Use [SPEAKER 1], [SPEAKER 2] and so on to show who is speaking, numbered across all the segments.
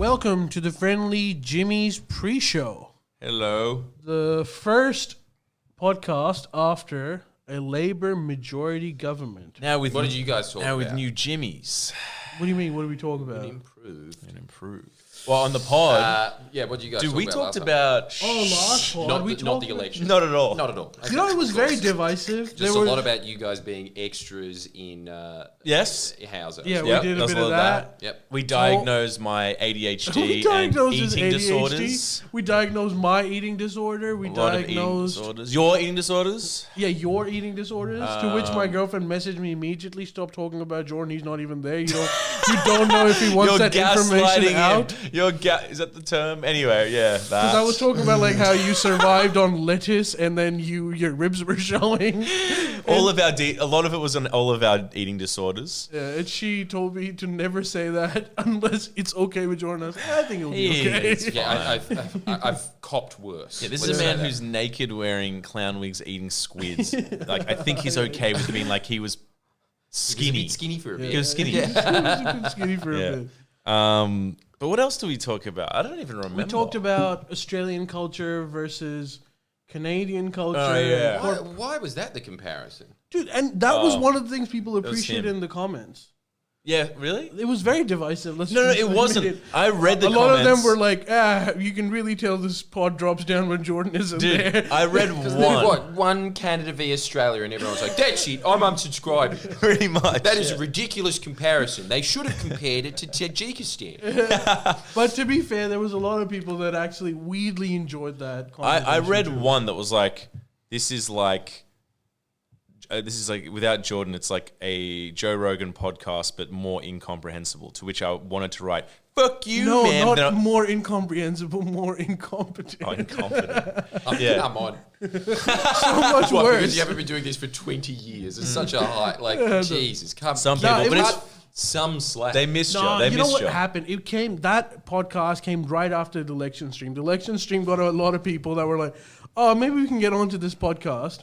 [SPEAKER 1] Welcome to the Friendly Jimmy's pre-show.
[SPEAKER 2] Hello.
[SPEAKER 1] The first podcast after a Labour majority government.
[SPEAKER 2] Now with
[SPEAKER 3] what did you guys talk about?
[SPEAKER 2] Now with new Jimmys.
[SPEAKER 1] What do you mean? What do we talk about?
[SPEAKER 2] Improve. Well, on the pod.
[SPEAKER 3] Yeah, what did you guys
[SPEAKER 2] Dude,
[SPEAKER 3] talk
[SPEAKER 2] we
[SPEAKER 3] about
[SPEAKER 2] talked
[SPEAKER 3] last
[SPEAKER 2] about.
[SPEAKER 1] last pod.
[SPEAKER 3] not the election.
[SPEAKER 2] Not at all.
[SPEAKER 3] Not at all. Okay,
[SPEAKER 1] You know, it was very divisive.
[SPEAKER 3] Just a lot about you guys being extras in
[SPEAKER 2] Yes.
[SPEAKER 3] houses.
[SPEAKER 1] Yeah,
[SPEAKER 2] Yep,
[SPEAKER 1] we did a
[SPEAKER 2] there's
[SPEAKER 1] bit
[SPEAKER 2] a lot
[SPEAKER 1] of
[SPEAKER 2] of
[SPEAKER 1] that.
[SPEAKER 3] Yep.
[SPEAKER 2] We diagnosed my ADHD
[SPEAKER 1] We diagnosed
[SPEAKER 2] and
[SPEAKER 1] his
[SPEAKER 2] eating
[SPEAKER 1] ADHD.
[SPEAKER 2] disorders.
[SPEAKER 1] We diagnosed my eating disorder. We
[SPEAKER 2] A lot of eating
[SPEAKER 1] diagnosed
[SPEAKER 2] disorders. Your eating disorders?
[SPEAKER 1] your eating disorders. To which my girlfriend messaged me immediately. Stop talking about Jordan. He's not even there. You don't know if he wants
[SPEAKER 2] You're
[SPEAKER 1] that information
[SPEAKER 2] gaslighting
[SPEAKER 1] out.
[SPEAKER 2] him. Is that the term? Anyway, yeah.
[SPEAKER 1] Because I was talking about like how you survived on lettuce and then your ribs were showing.
[SPEAKER 2] a lot of it was on all of our eating disorders.
[SPEAKER 1] Yeah, and she told me to never say that unless it's okay with Jordan. I was like, I think it'll be okay.
[SPEAKER 2] It's
[SPEAKER 3] Yeah, I've copped worse.
[SPEAKER 2] Yeah, this is a man who's naked wearing clown wigs eating squids. Like, I think he's okay with being like he was skinny.
[SPEAKER 3] He was a bit skinny for a bit.
[SPEAKER 2] He was skinny.
[SPEAKER 1] He was a bit skinny for a bit.
[SPEAKER 2] But what else do we talk about? I don't even remember.
[SPEAKER 1] We talked about Australian culture versus Canadian culture.
[SPEAKER 2] Oh, yeah.
[SPEAKER 3] Why was that the comparison?
[SPEAKER 1] Dude, and that was one of the things people appreciated
[SPEAKER 2] him.
[SPEAKER 1] in the comments.
[SPEAKER 2] Yeah, really?
[SPEAKER 1] It was very divisive.
[SPEAKER 2] No, it wasn't. I read the
[SPEAKER 1] comments. A lot of them were like, you can really tell this pod drops down when Jordan isn't there.
[SPEAKER 2] I read
[SPEAKER 3] one Canada v Australia, and everyone was like, "That shit, I'm unsubscribed."
[SPEAKER 2] Pretty much.
[SPEAKER 3] That is a ridiculous comparison. They should have compared it to Tajikistan.
[SPEAKER 1] But to be fair, there was a lot of people that actually weirdly enjoyed that.
[SPEAKER 2] I read one that was like, this is like without Jordan, it's like a Joe Rogan podcast, but more incomprehensible. To which I wanted to write, "Fuck you, man!"
[SPEAKER 1] No, not more incomprehensible, more incompetent.
[SPEAKER 2] Oh, incompetent.
[SPEAKER 3] Come on.
[SPEAKER 1] So much worse.
[SPEAKER 3] Because you haven't been doing this for 20 years. It's such a high, Jesus, come.
[SPEAKER 2] Some people, but it's
[SPEAKER 3] some slack.
[SPEAKER 2] they missed you.
[SPEAKER 1] No, you know what
[SPEAKER 2] you.
[SPEAKER 1] happened? That podcast came right after the election stream. The election stream got a lot of people that were like, "Oh, maybe we can get onto this podcast."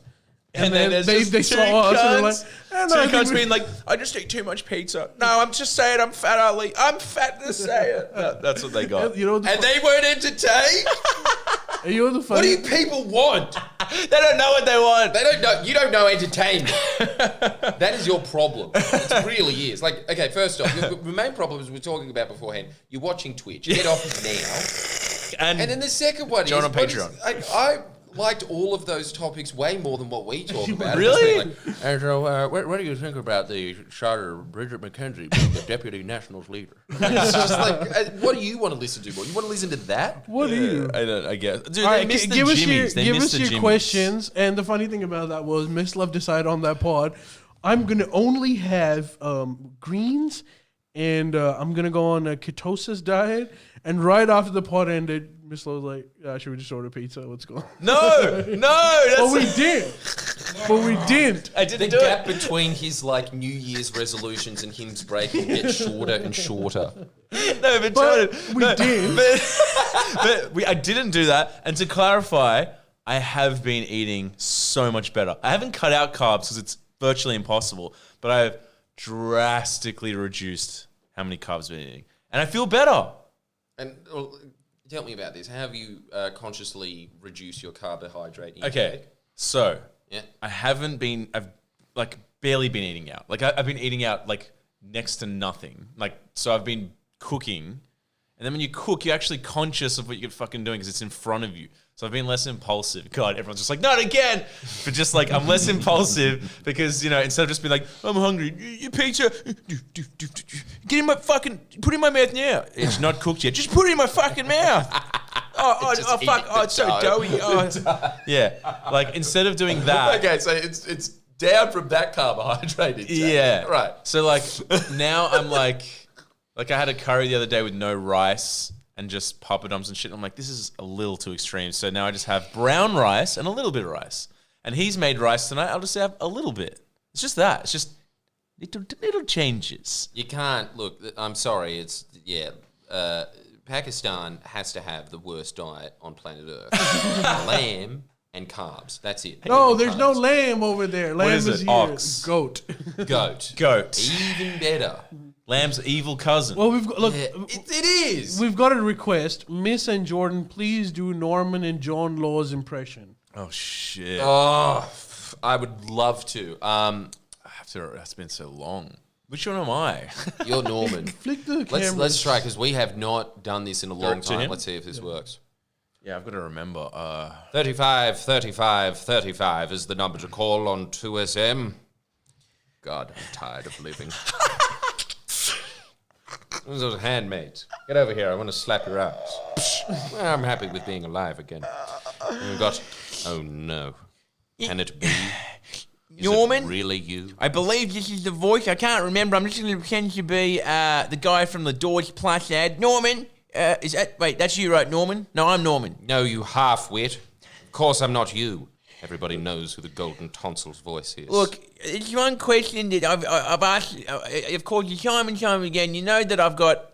[SPEAKER 2] And then
[SPEAKER 1] they saw us and they're like,
[SPEAKER 2] two cunts being like, I just eat too much pizza. No, I'm just saying I'm fat, Ali. I'm fat to say it. That's what they got.
[SPEAKER 1] You know,
[SPEAKER 3] and they weren't entertained?
[SPEAKER 1] you know the funny,
[SPEAKER 3] what do you people want?
[SPEAKER 2] They don't know what they want.
[SPEAKER 3] They don't know. You don't know entertainment. That is your problem. It really is. Like, okay, first off, the main problem is we were talking about beforehand. You're watching Twitch. Get off now. And then the second one
[SPEAKER 2] John on Patron.
[SPEAKER 3] I liked all of those topics way more than what we talk about.
[SPEAKER 2] Really?
[SPEAKER 3] And so, what do you think about the shot of Bridget McKenzie being the Deputy Nationals Leader? It's just like, what do you want to listen to more? You want to listen to that?
[SPEAKER 1] What do you?
[SPEAKER 2] I guess. Dude,
[SPEAKER 1] All right,
[SPEAKER 2] they missed the
[SPEAKER 1] give
[SPEAKER 2] Jimmys.
[SPEAKER 1] us your questions. And the funny thing about that was Miss Love decided on that pod, I'm going to only have greens and I'm going to go on a ketosis diet. And right after the pod ended, Miss Love was like, should we just order pizza? Let's go.
[SPEAKER 2] No.
[SPEAKER 1] But we did. But we didn't.
[SPEAKER 2] I didn't
[SPEAKER 3] The
[SPEAKER 2] do
[SPEAKER 3] gap
[SPEAKER 2] it.
[SPEAKER 3] between his like New Year's resolutions and him breaking gets shorter and shorter.
[SPEAKER 2] No, but Jordan,
[SPEAKER 1] we did.
[SPEAKER 2] But I didn't do that. And to clarify, I have been eating so much better. I haven't cut out carbs because it's virtually impossible, but I have drastically reduced how many carbs I've been eating. And I feel better.
[SPEAKER 3] And tell me about this. How have you consciously reduced your carbohydrate intake?
[SPEAKER 2] Okay, so
[SPEAKER 3] Yeah.
[SPEAKER 2] I've like barely been eating out. Like I've been eating out like next to nothing. Like, so I've been cooking. And then when you cook, you're actually conscious of what you're fucking doing because it's in front of you. So I've been less impulsive. God, everyone's just like, not again. But just like, I'm less impulsive because, instead of just being like, I'm hungry, you pizza, get in my fucking, put it in my mouth now. It's not cooked yet. Just put it in my fucking mouth. Fuck. Oh, it's so doughy. Yeah. Like, instead of doing that.
[SPEAKER 3] Okay, so it's down from that carbohydrate intake.
[SPEAKER 2] Yeah.
[SPEAKER 3] Right.
[SPEAKER 2] So like, now I'm like I had a curry the other day with no rice and just papadums and shit. I'm like, this is a little too extreme. So now I just have brown rice and a little bit of rice. And he's made rice tonight. I'll just have a little bit. It's just that. It's just little changes.
[SPEAKER 3] You can't, look, I'm sorry, Pakistan has to have the worst diet on planet Earth. Lamb and carbs. That's it.
[SPEAKER 1] No, there's no lamb over there. Lamb
[SPEAKER 2] is it?
[SPEAKER 1] here.
[SPEAKER 2] Ox.
[SPEAKER 1] Goat.
[SPEAKER 3] Goat.
[SPEAKER 2] Goat.
[SPEAKER 3] Even better.
[SPEAKER 2] Lamb's evil cousin.
[SPEAKER 1] Well, we've got look.
[SPEAKER 3] Yeah, it is.
[SPEAKER 1] We've got a request. Miss and Jordan, please do Norman and John Law's impression.
[SPEAKER 2] Oh shit!
[SPEAKER 3] Oh, I would love to.
[SPEAKER 2] It's been so long. Which one am I?
[SPEAKER 3] You're Norman.
[SPEAKER 1] Flick the camera.
[SPEAKER 3] Let's try, because we have not done this in a long
[SPEAKER 2] to
[SPEAKER 3] time.
[SPEAKER 2] him?
[SPEAKER 3] Let's see if this works.
[SPEAKER 2] Yeah, I've got to remember.
[SPEAKER 3] 35, 35, 35 is the number to call on 2SM. God, I'm tired of living. Those handmaids. Get over here. I want to slap your ass. Well, I'm happy with being alive again. And we've got... Oh, no. Can it be? Is
[SPEAKER 4] Norman?
[SPEAKER 3] it really you?
[SPEAKER 4] I believe this is the voice. I can't remember. I'm just going to pretend to be the guy from the Dodge Plus ad. Norman? Is that... Wait, that's you, right, Norman? No, I'm Norman.
[SPEAKER 3] No, you half-wit. Of course I'm not you. Everybody knows who the Golden Tonsils voice is.
[SPEAKER 4] Look, it's one question that I've asked... I've called you time and time again. You know that I've got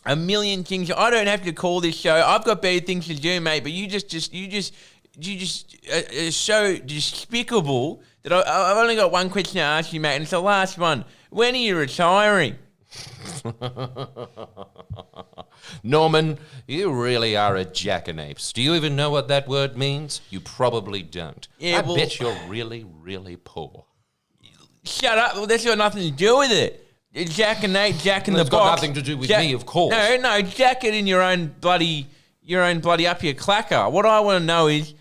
[SPEAKER 4] a million things. I don't have to call this show. I've got better things to do, mate. But you just so despicable that I've only got one question to ask you, mate, and it's the last one. When are you retiring?
[SPEAKER 3] Norman, you really are a jackanapes. Do you even know what that word means? You probably don't.
[SPEAKER 4] Yeah,
[SPEAKER 3] I bet you're really, really poor.
[SPEAKER 4] Shut up. Well, that's got nothing to do with it. Jack and Nate, Jack in the
[SPEAKER 3] It's
[SPEAKER 4] box.
[SPEAKER 3] got nothing to do with me, of course.
[SPEAKER 4] No, jack it in your own bloody up your clacker. What I want to know is,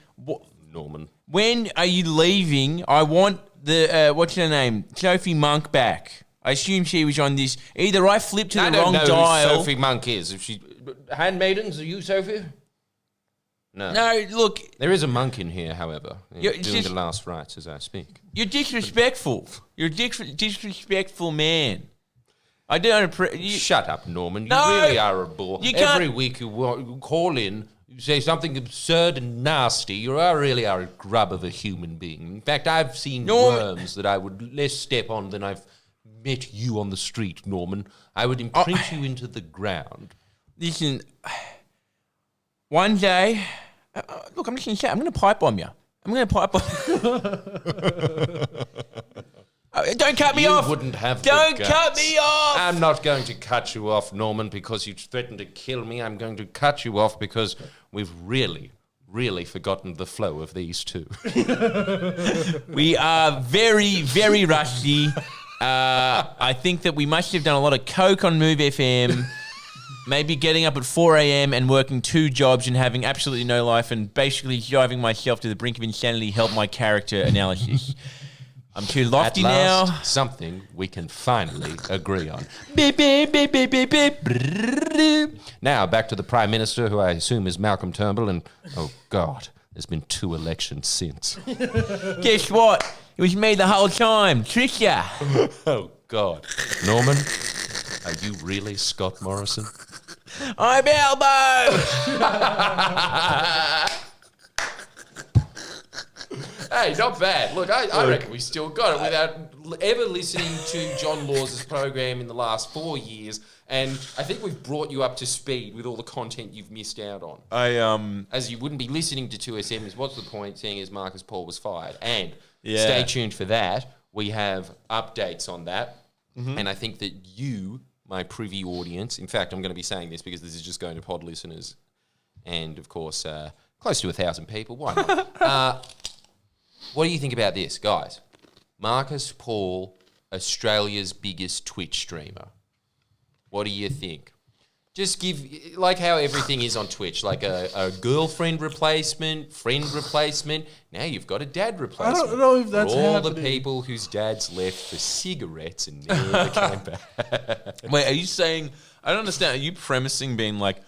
[SPEAKER 3] Norman.
[SPEAKER 4] when are you leaving? I want the, what's her name? Sophie Monk back. I assume she was on this. Either I flipped to the wrong
[SPEAKER 3] know
[SPEAKER 4] dial.
[SPEAKER 3] who Sophie Monk is. If she handmaidens, are you Sophie? No.
[SPEAKER 4] No, look,
[SPEAKER 3] There is a monk in here, however,
[SPEAKER 4] You're
[SPEAKER 3] doing
[SPEAKER 4] just-
[SPEAKER 3] the last rites as I speak.
[SPEAKER 4] you're disrespectful. You're a disrespectful man. I don't appreciate.
[SPEAKER 3] Shut up, Norman. You
[SPEAKER 4] No,
[SPEAKER 3] really are a bore.
[SPEAKER 4] you can't-
[SPEAKER 3] Every week you call in, you say something absurd and nasty. You really are a grub of a human being. In fact, I've seen worms that I would less step on than I've met you on the street, Norman. I would imprint you into the ground.
[SPEAKER 4] Listen, one day, look, I'm just going to say, I'm going to pipe bomb you. I'm going to pipe bomb you. Don't cut me off.
[SPEAKER 3] You wouldn't have
[SPEAKER 4] Don't
[SPEAKER 3] the
[SPEAKER 4] cut
[SPEAKER 3] guts.
[SPEAKER 4] me off.
[SPEAKER 3] I'm not going to cut you off, Norman, because you threatened to kill me. I'm going to cut you off because we've really, really forgotten the flow of these two.
[SPEAKER 4] We are very, very rusty. I think that we must have done a lot of coke on Move FM. Maybe getting up at 4 a.m. and working 2 jobs and having absolutely no life and basically driving myself to the brink of insanity help my character analysis. I'm too lofty
[SPEAKER 3] At last,
[SPEAKER 4] now.
[SPEAKER 3] something we can finally agree on.
[SPEAKER 4] Beep, beep, beep, beep, beep, beep.
[SPEAKER 3] Now, back to the Prime Minister, who I assume is Malcolm Turnbull, and, oh, God, there's been 2 elections since.
[SPEAKER 4] Guess what? It was me the whole time. Tricia.
[SPEAKER 3] Oh, God. Norman, are you really Scott Morrison?
[SPEAKER 4] I'm Elbow.
[SPEAKER 3] Hey, not bad. Look, I reckon we still got it without ever listening to John Laws' program in the last 4 years. And I think we've brought you up to speed with all the content you've missed out on. As you wouldn't be listening to 2SM, is what's the point, seeing as Marcus Paul was fired? And stay tuned for that. We have updates on that. Mm-hmm. And I think that you, my privy audience, in fact, I'm going to be saying this because this is just going to pod listeners and, of course, close to 1,000 people. Why not? What do you think about this, guys? Marcus Paul, Australia's biggest Twitch streamer. What do you think? Just give, like how everything is on Twitch, like a girlfriend replacement, friend replacement. Now you've got a dad replacement.
[SPEAKER 1] I don't know if that's
[SPEAKER 3] for all
[SPEAKER 1] happening.
[SPEAKER 3] the people whose dads left for cigarettes and never came back.
[SPEAKER 2] Wait, are you saying? I don't understand. Are you premising being like,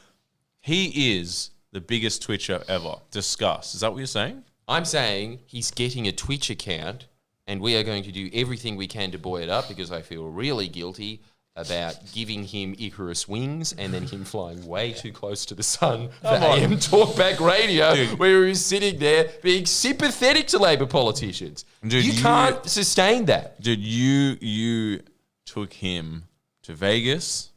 [SPEAKER 2] he is the biggest Twitcher ever? Discuss. Is that what you're saying?
[SPEAKER 3] I'm saying he's getting a Twitch account, and we are going to do everything we can to buoy it up because I feel really guilty about giving him Icarus wings and then him flying way too close to the sun for AM Talkback Radio, where he was sitting there being sympathetic to Labor politicians.
[SPEAKER 2] Dude,
[SPEAKER 3] you can't sustain that.
[SPEAKER 2] Dude, you took him to Vegas,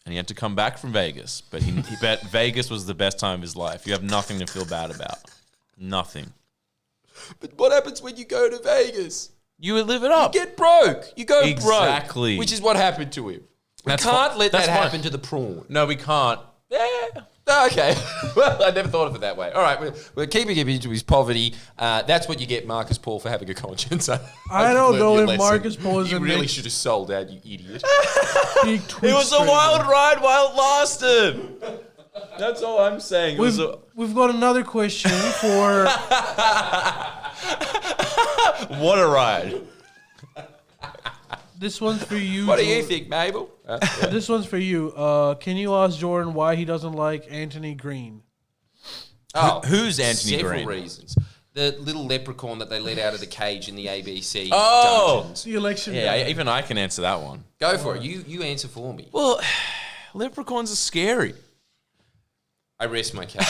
[SPEAKER 2] and he had to come back from Vegas, but he bet Vegas was the best time of his life. You have nothing to feel bad about. Nothing.
[SPEAKER 3] But what happens when you go to Vegas?
[SPEAKER 4] You would live it up.
[SPEAKER 3] You get broke. You go
[SPEAKER 2] Exactly.
[SPEAKER 3] broke. Which is what happened to him. We can't let that happen to the prawn.
[SPEAKER 2] No, we can't.
[SPEAKER 3] Yeah. Okay. Well, I never thought of it that way. All right, we're keeping him into his poverty. That's what you get, Marcus Paul, for having a conscience.
[SPEAKER 1] I don't know if Marcus Paul is
[SPEAKER 3] You
[SPEAKER 1] a
[SPEAKER 3] really
[SPEAKER 1] next
[SPEAKER 3] should have sold out, you idiot.
[SPEAKER 1] big
[SPEAKER 2] It
[SPEAKER 1] Twitch
[SPEAKER 2] was a
[SPEAKER 1] streamer.
[SPEAKER 2] wild ride while it lasted. That's all I'm saying.
[SPEAKER 1] We've got another question for.
[SPEAKER 2] What a ride.
[SPEAKER 1] This one's for you.
[SPEAKER 3] What do you think, Mabel?
[SPEAKER 1] This one's for you. Can you ask Jordan why he doesn't like Anthony Green?
[SPEAKER 3] Oh,
[SPEAKER 2] Who's Anthony
[SPEAKER 3] several
[SPEAKER 2] Green?
[SPEAKER 3] reasons. The little leprechaun that they let out of the cage in the ABC
[SPEAKER 2] Oh.
[SPEAKER 3] dungeons.
[SPEAKER 1] The election.
[SPEAKER 2] Yeah,
[SPEAKER 1] guy.
[SPEAKER 2] even I can answer that one.
[SPEAKER 3] Go for it. You answer for me.
[SPEAKER 2] Well, leprechauns are scary.
[SPEAKER 3] I rest my case.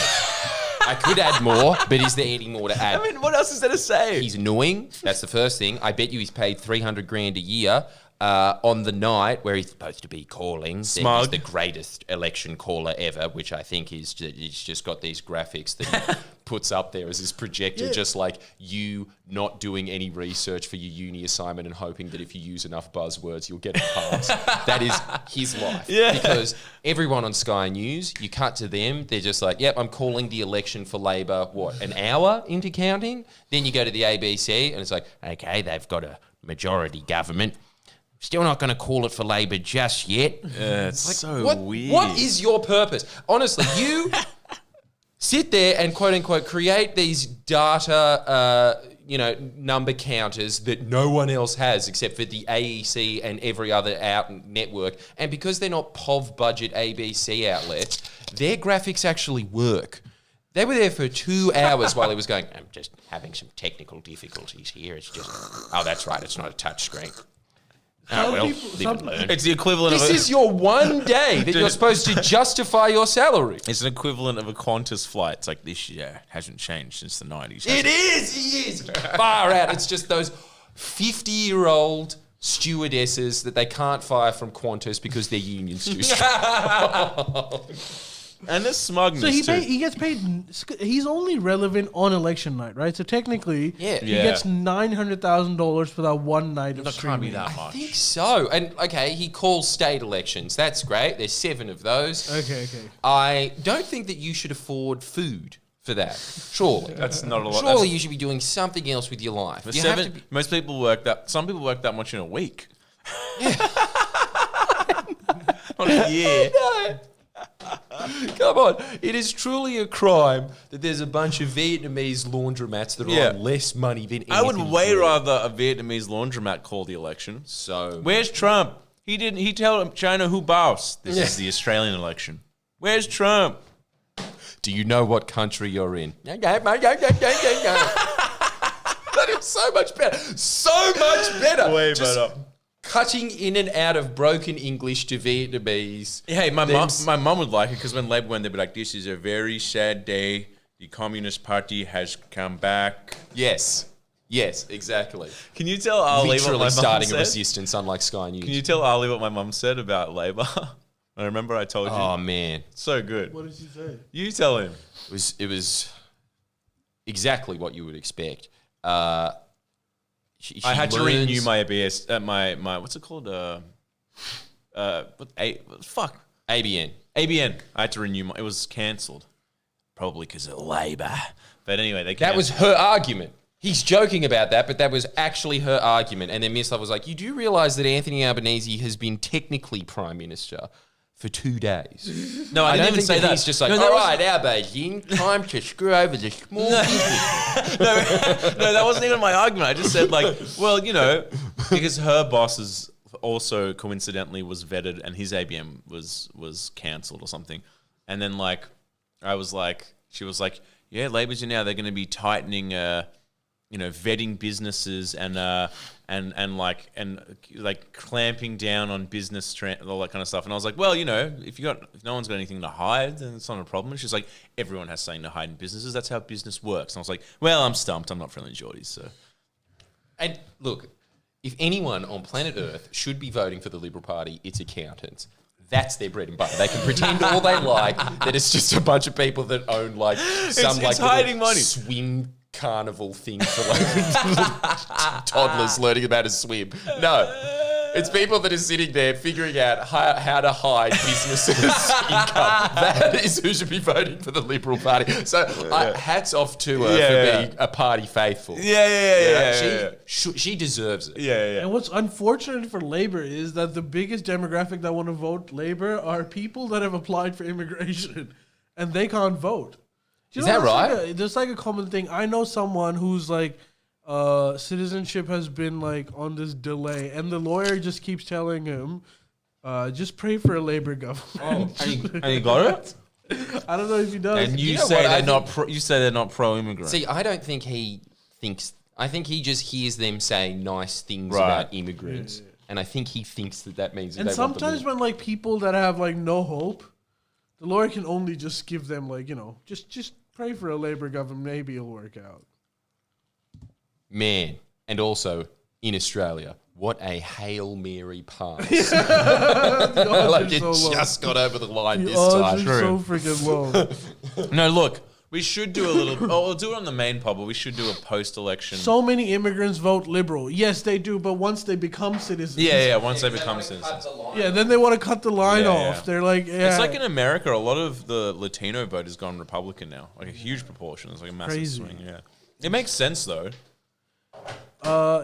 [SPEAKER 3] I could add more, but is there any more to add?
[SPEAKER 2] I mean, what else is there to say?
[SPEAKER 3] He's annoying. That's the first thing. I bet you he's paid $300,000 a year on the night where he's supposed to be calling.
[SPEAKER 2] Smug.
[SPEAKER 3] He's the greatest election caller ever, which I think is he's just got these graphics that he puts up there as his projector, just like you not doing any research for your uni assignment and hoping that if you use enough buzzwords, you'll get a pass. That is his life.
[SPEAKER 2] Yeah.
[SPEAKER 3] Because everyone on Sky News, you cut to them, they're just like, yep, I'm calling the election for Labor, an hour into counting? Then you go to the ABC and it's like, okay, they've got a majority government. Still not going to call it for Labor just yet.
[SPEAKER 2] It's so weird.
[SPEAKER 3] What is your purpose? Honestly, you sit there and quote unquote create these data, number counters that no one else has except for the AEC and every other network. And because they're not POV budget ABC outlets, their graphics actually work. They were there for 2 hours while he was going, I'm just having some technical difficulties here. It's just, oh, that's right. It's not a touch screen. Oh, well, live and learn.
[SPEAKER 2] It's the equivalent
[SPEAKER 3] This
[SPEAKER 2] of
[SPEAKER 3] is your one day that you're supposed to justify your salary.
[SPEAKER 2] It's an equivalent of a Qantas flight. It's like this year hasn't changed since the 90s.
[SPEAKER 3] It is. Far out. It's just those 50-year-old stewardesses that they can't fire from Qantas because their union's too strong.
[SPEAKER 2] And the smugness
[SPEAKER 1] So
[SPEAKER 2] too.
[SPEAKER 1] he gets paid. He's only relevant on election night, right? So technically,
[SPEAKER 3] Yeah.
[SPEAKER 1] he gets $900,000 for that one night of
[SPEAKER 2] That can't be
[SPEAKER 1] streaming.
[SPEAKER 2] that
[SPEAKER 3] I
[SPEAKER 2] much.
[SPEAKER 3] think so. And, okay, he calls state elections. That's great. There's 7 of those.
[SPEAKER 1] Okay.
[SPEAKER 3] I don't think that you should afford food for that. Surely.
[SPEAKER 2] That's not a lot.
[SPEAKER 3] Surely you should be doing something else with your life. You have to be-
[SPEAKER 2] Most people work that. Some people work that much in a week. On a year.
[SPEAKER 3] No. Come on. It is truly a crime that there's a bunch of Vietnamese laundromats that are on less money than anything.
[SPEAKER 2] I would way
[SPEAKER 3] good.
[SPEAKER 2] rather a Vietnamese laundromat call the election.
[SPEAKER 3] So,
[SPEAKER 2] Where's Trump? He tell China who boss. This is the Australian election. Where's Trump?
[SPEAKER 3] do you know what country you're in? That is so much better. So much better.
[SPEAKER 2] Way
[SPEAKER 3] Just
[SPEAKER 2] better.
[SPEAKER 3] Cutting in and out of broken English to Vietnamese.
[SPEAKER 2] Hey, my mum would like it because when Labour went, they'd be like, "This is a very sad day. The Communist Party has come back."
[SPEAKER 3] Yes, exactly.
[SPEAKER 2] Can you tell Ali what my
[SPEAKER 3] Literally
[SPEAKER 2] mum
[SPEAKER 3] starting a
[SPEAKER 2] said?
[SPEAKER 3] resistance, unlike Sky News.
[SPEAKER 2] Can you tell Ali what my mum said about Labour? I remember I told you.
[SPEAKER 3] Oh man,
[SPEAKER 2] So good.
[SPEAKER 1] What did she say?
[SPEAKER 2] You tell him.
[SPEAKER 3] it was exactly what you would expect. She
[SPEAKER 2] I had to
[SPEAKER 3] learns-
[SPEAKER 2] renew my ABS. My what's it called? Fuck.
[SPEAKER 3] ABN.
[SPEAKER 2] ABN. I had to renew it was cancelled. Probably because of Labour. But anyway, they
[SPEAKER 3] That was her argument. He's joking about that, but that was actually her argument. And then Mislav was like, you do realise that Anthony Albanese has been technically Prime Minister for 2 days.
[SPEAKER 2] No, I didn't
[SPEAKER 3] don't
[SPEAKER 2] even
[SPEAKER 3] think
[SPEAKER 2] say that.
[SPEAKER 3] He's just like,
[SPEAKER 2] No,
[SPEAKER 3] all
[SPEAKER 2] that was-
[SPEAKER 3] right, now, Beijing, time to screw over the small business.
[SPEAKER 2] no, that wasn't even my argument. I just said well, because her boss is also coincidentally was vetted and his ABM was cancelled or something. And then she was like, yeah, Labour's now they're going to be tightening, vetting businesses and clamping down on business all that kind of stuff. And I was like, well, if no one's got anything to hide, then it's not a problem. And she's like, everyone has something to hide in businesses. That's how business works. And I was like, well, I'm stumped. I'm not FriendlyJordies, so.
[SPEAKER 3] And look, if anyone on planet Earth should be voting for the Liberal Party, it's accountants. That's their bread and butter. They can pretend all they like that it's just a bunch of people that own some
[SPEAKER 2] it's hiding money.
[SPEAKER 3] swim carnival thing for toddlers learning about how to swim. No. It's people that are sitting there figuring out how to hide businesses' income. That is who should be voting for the Liberal Party. So hats off to her for being a party faithful. She deserves it.
[SPEAKER 1] And what's unfortunate for Labour is that the biggest demographic that want to vote Labour are people that have applied for immigration, and they can't vote.
[SPEAKER 3] Is that right?
[SPEAKER 1] There's like a common thing. I know someone who's like, citizenship has been like on this delay, and the lawyer just keeps telling him, just pray for a Labour government.
[SPEAKER 4] And he got it?
[SPEAKER 1] I don't know if he does.
[SPEAKER 4] And you say they're not pro-immigrant.
[SPEAKER 3] See, I don't think he thinks. I think he just hears them saying nice things about immigrants, and I think he thinks that means.
[SPEAKER 1] And sometimes when like people that have like no hope, the lawyer can only just give them like, just pray for a Labour government, maybe it'll work out.
[SPEAKER 3] Man, and also in Australia, what a Hail Mary pass. Like you just got over the line this time.
[SPEAKER 1] So freaking low.
[SPEAKER 4] No, look, we should do a little... we'll do it on the main pod, but we should do a post-election...
[SPEAKER 1] So many immigrants vote Liberal. Yes, they do, but once they become citizens...
[SPEAKER 4] once they become citizens.
[SPEAKER 1] Then they want to cut the line off.
[SPEAKER 4] Yeah.
[SPEAKER 1] They're like...
[SPEAKER 4] It's like in America, a lot of the Latino vote has gone Republican now. Like a huge proportion. It's like a massive swing, It makes sense, though.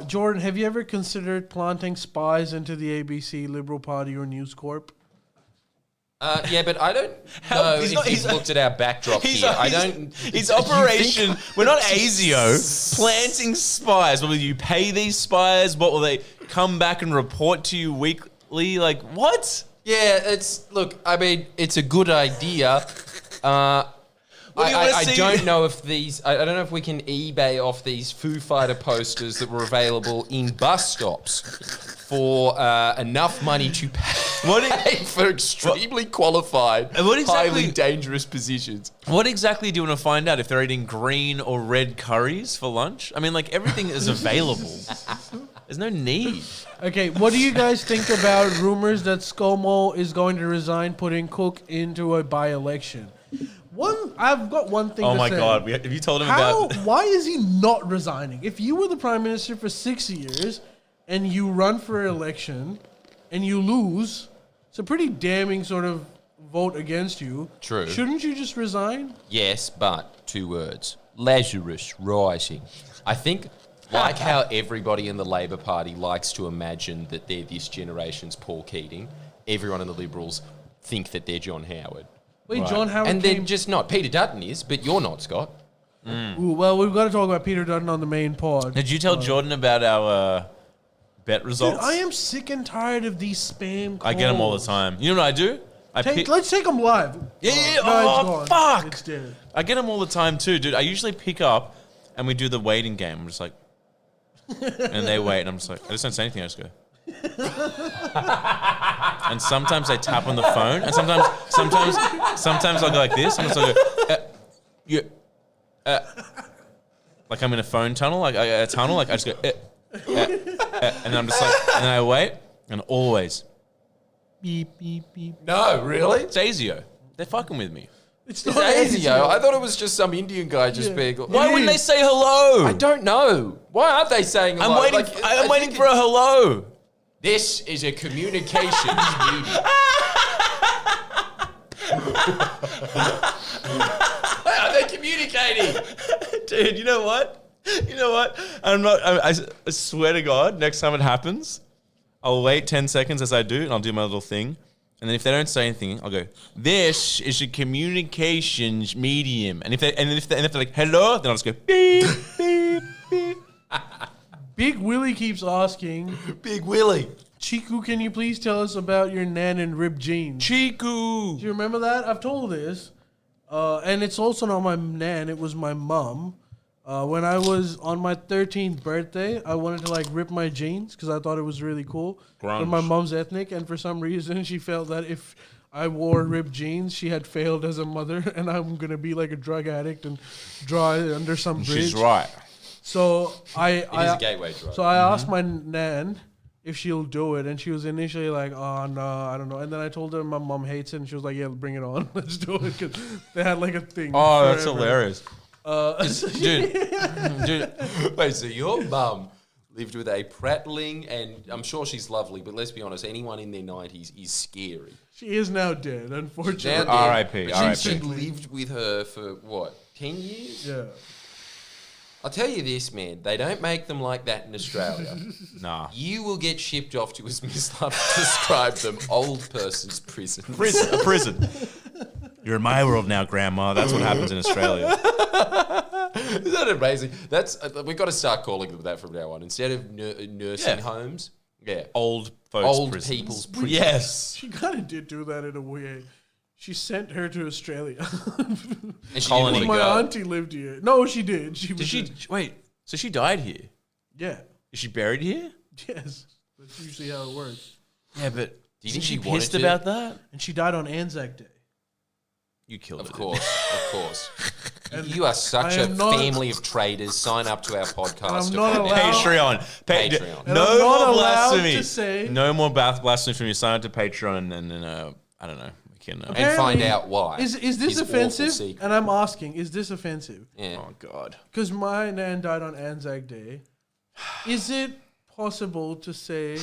[SPEAKER 1] Jordan, have you ever considered planting spies into the ABC, Liberal Party, or News Corp?
[SPEAKER 3] But I don't know if he's looked at our backdrop here.
[SPEAKER 4] His operation... We're not ASIO. Planting spies. Will you pay these spies? What will they come back and report to you weekly? Like, what?
[SPEAKER 3] Yeah, it's a good idea. I don't know if I don't know if we can eBay off these Foo Fighter posters that were available in bus stops for enough money to pay for extremely qualified, highly dangerous positions.
[SPEAKER 4] What exactly do you want to find out? If they're eating green or red curries for lunch? I mean, like, everything is available. There's no need.
[SPEAKER 1] Okay, what do you guys think about rumors that ScoMo is going to resign, putting Cook into a by-election? I've got one thing to say.
[SPEAKER 4] Oh my God, have you told him about...
[SPEAKER 1] Why is he not resigning? If you were the Prime Minister for 6 years and you run for election and you lose, it's a pretty damning sort of vote against you.
[SPEAKER 3] True.
[SPEAKER 1] Shouldn't you just resign?
[SPEAKER 3] Yes, but 2 words. Lazarus rising. I think, like how everybody in the Labor Party likes to imagine that they're this generation's Paul Keating, everyone in the Liberals think that they're John Howard.
[SPEAKER 1] Wait, John Howard
[SPEAKER 3] and they're just not. Peter Dutton is, but you're not, Scott.
[SPEAKER 1] Ooh, well, we've got to talk about Peter Dutton on the main pod.
[SPEAKER 4] Did you tell Jordan about our bet results?
[SPEAKER 1] Dude, I am sick and tired of these spam calls.
[SPEAKER 4] I get them all the time. You know what I do?
[SPEAKER 1] Let's take them live.
[SPEAKER 4] Oh, fuck.
[SPEAKER 1] It's dead.
[SPEAKER 4] I get them all the time too, dude. I usually pick up and we do the waiting game. I'm just like... and they wait and I'm just like... I just don't say anything. I just go... and sometimes I tap on the phone, and sometimes I'll go like this, and I'll go, like I'm in a phone tunnel, like a tunnel, like I just go, and I'm just like, and then I wait, and always, beep beep beep.
[SPEAKER 3] No, really?
[SPEAKER 4] It's ASIO. They're fucking with me.
[SPEAKER 3] It's not ASIO. I thought it was just some Indian guy just being.
[SPEAKER 4] Why wouldn't they say hello?
[SPEAKER 3] I don't know. Why aren't they saying hello?
[SPEAKER 4] I'm waiting for a hello.
[SPEAKER 3] This is a communications meeting. Are they communicating?
[SPEAKER 4] Dude, you know what? I swear to God, next time it happens, I'll wait 10 seconds as I do, and I'll do my little thing. And then if they don't say anything, I'll go, this is a communications medium. And if they're like, hello, then I'll just go, beep, beep, beep.
[SPEAKER 1] Big Willie keeps asking,
[SPEAKER 3] Big Willie,
[SPEAKER 1] Chiku, can you please tell us about your nan and ripped jeans?
[SPEAKER 4] Chiku!
[SPEAKER 1] Do you remember that? I've told this. And it's also not my nan, it was my mom. When I was on my 13th birthday, I wanted to rip my jeans because I thought it was really cool.
[SPEAKER 4] Grunge.
[SPEAKER 1] But my mom's ethnic, and for some reason she felt that if I wore ripped jeans, she had failed as a mother, and I'm going to be like a drug addict and dry under some bridge.
[SPEAKER 4] She's right.
[SPEAKER 1] So
[SPEAKER 3] it is a gateway drug.
[SPEAKER 1] So I asked my nan if she'll do it, and she was initially like, "Oh no, I don't know." And then I told her my mom hates it, and she was like, "Yeah, bring it on, let's do it," because they had a thing.
[SPEAKER 4] Oh, that's hilarious.
[SPEAKER 3] Dude, wait, so your mum lived with a prattling, and I'm sure she's lovely, but let's be honest, anyone in their 90s is scary.
[SPEAKER 1] She is now dead, unfortunately.
[SPEAKER 4] R.I.P.
[SPEAKER 3] She lived with her for, 10 years?
[SPEAKER 1] Yeah.
[SPEAKER 3] I'll tell you this, man. They don't make them like that in Australia.
[SPEAKER 4] Nah.
[SPEAKER 3] You will get shipped off to, as Miss Love described them, old person's prison.
[SPEAKER 4] A prison. You're in my world now, Grandma. That's what happens in Australia.
[SPEAKER 3] Isn't that amazing? We've got to start calling them that from now on. Instead of nursing homes,
[SPEAKER 4] Old folks'
[SPEAKER 3] old
[SPEAKER 4] prisons.
[SPEAKER 3] people's prisons.
[SPEAKER 4] Yes.
[SPEAKER 1] She kind of did do that in a way. She sent her to Australia.
[SPEAKER 3] And she
[SPEAKER 4] Colony.
[SPEAKER 3] didn't
[SPEAKER 1] My
[SPEAKER 3] want to go.
[SPEAKER 1] auntie lived here. No, she did.
[SPEAKER 4] Did she? Wait. So she died here?
[SPEAKER 1] Yeah.
[SPEAKER 4] Is she buried here?
[SPEAKER 1] Yes. That's usually how it works.
[SPEAKER 4] Yeah, but
[SPEAKER 3] Do you
[SPEAKER 4] isn't
[SPEAKER 3] think
[SPEAKER 4] she
[SPEAKER 3] she wanted
[SPEAKER 4] pissed
[SPEAKER 3] to?
[SPEAKER 4] about that?
[SPEAKER 1] And she died on Anzac Day.
[SPEAKER 4] You killed
[SPEAKER 3] Of
[SPEAKER 4] her.
[SPEAKER 3] course. You are such
[SPEAKER 1] I
[SPEAKER 3] a
[SPEAKER 1] am not-
[SPEAKER 3] family of traders. Sign up to our podcast.
[SPEAKER 1] I'm not
[SPEAKER 3] to find
[SPEAKER 1] allowed-
[SPEAKER 3] out.
[SPEAKER 4] Patreon.
[SPEAKER 3] Patreon.
[SPEAKER 1] And
[SPEAKER 4] No
[SPEAKER 1] I'm not
[SPEAKER 4] more
[SPEAKER 1] allowed
[SPEAKER 4] blasphemy.
[SPEAKER 1] to say-
[SPEAKER 4] No more blasphemy from you. Sign up to Patreon and then I don't know. We can.
[SPEAKER 3] And find
[SPEAKER 1] Apparently-
[SPEAKER 3] out why.
[SPEAKER 1] Is this
[SPEAKER 3] His awful
[SPEAKER 1] offensive?
[SPEAKER 3] secret.
[SPEAKER 1] And I'm asking, is this offensive?
[SPEAKER 3] Yeah.
[SPEAKER 4] Oh God.
[SPEAKER 1] Because my nan died on Anzac Day. Is it possible to say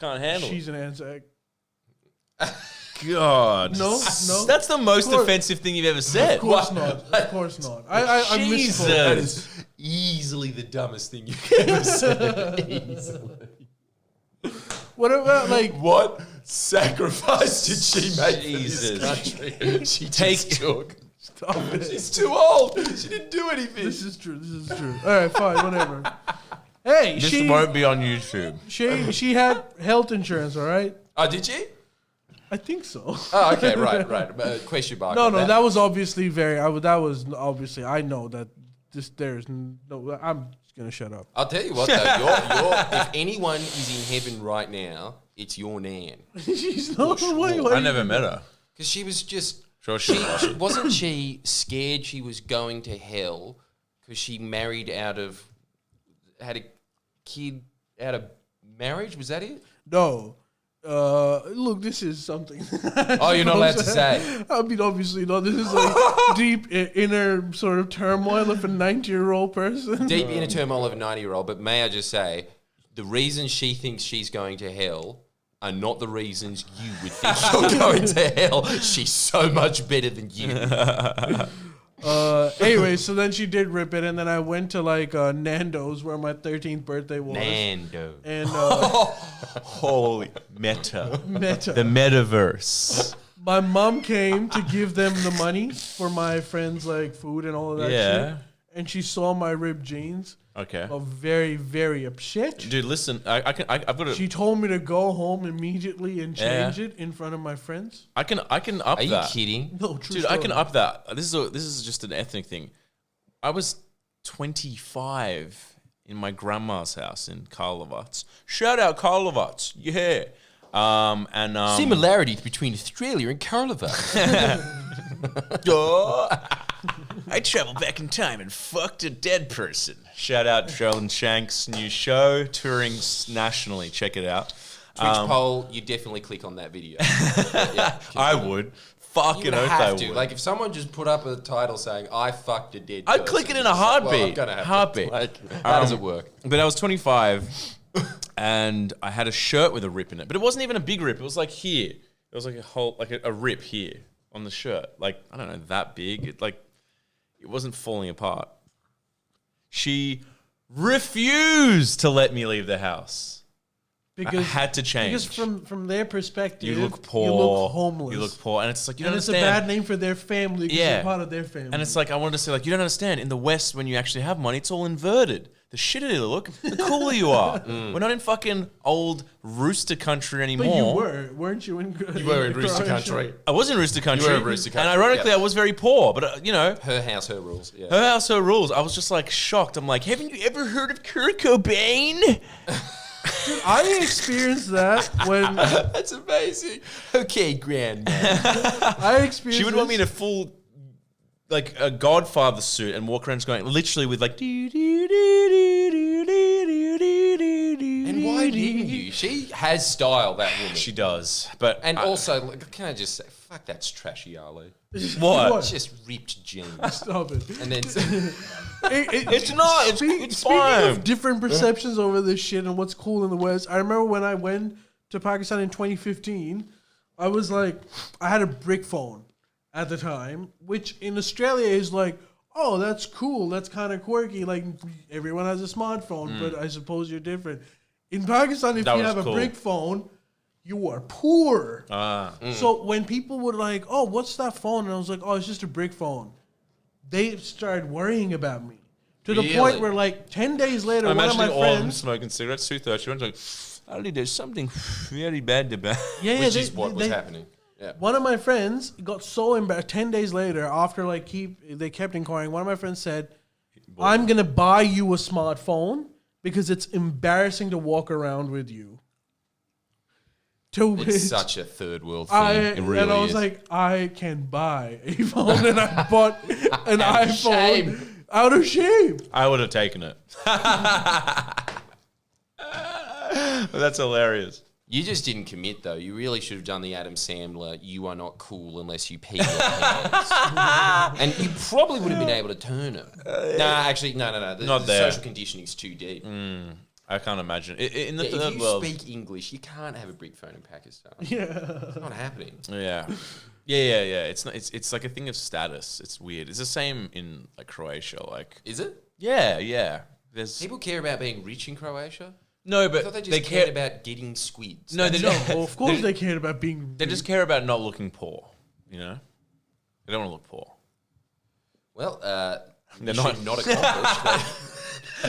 [SPEAKER 4] Can't handle
[SPEAKER 1] she's an Anzac?
[SPEAKER 4] it. God.
[SPEAKER 1] No.
[SPEAKER 4] That's the most
[SPEAKER 1] Of course-
[SPEAKER 4] offensive thing you've ever said.
[SPEAKER 1] Of course not. Of course not. I
[SPEAKER 4] Jesus.
[SPEAKER 1] misspoke.
[SPEAKER 3] That is easily the dumbest thing you can ever say. Easily.
[SPEAKER 1] What about like?
[SPEAKER 3] What sacrifice did she make
[SPEAKER 4] Jesus.
[SPEAKER 3] for this country? She
[SPEAKER 4] Take-
[SPEAKER 3] just took.
[SPEAKER 1] Stop it.
[SPEAKER 3] She's too old. She didn't do anything.
[SPEAKER 1] This is true. This is true. All right, fine, whatever. Hey,
[SPEAKER 4] This
[SPEAKER 1] she
[SPEAKER 4] won't be on YouTube.
[SPEAKER 1] she had health insurance. All right,
[SPEAKER 3] Oh, did she?
[SPEAKER 1] I think so.
[SPEAKER 3] Oh, okay, right. Question mark.
[SPEAKER 1] No,
[SPEAKER 3] on
[SPEAKER 1] no, that was obviously that was obviously. I know that there's no. I'm just gonna shut up.
[SPEAKER 3] I'll tell you what, though. If anyone is in heaven right now, it's your nan.
[SPEAKER 1] She's not. Why
[SPEAKER 4] I never met her.
[SPEAKER 3] Because she was just...
[SPEAKER 4] Sure she was.
[SPEAKER 3] Wasn't she scared she was going to hell because she married had a kid out of marriage? Was that it?
[SPEAKER 1] No. Look, this is something.
[SPEAKER 3] Oh, you're not allowed to say.
[SPEAKER 1] I mean, obviously not. This is like deep inner sort of turmoil of a 90-year-old person.
[SPEAKER 3] Deep inner turmoil of a 90-year-old, but may I just say, the reasons she thinks she's going to hell are not the reasons you would think you're going to hell. She's so much better than you.
[SPEAKER 1] Anyway, so then she did rip it, and then I went to like Nando's where my 13th birthday was.
[SPEAKER 3] Nando.
[SPEAKER 1] And
[SPEAKER 4] Holy meta.
[SPEAKER 1] Meta.
[SPEAKER 4] The metaverse.
[SPEAKER 1] My mom came to give them the money for my friends' like food and all of that
[SPEAKER 4] Yeah.
[SPEAKER 1] shit. And she saw my ripped jeans.
[SPEAKER 4] Okay.
[SPEAKER 1] Got very, very upset.
[SPEAKER 4] Dude, listen. I've got to.
[SPEAKER 1] She told me to go home immediately and change
[SPEAKER 4] Yeah.
[SPEAKER 1] it in front of my friends.
[SPEAKER 4] I can up
[SPEAKER 3] Are you
[SPEAKER 4] that.
[SPEAKER 3] kidding?
[SPEAKER 1] No, true
[SPEAKER 4] Dude, I
[SPEAKER 1] story.
[SPEAKER 4] can up that. This is just an ethnic thing. I was 25 in my grandma's house in Karlovats. Shout out Karlovats. Yeah.
[SPEAKER 3] Similarities between Australia and Karlova.
[SPEAKER 4] I traveled back in time and fucked a dead person. Shout out Sheldon Shank's new show, touring nationally. Check it out.
[SPEAKER 3] Twitch poll, you definitely click on that video.
[SPEAKER 4] I would.
[SPEAKER 3] You
[SPEAKER 4] Fucking
[SPEAKER 3] would
[SPEAKER 4] oath I
[SPEAKER 3] have
[SPEAKER 4] would.
[SPEAKER 3] to. Like, if someone just put up a title saying, I fucked a dead
[SPEAKER 4] I'd
[SPEAKER 3] person,
[SPEAKER 4] click it in a
[SPEAKER 3] it's like, well, I'm
[SPEAKER 4] heartbeat.
[SPEAKER 3] gonna have to.
[SPEAKER 4] Heartbeat.
[SPEAKER 3] Like, how does it work?
[SPEAKER 4] But I was 25 and I had a shirt with a rip in it. But it wasn't even a big rip. It was like here. It was like a whole, like a rip here on the shirt. Like, I don't know, that big. It wasn't falling apart. She refused to let me leave the house.
[SPEAKER 1] Because
[SPEAKER 4] I had to change.
[SPEAKER 1] Because from their perspective,
[SPEAKER 4] You look poor.
[SPEAKER 1] You look homeless.
[SPEAKER 4] You look poor. And it's like, you
[SPEAKER 1] and
[SPEAKER 4] don't
[SPEAKER 1] it's a
[SPEAKER 4] understand.
[SPEAKER 1] bad name for their family because
[SPEAKER 4] Yeah.
[SPEAKER 1] you're part of their family.
[SPEAKER 4] And it's like, I wanted to say, like, you don't understand. In the West, when you actually have money, it's all inverted. The shitter you look, the cooler you are. We're not in fucking old rooster country anymore.
[SPEAKER 1] But you weren't you?
[SPEAKER 3] You were in Rooster
[SPEAKER 1] Croatia?
[SPEAKER 3] Country.
[SPEAKER 4] I was in rooster country.
[SPEAKER 3] You were in rooster country,
[SPEAKER 4] And ironically,
[SPEAKER 3] yeah.
[SPEAKER 4] I was very poor. But, you know,
[SPEAKER 3] Her house, her rules. Yeah.
[SPEAKER 4] her house, her rules. I was just, like, shocked. I'm like, haven't you ever heard of Kurt Cobain?
[SPEAKER 1] I experienced that when
[SPEAKER 3] That's amazing. Okay, grandma.
[SPEAKER 1] I experienced.
[SPEAKER 4] She would want me in
[SPEAKER 1] this-
[SPEAKER 4] a full, like, a Godfather suit and walk around just going, literally with, like,
[SPEAKER 3] And why Why didn't you? She has style, that woman.
[SPEAKER 2] She does. But
[SPEAKER 3] And also, like, can I just say, fuck, that's trashy, Ali.
[SPEAKER 2] what?
[SPEAKER 3] Just ripped jeans.
[SPEAKER 1] Stop it.
[SPEAKER 3] And then
[SPEAKER 2] It's not. It's
[SPEAKER 1] Speaking
[SPEAKER 2] fine.
[SPEAKER 1] of different perceptions over this shit and what's cool in the West, I remember when I went to Pakistan in 2015, I was like, I had a brick phone at the time, which in Australia is like, oh, that's cool. That's kind of quirky. Like, everyone has a smartphone, but I suppose you're different. In Pakistan, if
[SPEAKER 2] That
[SPEAKER 1] you
[SPEAKER 2] was
[SPEAKER 1] have a
[SPEAKER 2] cool.
[SPEAKER 1] brick phone, you are poor.
[SPEAKER 2] Ah.
[SPEAKER 1] So when people would like, oh, what's that phone? And I was like, oh, it's just a brick phone. They started worrying about me to the
[SPEAKER 3] Really?
[SPEAKER 1] point where like 10 days later,
[SPEAKER 2] I'm
[SPEAKER 1] one of my
[SPEAKER 2] actually all
[SPEAKER 1] friends,
[SPEAKER 2] smoking cigarettes, 2:30. Like, Ali, there's something very bad about.
[SPEAKER 3] which is what was happening. Yeah.
[SPEAKER 1] One of my friends got so embarrassed. 10 days later, after like they kept inquiring, one of my friends said, I'm going to buy you a smartphone because it's embarrassing to walk around with you. To
[SPEAKER 3] It's
[SPEAKER 1] which
[SPEAKER 3] such a third world thing. It really
[SPEAKER 1] and I was
[SPEAKER 3] is.
[SPEAKER 1] like, I can buy a phone, and I bought an iPhone
[SPEAKER 3] shame.
[SPEAKER 1] out of shame.
[SPEAKER 2] I would have taken it. But that's hilarious.
[SPEAKER 3] You just didn't commit, though. You really should have done the Adam Sandler, you are not cool unless you pee your pants. And you probably would have been able to turn it. No. The
[SPEAKER 2] Not there.
[SPEAKER 3] social conditioning's too deep.
[SPEAKER 2] I can't imagine. In the
[SPEAKER 3] Yeah,
[SPEAKER 2] third
[SPEAKER 3] if you
[SPEAKER 2] world.
[SPEAKER 3] speak English, you can't have a brick phone in Pakistan.
[SPEAKER 1] Yeah.
[SPEAKER 3] It's not happening.
[SPEAKER 2] Yeah. It's not. It's like a thing of status. It's weird. It's the same in like Croatia. Like,
[SPEAKER 3] Is it?
[SPEAKER 2] yeah. There's
[SPEAKER 3] People care about being rich in Croatia?
[SPEAKER 2] no,
[SPEAKER 3] I
[SPEAKER 2] but
[SPEAKER 3] thought they just
[SPEAKER 2] they
[SPEAKER 3] cared
[SPEAKER 2] care.
[SPEAKER 3] about getting squids.
[SPEAKER 2] No, they
[SPEAKER 1] No,
[SPEAKER 2] don't.
[SPEAKER 1] well, of course they cared about being.
[SPEAKER 2] They just care about not looking poor. You know, they don't want to look poor.
[SPEAKER 3] Well,
[SPEAKER 2] They're
[SPEAKER 3] mission not accomplished.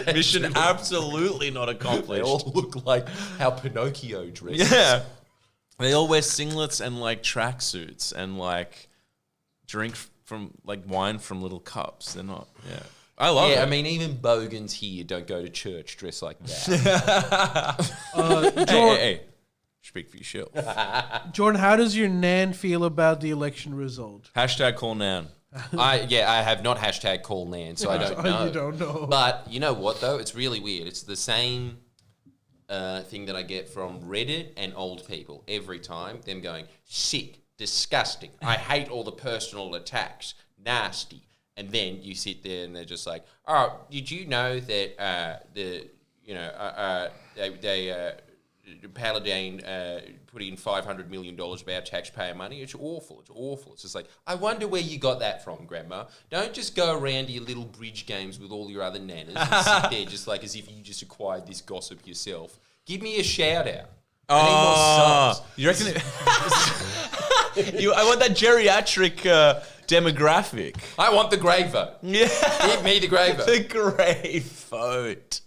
[SPEAKER 2] Mission absolutely not
[SPEAKER 3] They
[SPEAKER 2] accomplished.
[SPEAKER 3] all look like how Pinocchio dresses.
[SPEAKER 2] Yeah. They all wear singlets and like tracksuits and like drink from like wine from little cups. They're not. Yeah. I love it.
[SPEAKER 3] Yeah, I mean, even bogans here don't go to church dressed like that.
[SPEAKER 2] hey. Speak for yourself.
[SPEAKER 1] Jordan, how does your nan feel about the election result?
[SPEAKER 2] Hashtag call Nan.
[SPEAKER 3] I have not hashtag call Nan, so I don't know.
[SPEAKER 1] You don't know.
[SPEAKER 3] But you know what, though? It's really weird. It's the same thing that I get from Reddit and old people every time. Them going, sick, disgusting. I hate all the personal attacks. Nasty. And then you sit there and they're just like, oh, did you know that Paladine put in $500 million of our taxpayer money? It's awful. It's awful. It's just like, I wonder where you got that from, Grandma. Don't just go around to your little bridge games with all your other nanas and sit there just like as if you just acquired this gossip yourself. Give me a shout out. I need more subs.
[SPEAKER 2] You reckon I want that geriatric demographic.
[SPEAKER 3] I want the grey vote.
[SPEAKER 2] Yeah.
[SPEAKER 3] Give me the grey vote.
[SPEAKER 2] The grey vote.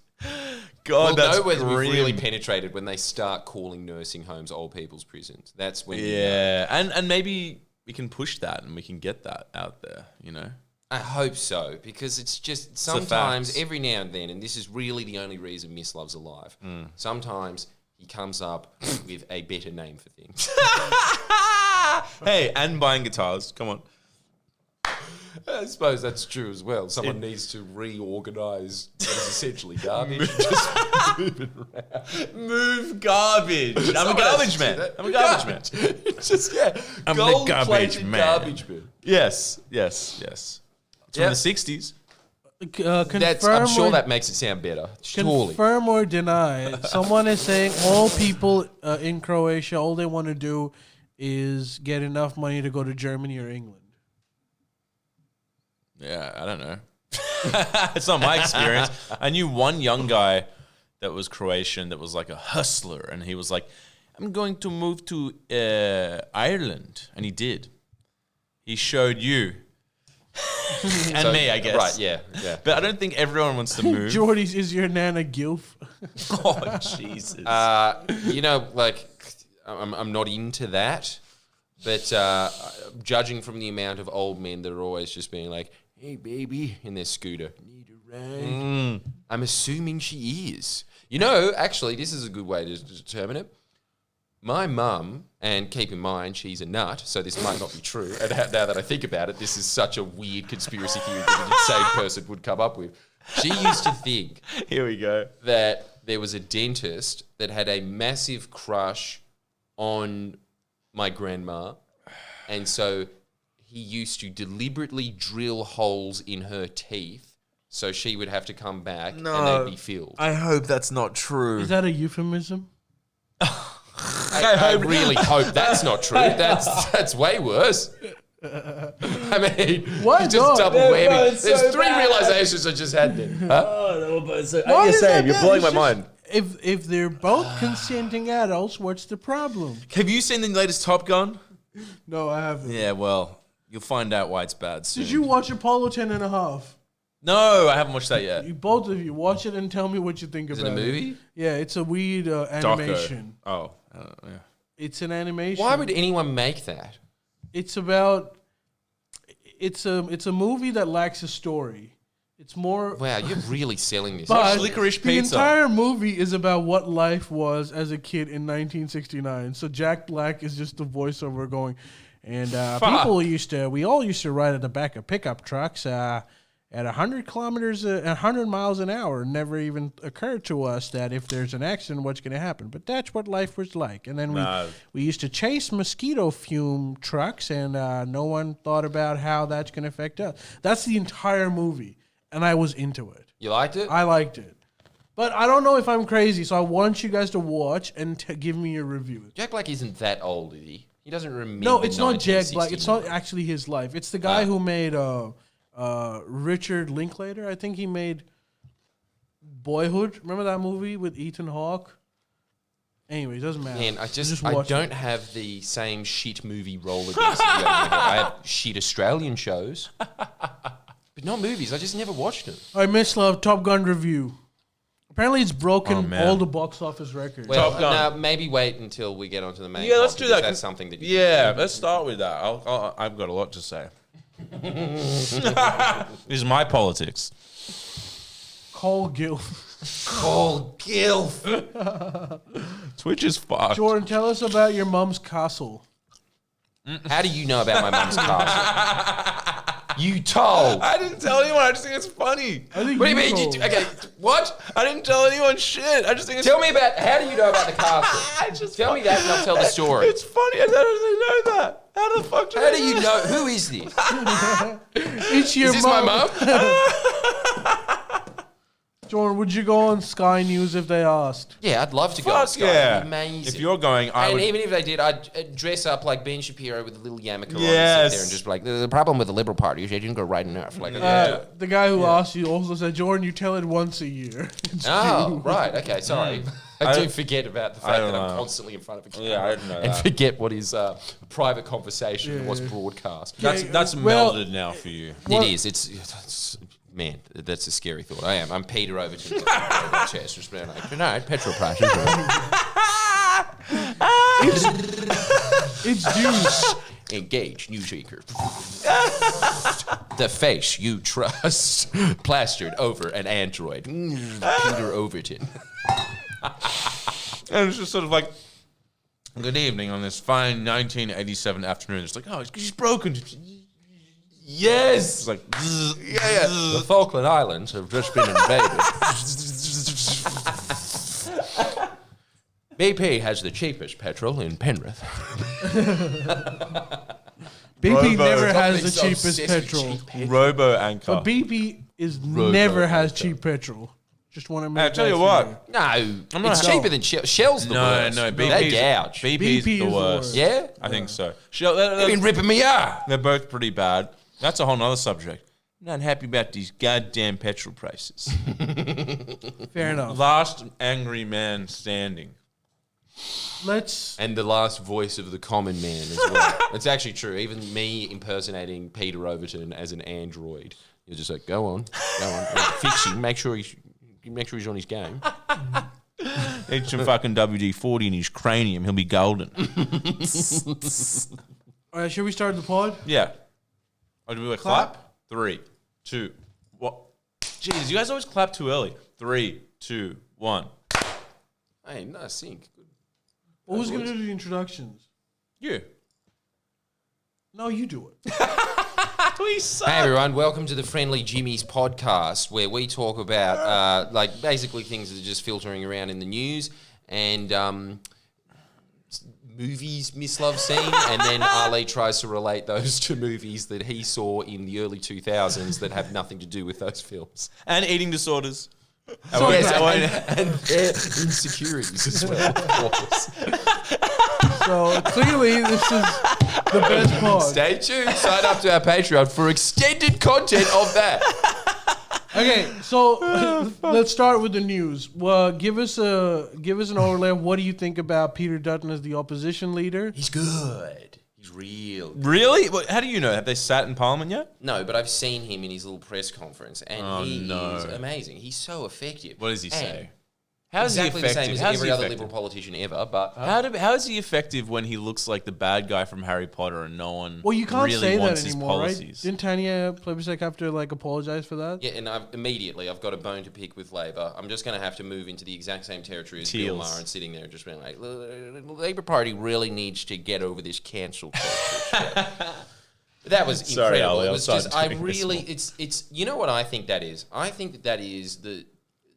[SPEAKER 2] God,
[SPEAKER 3] Well,
[SPEAKER 2] that's
[SPEAKER 3] nowhere we've really
[SPEAKER 2] grim.
[SPEAKER 3] penetrated when they start calling nursing homes old people's prisons. That's when you know.
[SPEAKER 2] Yeah, and maybe we can push that and we can get that out there, you know?
[SPEAKER 3] I hope so, because it's just
[SPEAKER 2] the
[SPEAKER 3] sometimes,
[SPEAKER 2] facts.
[SPEAKER 3] every now and then, and this is really the only reason Miss Love's alive, sometimes he comes up with a better name for things.
[SPEAKER 2] Hey, and buying guitars. Come on.
[SPEAKER 3] I suppose that's true as well. Someone needs to reorganise what is essentially garbage. Just move it around.
[SPEAKER 2] Move garbage. I'm a
[SPEAKER 3] Someone
[SPEAKER 2] garbage
[SPEAKER 3] has to do
[SPEAKER 2] man.
[SPEAKER 3] that.
[SPEAKER 2] I'm a garbage man.
[SPEAKER 3] It's just, yeah,
[SPEAKER 2] I'm the
[SPEAKER 3] gold-plated
[SPEAKER 2] garbage man.
[SPEAKER 3] garbage man.
[SPEAKER 2] Yes. It's from
[SPEAKER 3] Yeah.
[SPEAKER 2] the 60s.
[SPEAKER 3] I'm sure that makes it sound better. Surely.
[SPEAKER 1] Confirm or deny. Someone is saying all people in Croatia, all they want to do is get enough money to go to Germany or England.
[SPEAKER 2] Yeah, I don't know. It's not my experience. I knew one young guy that was Croatian that was like a hustler, and he was like, I'm going to move to Ireland. And he did. He showed you. And
[SPEAKER 3] So-
[SPEAKER 2] me, I guess.
[SPEAKER 3] Right, yeah.
[SPEAKER 2] But I don't think everyone wants to move.
[SPEAKER 1] Jordies, is your nana gilf?
[SPEAKER 2] Oh, Jesus.
[SPEAKER 3] You know, like, I'm not into that, but judging from the amount of old men that are always just being like, hey, baby, in their scooter, need a ride? I'm assuming she is. You know, actually, this is a good way to determine it. My mum, and keep in mind, she's a nut, so this might not be true. And now that I think about it, this is such a weird conspiracy theory that an insane person would come up with. She used to think
[SPEAKER 2] Here we go.
[SPEAKER 3] that there was a dentist that had a massive crush on my grandma, and so he used to deliberately drill holes in her teeth so she would have to come back and they'd be filled.
[SPEAKER 2] I hope that's not true.
[SPEAKER 1] Is that a euphemism?
[SPEAKER 3] I really hope that's not true. That's way worse. I mean,
[SPEAKER 1] What?
[SPEAKER 3] you just double
[SPEAKER 4] No,
[SPEAKER 3] whammy.
[SPEAKER 4] it's
[SPEAKER 3] There's
[SPEAKER 4] so
[SPEAKER 3] 3
[SPEAKER 4] bad.
[SPEAKER 3] realizations I just had there. Huh?
[SPEAKER 4] Oh, no, but so,
[SPEAKER 1] Why
[SPEAKER 4] you're
[SPEAKER 1] is that
[SPEAKER 4] saying you're
[SPEAKER 1] bad?
[SPEAKER 4] blowing
[SPEAKER 1] It's
[SPEAKER 4] my
[SPEAKER 1] just-
[SPEAKER 4] mind.
[SPEAKER 1] If they're both consenting adults, what's the problem?
[SPEAKER 2] Have you seen the latest Top Gun?
[SPEAKER 1] No, I haven't.
[SPEAKER 2] Yeah, well, you'll find out why it's bad soon.
[SPEAKER 1] Did you watch Apollo 10.5?
[SPEAKER 2] No, I haven't watched that yet.
[SPEAKER 1] You both of you watch it and tell me what you think
[SPEAKER 3] Is
[SPEAKER 1] about
[SPEAKER 3] it a movie?
[SPEAKER 1] Yeah, it's a weird animation.
[SPEAKER 2] Doco. Oh, yeah.
[SPEAKER 1] It's an animation.
[SPEAKER 3] Why would anyone make that?
[SPEAKER 1] It's about. It's a movie that lacks a story. It's more.
[SPEAKER 3] Wow, you're really selling this.
[SPEAKER 1] But
[SPEAKER 2] Licorice
[SPEAKER 1] the
[SPEAKER 2] Pizza.
[SPEAKER 1] entire movie is about what life was as a kid in 1969. So Jack Black is just the voiceover going, and we all used to ride at the back of pickup trucks at 100 miles an hour. It never even occurred to us that if there's an accident, what's going to happen. But that's what life was like. And then we used to chase mosquito fume trucks, and no one thought about how that's going to affect us. That's the entire movie. And I was into it.
[SPEAKER 3] You liked it?
[SPEAKER 1] I liked it. But I don't know if I'm crazy, so I want you guys to watch and give me your review.
[SPEAKER 3] Jack Black isn't that old, is he? He doesn't remember.
[SPEAKER 1] No, it's not Jack Black. It's not
[SPEAKER 3] 1969.
[SPEAKER 1] actually his life. It's the guy who made Richard Linklater. I think he made Boyhood. Remember that movie with Ethan Hawke? Anyway, it doesn't matter.
[SPEAKER 3] Man, I
[SPEAKER 1] watch
[SPEAKER 3] don't
[SPEAKER 1] it.
[SPEAKER 3] have the same shit movie Rolodex that you have. I have shit Australian shows, but not movies. I just never watched them.
[SPEAKER 1] All right, Miss Love, Top Gun review. Apparently, it's broken
[SPEAKER 2] man.
[SPEAKER 1] all the box office records.
[SPEAKER 3] Well,
[SPEAKER 2] Top Gun.
[SPEAKER 3] no, maybe wait until we get onto the main.
[SPEAKER 2] Yeah, let's
[SPEAKER 3] pod,
[SPEAKER 2] do
[SPEAKER 3] because
[SPEAKER 2] that.
[SPEAKER 3] That's something that.
[SPEAKER 2] Yeah, let's start with that. I've got a lot to say. This is my politics.
[SPEAKER 1] Cole Gilf.
[SPEAKER 3] Cole Gilf.
[SPEAKER 2] Twitch is fucked.
[SPEAKER 1] Jordan, tell us about your mom's castle.
[SPEAKER 3] How do you know about my mum's castle? You told.
[SPEAKER 2] I didn't tell anyone. I just think it's funny.
[SPEAKER 1] I think
[SPEAKER 3] What do you mean?
[SPEAKER 1] told.
[SPEAKER 3] Okay, what?
[SPEAKER 2] I didn't tell anyone shit. I just think it's
[SPEAKER 3] Tell me about. How do you know about the castle? Tell me that, and I'll tell the story.
[SPEAKER 2] It's funny. I don't know that. How the fuck do
[SPEAKER 3] How do you know? Who is this?
[SPEAKER 1] It's your
[SPEAKER 3] Is this my mum?
[SPEAKER 1] Jordan, would you go on Sky News if they asked?
[SPEAKER 3] Yeah, I'd love to go.
[SPEAKER 2] Fuck
[SPEAKER 3] Sky.
[SPEAKER 2] yeah.
[SPEAKER 3] Amazing.
[SPEAKER 2] If you're going, I
[SPEAKER 3] and
[SPEAKER 2] would.
[SPEAKER 3] even if they did, I'd dress up like Ben Shapiro with a little yarmulke on and
[SPEAKER 2] Yes.
[SPEAKER 3] sit there and just be like, the problem with the Liberal Party is they didn't go right enough. Like,
[SPEAKER 1] The guy who asked you also said, Jordan, you tell it once a year. It's
[SPEAKER 3] oh,
[SPEAKER 1] due.
[SPEAKER 3] right, okay, sorry. I do forget about the fact
[SPEAKER 2] don't
[SPEAKER 3] that I'm
[SPEAKER 2] know.
[SPEAKER 3] constantly in front of a camera.
[SPEAKER 2] Yeah, I didn't know
[SPEAKER 3] and
[SPEAKER 2] that.
[SPEAKER 3] forget what is a private conversation and what's broadcast.
[SPEAKER 2] That's
[SPEAKER 1] Well-
[SPEAKER 2] melded now for you.
[SPEAKER 3] It is. It's man, that's a scary thought. I'm Peter Overton. Chest, just being like, no, petrol prices.
[SPEAKER 1] It's due.
[SPEAKER 3] Engage, new seeker. The face you trust, plastered over an android. Peter Overton.
[SPEAKER 2] And it's just sort of like, good evening on this fine 1987 afternoon. It's like, oh, she's broken.
[SPEAKER 3] Yes.
[SPEAKER 2] It's like,
[SPEAKER 3] Yeah. The Falkland Islands have just been invaded. BP has the cheapest petrol in Penrith.
[SPEAKER 1] BP
[SPEAKER 2] Robo.
[SPEAKER 1] never has the
[SPEAKER 3] So
[SPEAKER 1] cheapest
[SPEAKER 3] obsessed with
[SPEAKER 1] petrol.
[SPEAKER 3] cheap petrol.
[SPEAKER 2] Robo Anchor.
[SPEAKER 1] But BP never has cheap petrol. Just want to make
[SPEAKER 2] I tell
[SPEAKER 1] that
[SPEAKER 2] you
[SPEAKER 1] clear.
[SPEAKER 2] what,
[SPEAKER 3] No, it's cheaper than Shell. Shell's the worst.
[SPEAKER 2] no,
[SPEAKER 3] They
[SPEAKER 2] BP's,
[SPEAKER 3] gouge.
[SPEAKER 2] BP's
[SPEAKER 1] BP
[SPEAKER 2] the
[SPEAKER 1] is the
[SPEAKER 2] worst.
[SPEAKER 1] worst.
[SPEAKER 3] Yeah?
[SPEAKER 2] I think so. Shell,
[SPEAKER 3] They've been ripping me off.
[SPEAKER 2] they're both pretty bad. That's a whole nother subject. I'm not happy about these goddamn petrol prices.
[SPEAKER 1] Fair enough.
[SPEAKER 2] Last angry man standing.
[SPEAKER 1] Let's.
[SPEAKER 3] And the last voice of the common man as well. It's actually true. Even me impersonating Peter Overton as an android. You're just like, go on. Fix him. Make sure he's on his game.
[SPEAKER 2] Eat some fucking WD-40 in his cranium. He'll be golden.
[SPEAKER 1] All right, should we start the pod?
[SPEAKER 2] Yeah. Oh, do we like clap? 3, 2, 1. Jeez, you guys always clap too early. 3, 2, 1.
[SPEAKER 3] Hey, no, sync. Good.
[SPEAKER 1] Who's going to do the introductions?
[SPEAKER 2] You.
[SPEAKER 1] No, you do it.
[SPEAKER 2] We suck.
[SPEAKER 3] Hey everyone, welcome to the Friendly Jimmy's podcast, where we talk about basically things that are just filtering around in the news and movies Miss Love seen, and then Ali tries to relate those to movies that he saw in the early 2000s that have nothing to do with those films.
[SPEAKER 2] And eating disorders.
[SPEAKER 3] And their insecurities as well, of course.
[SPEAKER 1] So clearly, this is the best part.
[SPEAKER 3] Stay tuned. Sign up to our Patreon for extended content of that.
[SPEAKER 1] Okay, so let's start with the news. Well, give us an overlay. What do you think about Peter Dutton as the opposition leader?
[SPEAKER 3] He's good. He's real good.
[SPEAKER 2] Really? How do you know? Have they sat in Parliament yet?
[SPEAKER 3] No, but I've seen him in his little press conference, and he is amazing. He's so effective.
[SPEAKER 2] What does he say?
[SPEAKER 3] How is
[SPEAKER 2] Exactly
[SPEAKER 3] he effective?
[SPEAKER 2] the same as
[SPEAKER 3] How's
[SPEAKER 2] every
[SPEAKER 3] he
[SPEAKER 2] other
[SPEAKER 3] effective?
[SPEAKER 2] Liberal
[SPEAKER 3] Politician ever, but
[SPEAKER 2] How is he effective when he looks like the bad guy from Harry Potter and no one
[SPEAKER 1] Well, you can't
[SPEAKER 2] really
[SPEAKER 1] say that
[SPEAKER 2] wants his
[SPEAKER 1] anymore, right?
[SPEAKER 2] policies?
[SPEAKER 1] Didn't Tanya Plebiscite have to apologize for that?
[SPEAKER 3] yeah, and I've got a bone to pick with Labor. I'm just going to have to move into the exact same territory as Bill Maher and sitting there just being like, the Labor Party really needs to get over this cancel culture. That was
[SPEAKER 2] Sorry,
[SPEAKER 3] incredible.
[SPEAKER 2] Ali,
[SPEAKER 3] It was
[SPEAKER 2] I'll
[SPEAKER 3] just,
[SPEAKER 2] start
[SPEAKER 3] I
[SPEAKER 2] doing
[SPEAKER 3] really,
[SPEAKER 2] this
[SPEAKER 3] it's you know what I think that is? I think that is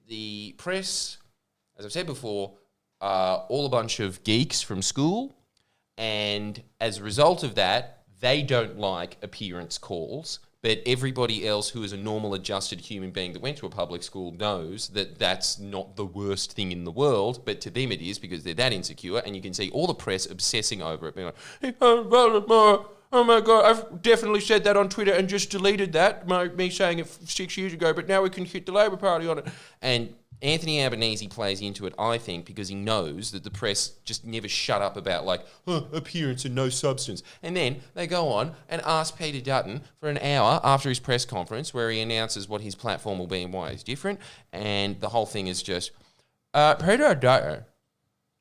[SPEAKER 3] the press, as I've said before, all a bunch of geeks from school, and as a result of that, they don't like appearance calls. But everybody else who is a normal, adjusted human being that went to a public school knows that that's not the worst thing in the world. But to them it is, because they're that insecure. And you can see all the press obsessing over it, being like, hey, oh my God, I've definitely said that on Twitter and just deleted that, me saying it 6 years ago, but now we can hit the Labor Party on it. And Anthony Albanese plays into it, I think, because he knows that the press just never shut up about appearance and no substance. And then they go on and ask Peter Dutton for an hour after his press conference where he announces what his platform will be and why it's different. And the whole thing is just, Peter Dutton,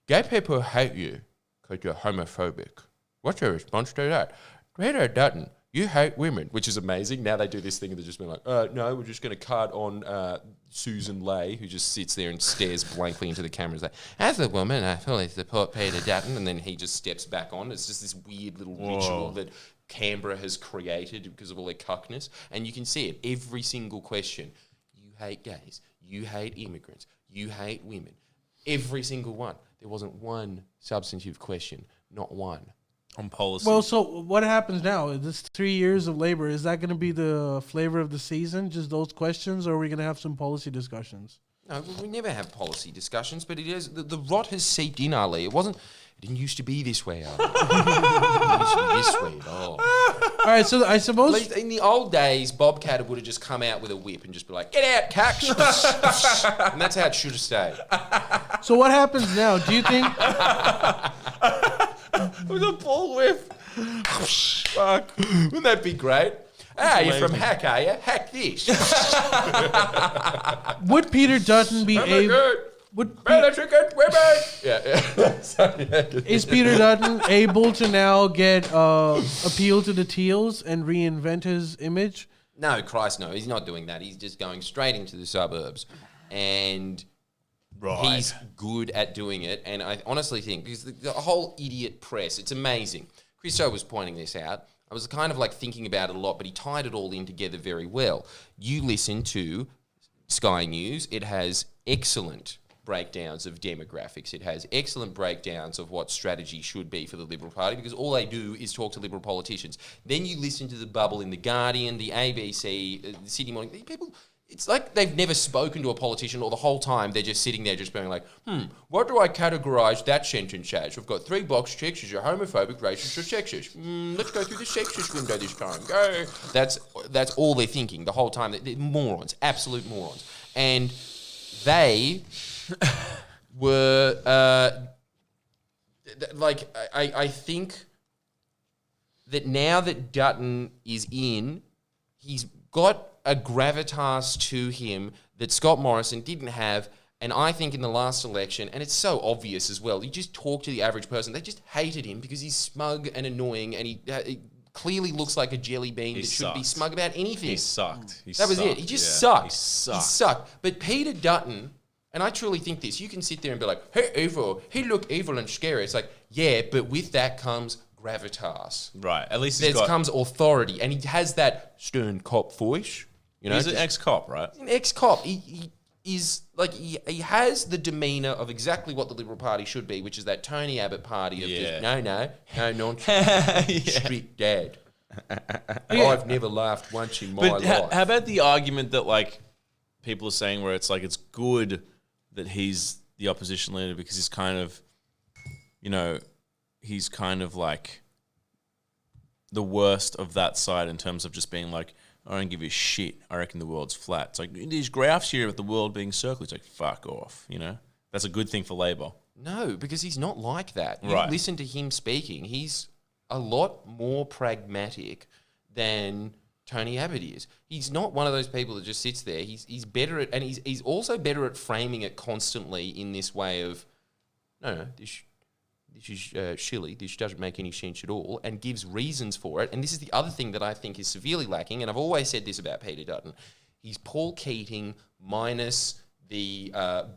[SPEAKER 3] gay people hate you because you're homophobic. What's your response to that? Peter Dutton, you hate women, which is amazing. Now they do this thing and they're just being like, no, we're just going to cut on Susan Lay, who just sits there and stares blankly into the camera. He's like, as a woman, I fully support Peter Dutton. And then he just steps back on. It's just this weird little ritual that Canberra has created because of all their cuckness. And you can see it. Every single question. You hate gays. You hate immigrants. You hate women. Every single one. There wasn't one substantive question. Not one.
[SPEAKER 2] On policy.
[SPEAKER 1] Well, so what happens now? This 3 years of Labor, is that going to be the flavor of the season? Just those questions, or are we going to have some policy discussions?
[SPEAKER 3] No, we never have policy discussions, but it is the rot has seeped in, Ali. It didn't used to be this way, Ali. It used to be this way at all.
[SPEAKER 1] All right, so I suppose...
[SPEAKER 3] Like, in the old days, Bobcat would have just come out with a whip and just be like, get out, cuck. And that's how it should have stayed.
[SPEAKER 1] So what happens now? Do you think...
[SPEAKER 3] With a bull whip. Fuck. Wouldn't that be great? You're from Hack, are you? Hack this.
[SPEAKER 1] Would Peter Dutton be able... Is Peter Dutton able to now get appeal to the teals and reinvent his image?
[SPEAKER 3] No, Christ, no. He's not doing that. He's just going straight into the suburbs. And... Right. He's good at doing it, and I honestly think, because the whole idiot press, it's amazing. Christo was pointing this out. I was kind of thinking about it a lot, but he tied it all in together very well. You listen to Sky News, it has excellent breakdowns of demographics. It has excellent breakdowns of what strategy should be for the Liberal Party, because all they do is talk to Liberal politicians. Then you listen to the bubble in The Guardian, the ABC, the Sydney Morning. People... It's like they've never spoken to a politician, or the whole time they're just sitting there just being like, what do I categorise that sentence as? We've got 3 box checks. Is you're homophobic, racist, or sexist? Let's go through the sexist window this time. Go. That's all they're thinking the whole time. They're morons, absolute morons. And they were, I think that now that Dutton is in, he's got a gravitas to him that Scott Morrison didn't have. And I think in the last election, and it's so obvious as well, you just talk to the average person, they just hated him because he's smug and annoying, and he clearly looks like a jelly bean that shouldn't be smug about anything.
[SPEAKER 2] He sucked.
[SPEAKER 3] That was it. He just sucked. He sucked. But Peter Dutton, and I truly think this, you can sit there and be like, hey, evil, he look evil and scary. It's like, yeah, but with that comes gravitas.
[SPEAKER 2] Right. At least
[SPEAKER 3] There comes authority, and he has that stern cop voice. You know,
[SPEAKER 2] he's an ex-cop, right?
[SPEAKER 3] An ex-cop. He is like he has the demeanour of exactly what the Liberal Party should be, which is that Tony Abbott party of just no nonsense, strict dad. I've never laughed once in my life.
[SPEAKER 2] How about the argument that like people are saying where it's like it's good that he's the opposition leader because he's kind of, you know, he's kind of like the worst of that side in terms of just being like, I don't give a shit. I reckon the world's flat. It's like these graphs here of the world being circular. It's like, fuck off, you know? That's a good thing for Labor.
[SPEAKER 3] No, because he's not like that. You
[SPEAKER 2] Right.
[SPEAKER 3] listen to him speaking. He's a lot more pragmatic than Tony Abbott is. He's not one of those people that just sits there. He's better at, and he's also better at framing it constantly in this way of, no, this is silly. This doesn't make any sense at all, and gives reasons for it. And this is the other thing that I think is severely lacking, and I've always said this about Peter Dutton. He's Paul Keating minus the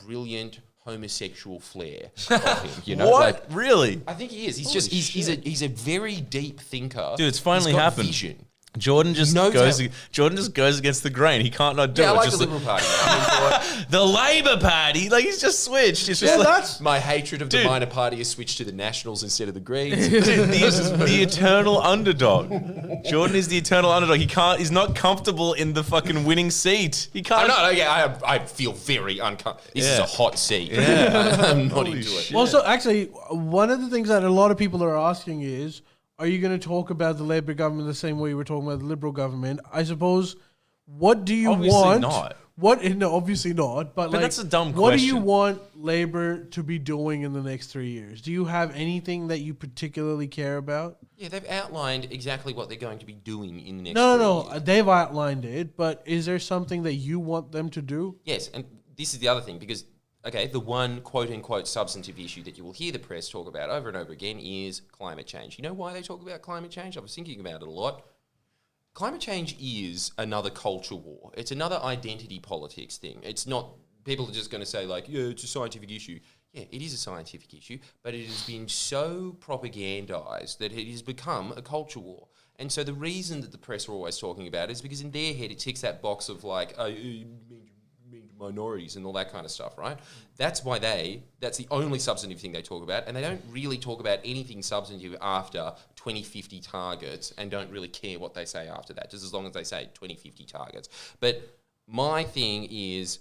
[SPEAKER 3] brilliant homosexual flair of him. You know,
[SPEAKER 2] What? Really?
[SPEAKER 3] I think he is. He's a very deep thinker.
[SPEAKER 2] Dude, it's finally
[SPEAKER 3] He's got
[SPEAKER 2] happened.
[SPEAKER 3] Vision.
[SPEAKER 2] Jordan just
[SPEAKER 3] knows
[SPEAKER 2] goes against the grain. He can't not do
[SPEAKER 3] Yeah,
[SPEAKER 2] it.
[SPEAKER 3] I like
[SPEAKER 2] Just
[SPEAKER 3] the Liberal Party. I
[SPEAKER 2] the Labor Party, like he's just switched. It's just
[SPEAKER 1] Yeah,
[SPEAKER 2] like,
[SPEAKER 1] that's
[SPEAKER 3] mean, my hatred of the minor party has switched to the Nationals instead of the Greens.
[SPEAKER 2] dude, the eternal underdog. Jordan is the eternal underdog. He's not comfortable in the fucking winning seat. He can't.
[SPEAKER 3] I'm not. Okay, I feel very uncomfortable. This is
[SPEAKER 2] Yeah.
[SPEAKER 3] a hot seat.
[SPEAKER 2] Yeah.
[SPEAKER 3] I'm not into it.
[SPEAKER 1] Well, so actually, one of the things that a lot of people are asking is, are you going to talk about the Labour government the same way you were talking about the Liberal government? I suppose, what do you
[SPEAKER 2] Obviously
[SPEAKER 1] want?
[SPEAKER 2] not.
[SPEAKER 1] No, obviously not. But like,
[SPEAKER 2] that's a dumb
[SPEAKER 1] What do you
[SPEAKER 2] question.
[SPEAKER 1] want Labour to be doing in the next 3 years? Do you have anything that you particularly care about?
[SPEAKER 3] Yeah, they've outlined exactly what they're going to be doing in the next.
[SPEAKER 1] No.
[SPEAKER 3] 3 years.
[SPEAKER 1] They've outlined it, but is there something that you want them to do?
[SPEAKER 3] Yes, and this is the other thing, because, okay, the one quote-unquote substantive issue that you will hear the press talk about over and over again is climate change. You know why they talk about climate change? I was thinking about it a lot. Climate change is another culture war. It's another identity politics thing. It's not, people are just going to say like, yeah, it's a scientific issue. Yeah, it is a scientific issue, but it has been so propagandized that it has become a culture war. And so the reason that the press are always talking about it is because in their head it ticks that box of like, oh, you mean minorities and all that kind of stuff, right? That's why that's the only substantive thing they talk about, and they don't really talk about anything substantive after 2050 targets and don't really care what they say after that, just as long as they say 2050 targets. But my thing is,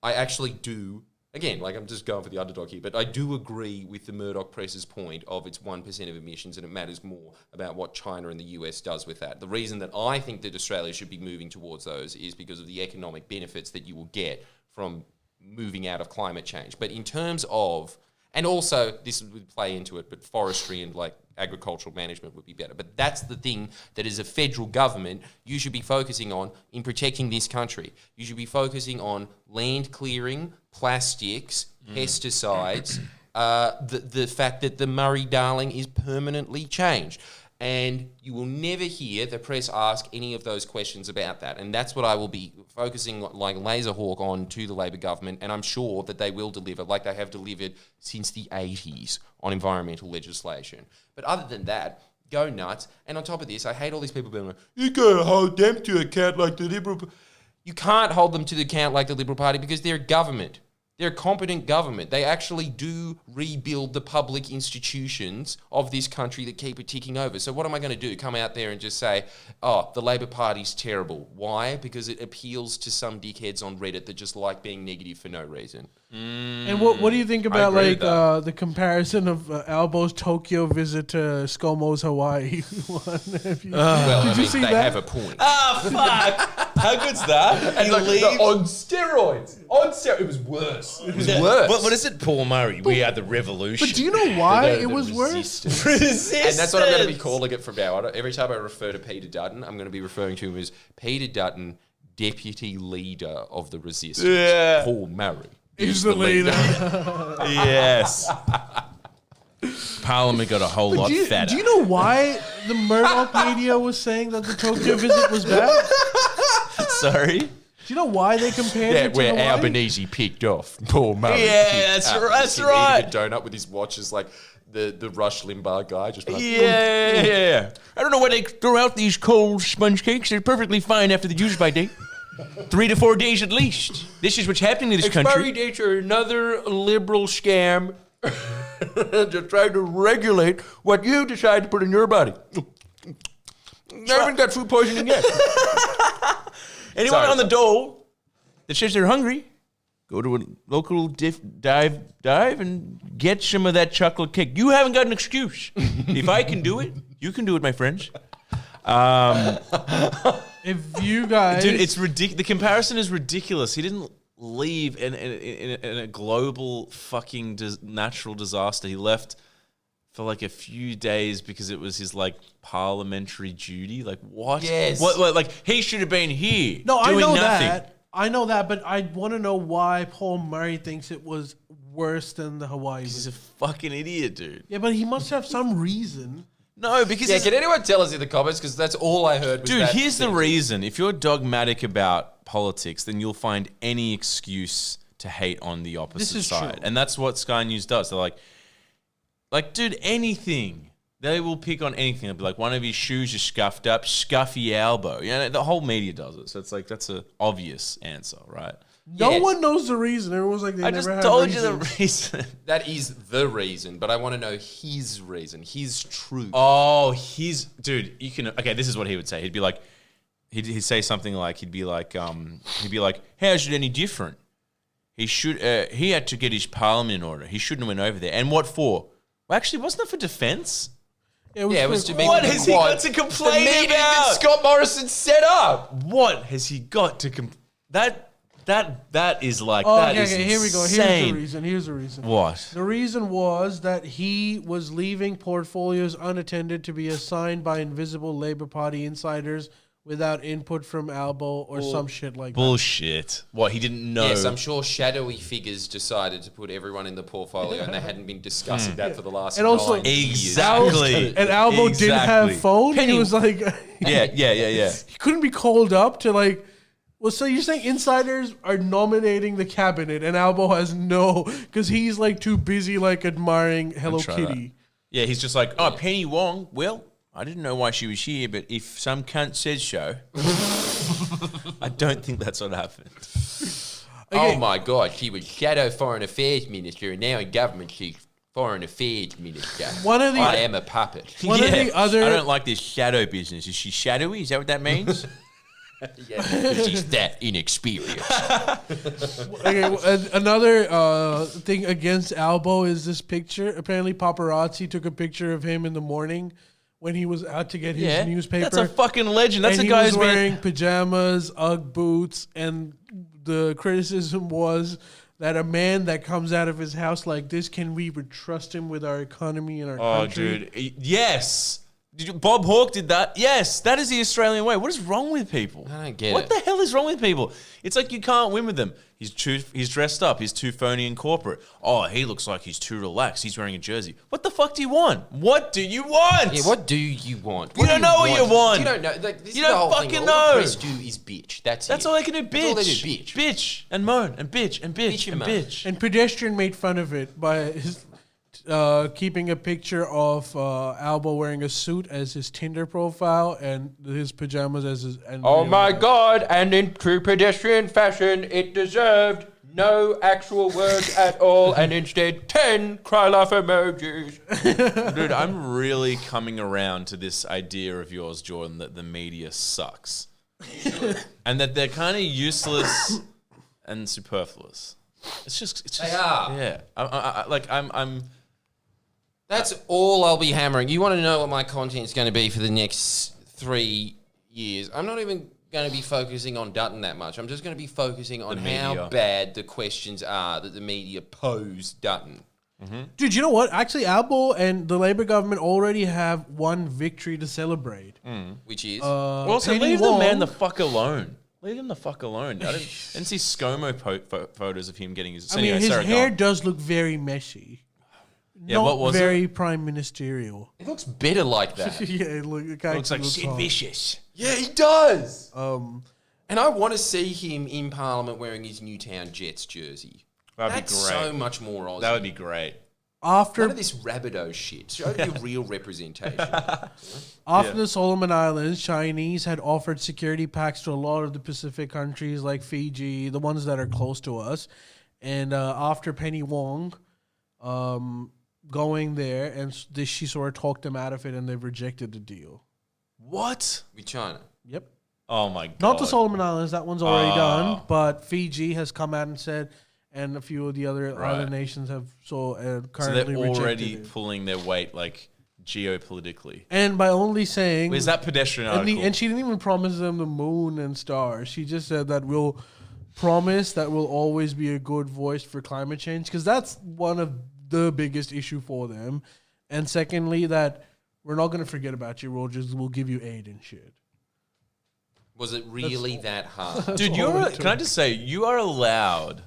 [SPEAKER 3] I actually do, again, like I'm just going for the underdog here, but I do agree with the Murdoch press's point of it's 1% of emissions and it matters more about what China and the US does with that. The reason that I think that Australia should be moving towards those is because of the economic benefits that you will get from moving out of climate change. But in terms of, and also this would play into it, but forestry and like agricultural management would be better. But that's the thing that as a federal government, you should be focusing on in protecting this country. You should be focusing on land clearing, plastics, pesticides, the fact that the Murray-Darling is permanently changed. And you will never hear the press ask any of those questions about that. And that's what I will be focusing like laser hawk on to the Labor government. And I'm sure that they will deliver, like they have delivered since the 80s on environmental legislation. But other than that, go nuts. And on top of this, I hate all these people being like, you got to hold them to account like the Liberal Party. You can't hold them to the account like the Liberal Party because they're government. They're a competent government. They actually do rebuild the public institutions of this country that keep it ticking over. So what am I going to do? Come out there and just say, oh, the Labor Party's terrible. Why? Because it appeals to some dickheads on Reddit that just like being negative for no reason.
[SPEAKER 1] And what do you think about
[SPEAKER 2] agree with
[SPEAKER 1] like the comparison of Albo's Tokyo visit to ScoMo's Hawaii one?
[SPEAKER 3] Well, I mean,
[SPEAKER 1] see
[SPEAKER 3] they
[SPEAKER 1] that?
[SPEAKER 3] have a point.
[SPEAKER 2] Ah, fuck. How good's that? He leaves.
[SPEAKER 3] On steroids. It was worse. It was worse.
[SPEAKER 4] What is it, Paul Murray? We are the revolution.
[SPEAKER 1] But do you know why
[SPEAKER 3] The
[SPEAKER 1] it was worse?
[SPEAKER 3] And that's what I'm going to be calling it from now on. Every time I refer to Peter Dutton, I'm going to be referring to him as Peter Dutton, deputy leader of the resistance.
[SPEAKER 2] Yeah.
[SPEAKER 3] Paul Murray
[SPEAKER 1] He's the leader.
[SPEAKER 2] Yes.
[SPEAKER 4] Parliament got a whole lot fatter.
[SPEAKER 1] Do you know why the Murdoch media was saying that the Tokyo visit was bad?
[SPEAKER 2] Sorry.
[SPEAKER 1] Do you know why they compared it to
[SPEAKER 3] where
[SPEAKER 1] Hawaii?
[SPEAKER 3] Albanese picked off Paul Murray.
[SPEAKER 2] Yeah, that's right.
[SPEAKER 3] Eating a donut with his watch is like the Rush Limbaugh guy. Just like,
[SPEAKER 4] Yeah. I don't know why they throw out these cold sponge cakes. They're perfectly fine after the use-by date. 3 to 4 days at least. This is what's happening in this
[SPEAKER 3] expiry
[SPEAKER 4] country.
[SPEAKER 3] dates are another liberal scam to try to regulate what you decide to put in your body. I haven't got food poisoning yet.
[SPEAKER 4] Anyone on the dole that says they're hungry, go to a local dive and get some of that chocolate cake. You haven't got an excuse. If I can do it, you can do it, my friends.
[SPEAKER 1] If you guys,
[SPEAKER 2] Dude, it's ridiculous. The comparison is ridiculous. He didn't leave in a global fucking natural disaster. He left for like a few days because it was his like parliamentary duty. Like what?
[SPEAKER 3] Yes.
[SPEAKER 2] What like he should have been here.
[SPEAKER 1] no, I
[SPEAKER 2] doing
[SPEAKER 1] know
[SPEAKER 2] nothing.
[SPEAKER 1] that. I know that, but I want to know why Paul Murray thinks it was worse than the Hawaii.
[SPEAKER 2] He's a fucking idiot, dude.
[SPEAKER 1] Yeah, but he must have some reason.
[SPEAKER 2] No, because
[SPEAKER 3] Yeah, can anyone tell us in the comments? Because that's all I heard. Was
[SPEAKER 2] dude,
[SPEAKER 3] that
[SPEAKER 2] here's the
[SPEAKER 3] thing.
[SPEAKER 2] reason. If you're dogmatic about politics, then you'll find any excuse to hate on the opposite
[SPEAKER 1] is
[SPEAKER 2] side.
[SPEAKER 1] true.
[SPEAKER 2] And that's what Sky News does. They're like, dude, anything. They will pick on anything. They'll be like, one of his shoes is scuffed up, scuffy elbow. You know, the whole media does it. So it's like, that's an obvious answer, right?
[SPEAKER 1] No
[SPEAKER 3] Yes.
[SPEAKER 1] one knows the reason. Everyone's like, they
[SPEAKER 2] I
[SPEAKER 1] never
[SPEAKER 2] just
[SPEAKER 1] had
[SPEAKER 2] told you
[SPEAKER 1] reasons.
[SPEAKER 2] the reason.
[SPEAKER 3] That is the reason, but I want to know his reason, his truth.
[SPEAKER 2] Oh, dude, you can, okay, this is what he would say. He'd be like, he'd say something like, he'd be like, how's it any different? He had to get his parliament in order. He shouldn't have went over there. And what for? Well, actually, wasn't it for defense?
[SPEAKER 3] Yeah, it was to
[SPEAKER 1] for-
[SPEAKER 3] meet
[SPEAKER 2] What
[SPEAKER 3] with
[SPEAKER 2] has
[SPEAKER 3] the
[SPEAKER 2] he
[SPEAKER 3] quad.
[SPEAKER 2] got to
[SPEAKER 3] The
[SPEAKER 2] complain
[SPEAKER 3] meeting that
[SPEAKER 2] about?
[SPEAKER 3] Scott Morrison set up.
[SPEAKER 2] What has he got to that is like,
[SPEAKER 1] Oh,
[SPEAKER 2] that
[SPEAKER 1] okay,
[SPEAKER 2] is
[SPEAKER 1] okay, here we go.
[SPEAKER 2] insane.
[SPEAKER 1] Here's the reason.
[SPEAKER 2] What?
[SPEAKER 1] The reason was that he was leaving portfolios unattended to be assigned by invisible Labour Party insiders without input from Albo or some shit like that.
[SPEAKER 2] Bullshit. What, he didn't know?
[SPEAKER 3] Yes, I'm sure shadowy figures decided to put everyone in the portfolio, and they hadn't been discussing that for the last
[SPEAKER 1] And also-
[SPEAKER 3] 9 years.
[SPEAKER 2] Exactly.
[SPEAKER 1] And Albo didn't have
[SPEAKER 2] Exactly.
[SPEAKER 1] phone.
[SPEAKER 2] Penny-
[SPEAKER 1] He was like,
[SPEAKER 2] Yeah.
[SPEAKER 1] he couldn't be called up to like. Well, so you're saying insiders are nominating the cabinet, and Albo has no, because he's like too busy like admiring Hello
[SPEAKER 2] try
[SPEAKER 1] Kitty.
[SPEAKER 2] Yeah, he's just like, oh, Penny Wong. Well, I didn't know why she was here, but if some cunt says so, I don't think that's what happened.
[SPEAKER 3] Oh my God, she was shadow foreign affairs minister, and now in government she's foreign affairs minister. I am a puppet.
[SPEAKER 1] One of the other-
[SPEAKER 2] I don't like this shadow business. Is she shadowy? Is that what that means?
[SPEAKER 3] Yeah, because she's that inexperienced.
[SPEAKER 1] Okay, another thing against Albo is this picture. Apparently, paparazzi took a picture of him in the morning when he was out to get his newspaper.
[SPEAKER 2] That's a fucking legend. That's
[SPEAKER 1] and
[SPEAKER 2] a
[SPEAKER 1] he
[SPEAKER 2] guy
[SPEAKER 1] was
[SPEAKER 2] who's been.
[SPEAKER 1] wearing pajamas, UGG boots, and the criticism was that a man that comes out of his house like this, can we trust him with our economy and our
[SPEAKER 2] Oh,
[SPEAKER 1] country?
[SPEAKER 2] dude. Yes. Bob Hawke did that. Yes, that is the Australian way. What is wrong with people?
[SPEAKER 3] I don't get
[SPEAKER 2] What
[SPEAKER 3] it.
[SPEAKER 2] the hell is wrong with people? It's like you can't win with them. He's dressed up. He's too phony and corporate. Oh, he looks like he's too relaxed. He's wearing a jersey. What the fuck do you want? What do you want?
[SPEAKER 3] Yeah, what do you want?
[SPEAKER 2] You don't know what you want.
[SPEAKER 3] You don't know. Like, this
[SPEAKER 2] You
[SPEAKER 3] is the
[SPEAKER 2] don't
[SPEAKER 3] whole thing.
[SPEAKER 2] fucking
[SPEAKER 3] All
[SPEAKER 2] know.
[SPEAKER 3] the press do is bitch. That's it.
[SPEAKER 2] all they can do. Bitch.
[SPEAKER 3] That's all they do, bitch.
[SPEAKER 2] Bitch and moan and bitch and bitch,
[SPEAKER 3] Bitch
[SPEAKER 2] and
[SPEAKER 3] and moan.
[SPEAKER 2] bitch.
[SPEAKER 1] And Pedestrian made fun of it by his, keeping a picture of Albo wearing a suit as his Tinder profile and his pajamas as his. And
[SPEAKER 3] Oh my God! And in true pedestrian fashion, it deserved no actual words at all, and instead 10 cry laugh emojis.
[SPEAKER 2] Dude, I'm really coming around to this idea of yours, Jordan, that the media sucks. And that they're kind of useless and superfluous. It's just
[SPEAKER 3] They are.
[SPEAKER 2] Yeah. I'm
[SPEAKER 3] That's all I'll be hammering. You want to know what my content's going to be for the next 3 years? I'm not even going to be focusing on Dutton that much. I'm just going to be focusing on
[SPEAKER 2] The media.
[SPEAKER 3] how bad the questions are that the media pose Dutton.
[SPEAKER 1] Dude, you know what? Actually, Albo and the Labour government already have one victory to celebrate.
[SPEAKER 3] Which is...
[SPEAKER 2] also
[SPEAKER 1] Penny
[SPEAKER 2] leave the man
[SPEAKER 1] Wong-
[SPEAKER 2] the fuck alone. Leave him the fuck alone. I didn't see ScoMo photos of him getting his.
[SPEAKER 1] I mean,
[SPEAKER 2] anyway,
[SPEAKER 1] his
[SPEAKER 2] sorry, go
[SPEAKER 1] hair
[SPEAKER 2] on.
[SPEAKER 1] does look very messy.
[SPEAKER 2] Yeah,
[SPEAKER 1] Not
[SPEAKER 2] what was
[SPEAKER 1] very
[SPEAKER 2] it?
[SPEAKER 1] prime ministerial.
[SPEAKER 3] it looks better like that.
[SPEAKER 1] Yeah, it
[SPEAKER 2] Looks like Sid
[SPEAKER 1] hard.
[SPEAKER 2] Vicious.
[SPEAKER 3] Yeah, he does.
[SPEAKER 1] Um,
[SPEAKER 3] And I want to see him in Parliament wearing his Newtown Jets jersey.
[SPEAKER 2] That'd be
[SPEAKER 3] That's
[SPEAKER 2] great.
[SPEAKER 3] so much more Aussie.
[SPEAKER 2] That would be great.
[SPEAKER 1] After
[SPEAKER 3] none of this Rabideau shit. Show your real representation.
[SPEAKER 1] After the Solomon Islands, Chinese had offered security packs to a lot of the Pacific countries like Fiji, the ones that are close to us. And after Penny Wong going there, and she sort of talked them out of it, and they've rejected the deal.
[SPEAKER 2] What?
[SPEAKER 3] With China.
[SPEAKER 1] Yep.
[SPEAKER 2] Oh my god.
[SPEAKER 1] Not the Solomon Islands, that one's already done. But Fiji has come out and said, and a few of the other nations have currently
[SPEAKER 2] they're already
[SPEAKER 1] rejected it.
[SPEAKER 2] pulling their weight like geopolitically.
[SPEAKER 1] And by only saying...
[SPEAKER 2] Is that pedestrian article?
[SPEAKER 1] And she didn't even promise them the moon and stars. She just said that we'll promise that we'll always be a good voice for climate change, because that's one of the biggest issue for them. And secondly, that we're not going to forget about you. We'll give you aid and shit.
[SPEAKER 3] Was it really that hard?
[SPEAKER 2] Dude, can I just say, you are allowed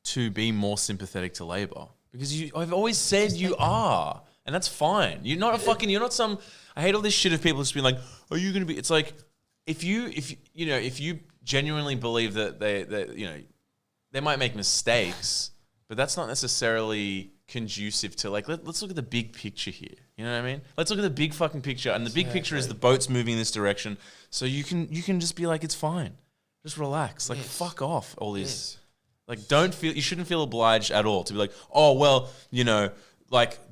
[SPEAKER 2] to be more sympathetic to Labor, because I've always said you are, and that's fine. You're not some. I hate all this shit of people just being like, "Are you going to be?" It's like if you genuinely believe that they might make mistakes, but that's not necessarily conducive to let's look at the big picture here. You know what I mean? Let's look at the big fucking picture, and the big picture is the boat's moving in this direction. So you can just be like, it's fine, just relax, fuck off all this.
[SPEAKER 3] Yes.
[SPEAKER 2] You shouldn't feel obliged at all to be like, oh, well,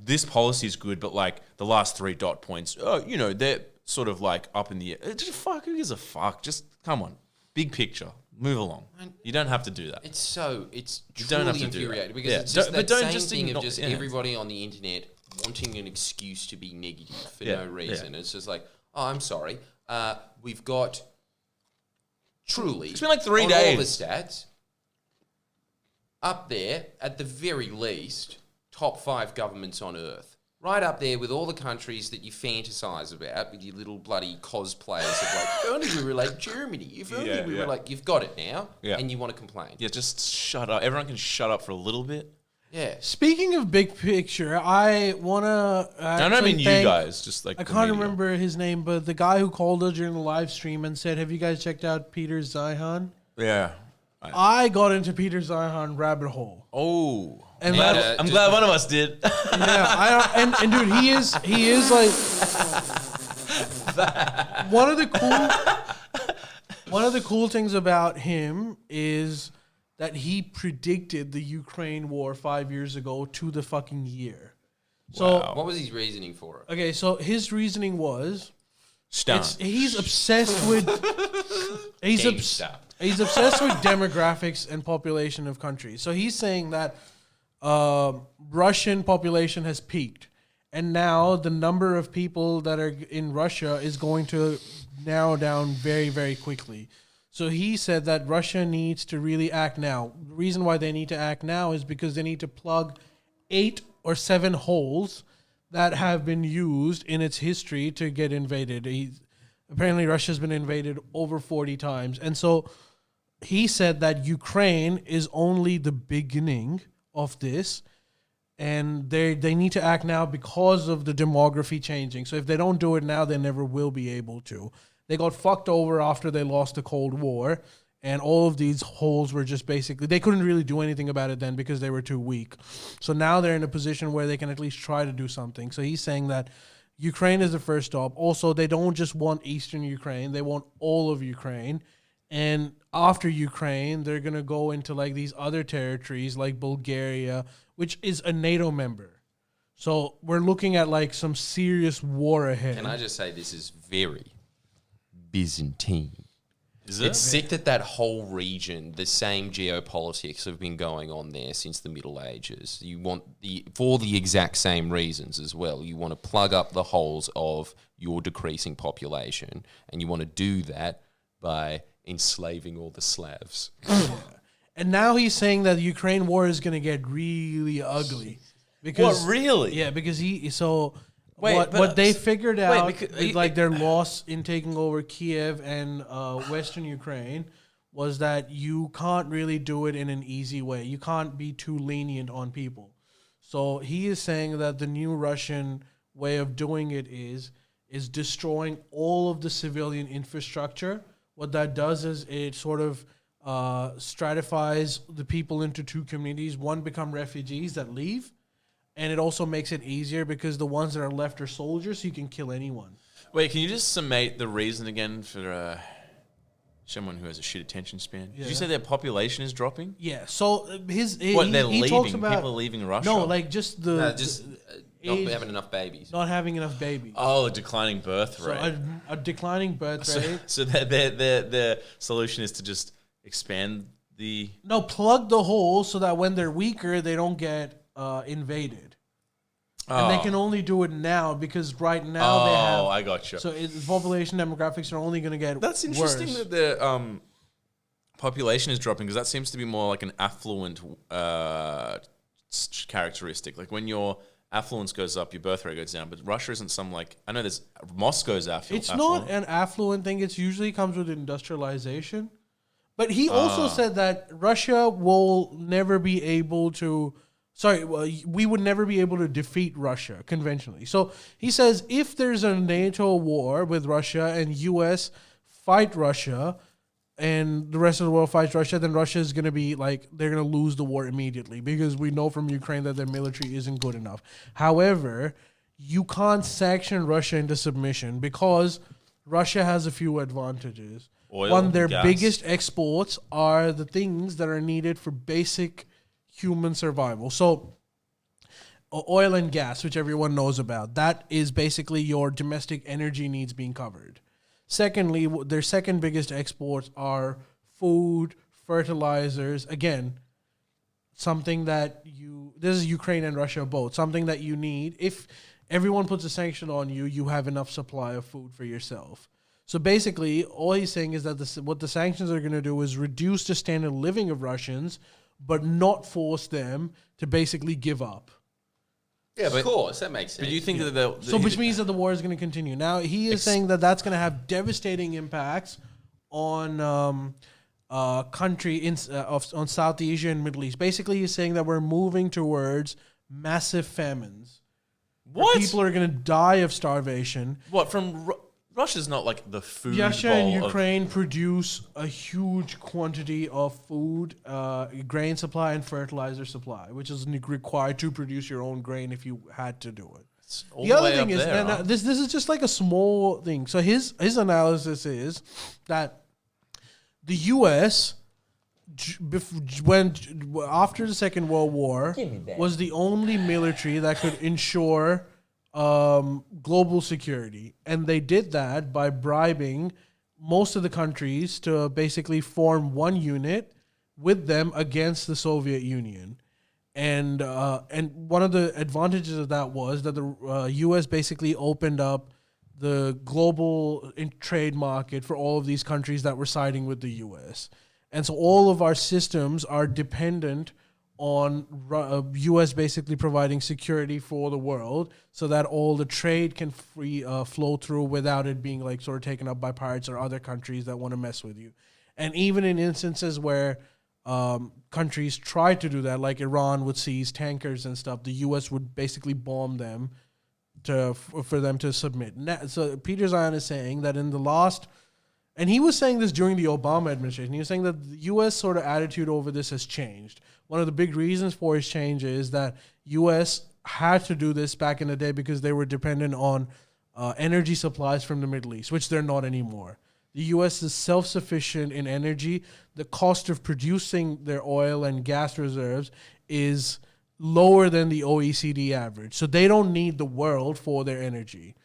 [SPEAKER 2] this policy is good, but the last 3 dot points, they're sort of up in the air. Just who gives a fuck? Just come on. Big picture. Move along. You don't have to do that.
[SPEAKER 3] It's truly
[SPEAKER 2] don't have to
[SPEAKER 3] infuriating, because it's just same thing of just everybody on the internet wanting an excuse to be negative for no reason. It's just like, oh, I'm sorry. We've got truly...
[SPEAKER 2] It's been 3
[SPEAKER 3] on
[SPEAKER 2] days.
[SPEAKER 3] all the stats... up there, at the very least, top 5 governments on Earth. Right up there with all the countries that you fantasize about with your little bloody cosplayers of if only we were like Germany, if only we were you've got it now, and you want to complain.
[SPEAKER 2] Yeah, just shut up. Everyone can shut up for a little bit.
[SPEAKER 3] Yeah.
[SPEAKER 1] Speaking of big picture, I want to...
[SPEAKER 2] I don't mean you guys, just
[SPEAKER 1] I can't remember his name, but the guy who called us during the live stream and said, have you guys checked out Peter Zeihan?
[SPEAKER 2] Yeah.
[SPEAKER 1] I got into Peter Zeihan rabbit hole.
[SPEAKER 2] Oh.
[SPEAKER 1] And
[SPEAKER 2] I'm glad one of us did.
[SPEAKER 1] Yeah, and dude, he is one of the cool things about him is that he predicted the Ukraine war 5 years ago to the fucking year. So
[SPEAKER 3] what was his reasoning for it?
[SPEAKER 1] Okay, so his reasoning was
[SPEAKER 2] He's
[SPEAKER 1] obsessed with he's obsessed with demographics and population of countries. So he's saying that Russian population has peaked, and now the number of people that are in Russia is going to narrow down very, very quickly. So he said that Russia needs to really act now. The reason why they need to act now is because they need to plug 8 or 7 holes that have been used in its history to get invaded. Apparently Russia's been invaded over 40 times. And so he said that Ukraine is only the beginning of this, and they need to act now because of the demography changing. So if they don't do it now, they never will be able to. They got fucked over after they lost the Cold War, and all of these holes were just basically, they couldn't really do anything about it then because they were too weak. So now they're in a position where they can at least try to do something. So he's saying that Ukraine is the first stop. Also, they don't just want Eastern Ukraine, they want all of Ukraine. And after Ukraine, they're going to go into these other territories like Bulgaria, which is a NATO member. So we're looking at some serious war ahead.
[SPEAKER 3] Can I just say this is very Byzantine?
[SPEAKER 2] Is it?
[SPEAKER 3] It's sick that whole region, the same geopolitics have been going on there since the Middle Ages. You want for the exact same reasons as well. You want to plug up the holes of your decreasing population, and you want to do that by enslaving all the Slavs.
[SPEAKER 1] And now he's saying that the Ukraine war is going to get really ugly. Because,
[SPEAKER 2] what, really?
[SPEAKER 1] Yeah, because what they figured out with their loss in taking over Kiev and Western Ukraine was that you can't really do it in an easy way. You can't be too lenient on people. So he is saying that the new Russian way of doing it is destroying all of the civilian infrastructure. What that does is it sort of stratifies the people into 2 communities. One become refugees that leave, And it also makes it easier because the ones that are left are soldiers, so you can kill anyone.
[SPEAKER 2] Wait, can you just summate the reason again for someone who has a shit attention span?
[SPEAKER 1] Yeah.
[SPEAKER 2] Did you say their population is dropping?
[SPEAKER 1] Yeah, so
[SPEAKER 2] They're
[SPEAKER 1] he
[SPEAKER 2] leaving?
[SPEAKER 1] talks about...
[SPEAKER 2] People are leaving Russia?
[SPEAKER 1] No, like just
[SPEAKER 3] Not
[SPEAKER 1] age-
[SPEAKER 3] having enough babies.
[SPEAKER 1] not having enough babies.
[SPEAKER 2] Oh, a declining birth
[SPEAKER 1] So
[SPEAKER 2] rate.
[SPEAKER 1] a declining birth rate.
[SPEAKER 2] So their solution is to just expand the...
[SPEAKER 1] No, plug the hole so that when they're weaker, they don't get invaded. And they can only do it now because right now they have...
[SPEAKER 2] Oh, I got you.
[SPEAKER 1] So population demographics are only going to get
[SPEAKER 2] That's interesting
[SPEAKER 1] worse.
[SPEAKER 2] that the population is dropping because that seems to be more like an affluent characteristic. Like when your affluence goes up, your birth rate goes down. But Russia isn't some like... I know there's... Moscow's affluent.
[SPEAKER 1] It's not an affluent thing. It usually comes with industrialization. But he also said that Russia will never be able to... we would never be able to defeat Russia conventionally. So he says if there's a NATO war with Russia and U.S. fight Russia and the rest of the world fights Russia, then Russia is going to be like, they're going to lose the war immediately because we know from Ukraine that their military isn't good enough. However, you can't sanction Russia into submission because Russia has a few advantages.
[SPEAKER 2] Oil,
[SPEAKER 1] One, their
[SPEAKER 2] gas.
[SPEAKER 1] biggest exports are the things that are needed for basic human survival. So oil and gas, which everyone knows about, that is basically your domestic energy needs being covered. Secondly, their second biggest exports are food, fertilizers. Again, something that this is Ukraine and Russia both, something that you need. If everyone puts a sanction on you, you have enough supply of food for yourself. So basically, all he's saying is that what the sanctions are going to do is reduce the standard of living of Russians, but not force them to basically give up.
[SPEAKER 3] Yeah, of course, that makes sense.
[SPEAKER 2] But do you think that
[SPEAKER 1] So which means that the war is going to continue. Now, he is saying that that's going to have devastating impacts on on South Asia and Middle East. Basically, he's saying that we're moving towards massive famines.
[SPEAKER 2] What?
[SPEAKER 1] People are going to die of starvation.
[SPEAKER 2] What, from... Russia's not like the food
[SPEAKER 1] Russia
[SPEAKER 2] bowl
[SPEAKER 1] and
[SPEAKER 2] of-
[SPEAKER 1] Ukraine produce a huge quantity of food, grain supply, and fertilizer supply, which is required to produce your own grain if you had to do it.
[SPEAKER 2] It's all
[SPEAKER 1] The other
[SPEAKER 2] way
[SPEAKER 1] thing
[SPEAKER 2] up
[SPEAKER 1] is,
[SPEAKER 2] there, huh?
[SPEAKER 1] this is just like a small thing. So his analysis is that the U.S. After the Second World War was the only military that could ensure global security, and they did that by bribing most of the countries to basically form one unit with them against the Soviet Union. And one of the advantages of that was that the U.S. basically opened up the global trade market for all of these countries that were siding with the U.S. And so all of our systems are dependent on U.S. basically providing security for the world so that all the trade can flow through without it being like sort of taken up by pirates or other countries that want to mess with you. And even in instances where countries try to do that, like Iran would seize tankers and stuff, the U.S. would basically bomb them for them to submit. So Peter Zion is saying that in the last... And he was saying this during the Obama administration. He was saying that the U.S. sort of attitude over this has changed. One of the big reasons for his change is that U.S. had to do this back in the day because they were dependent on energy supplies from the Middle East, which they're not anymore. The U.S. is self-sufficient in energy. The cost of producing their oil and gas reserves is lower than the OECD average. So they don't need the world for their energy.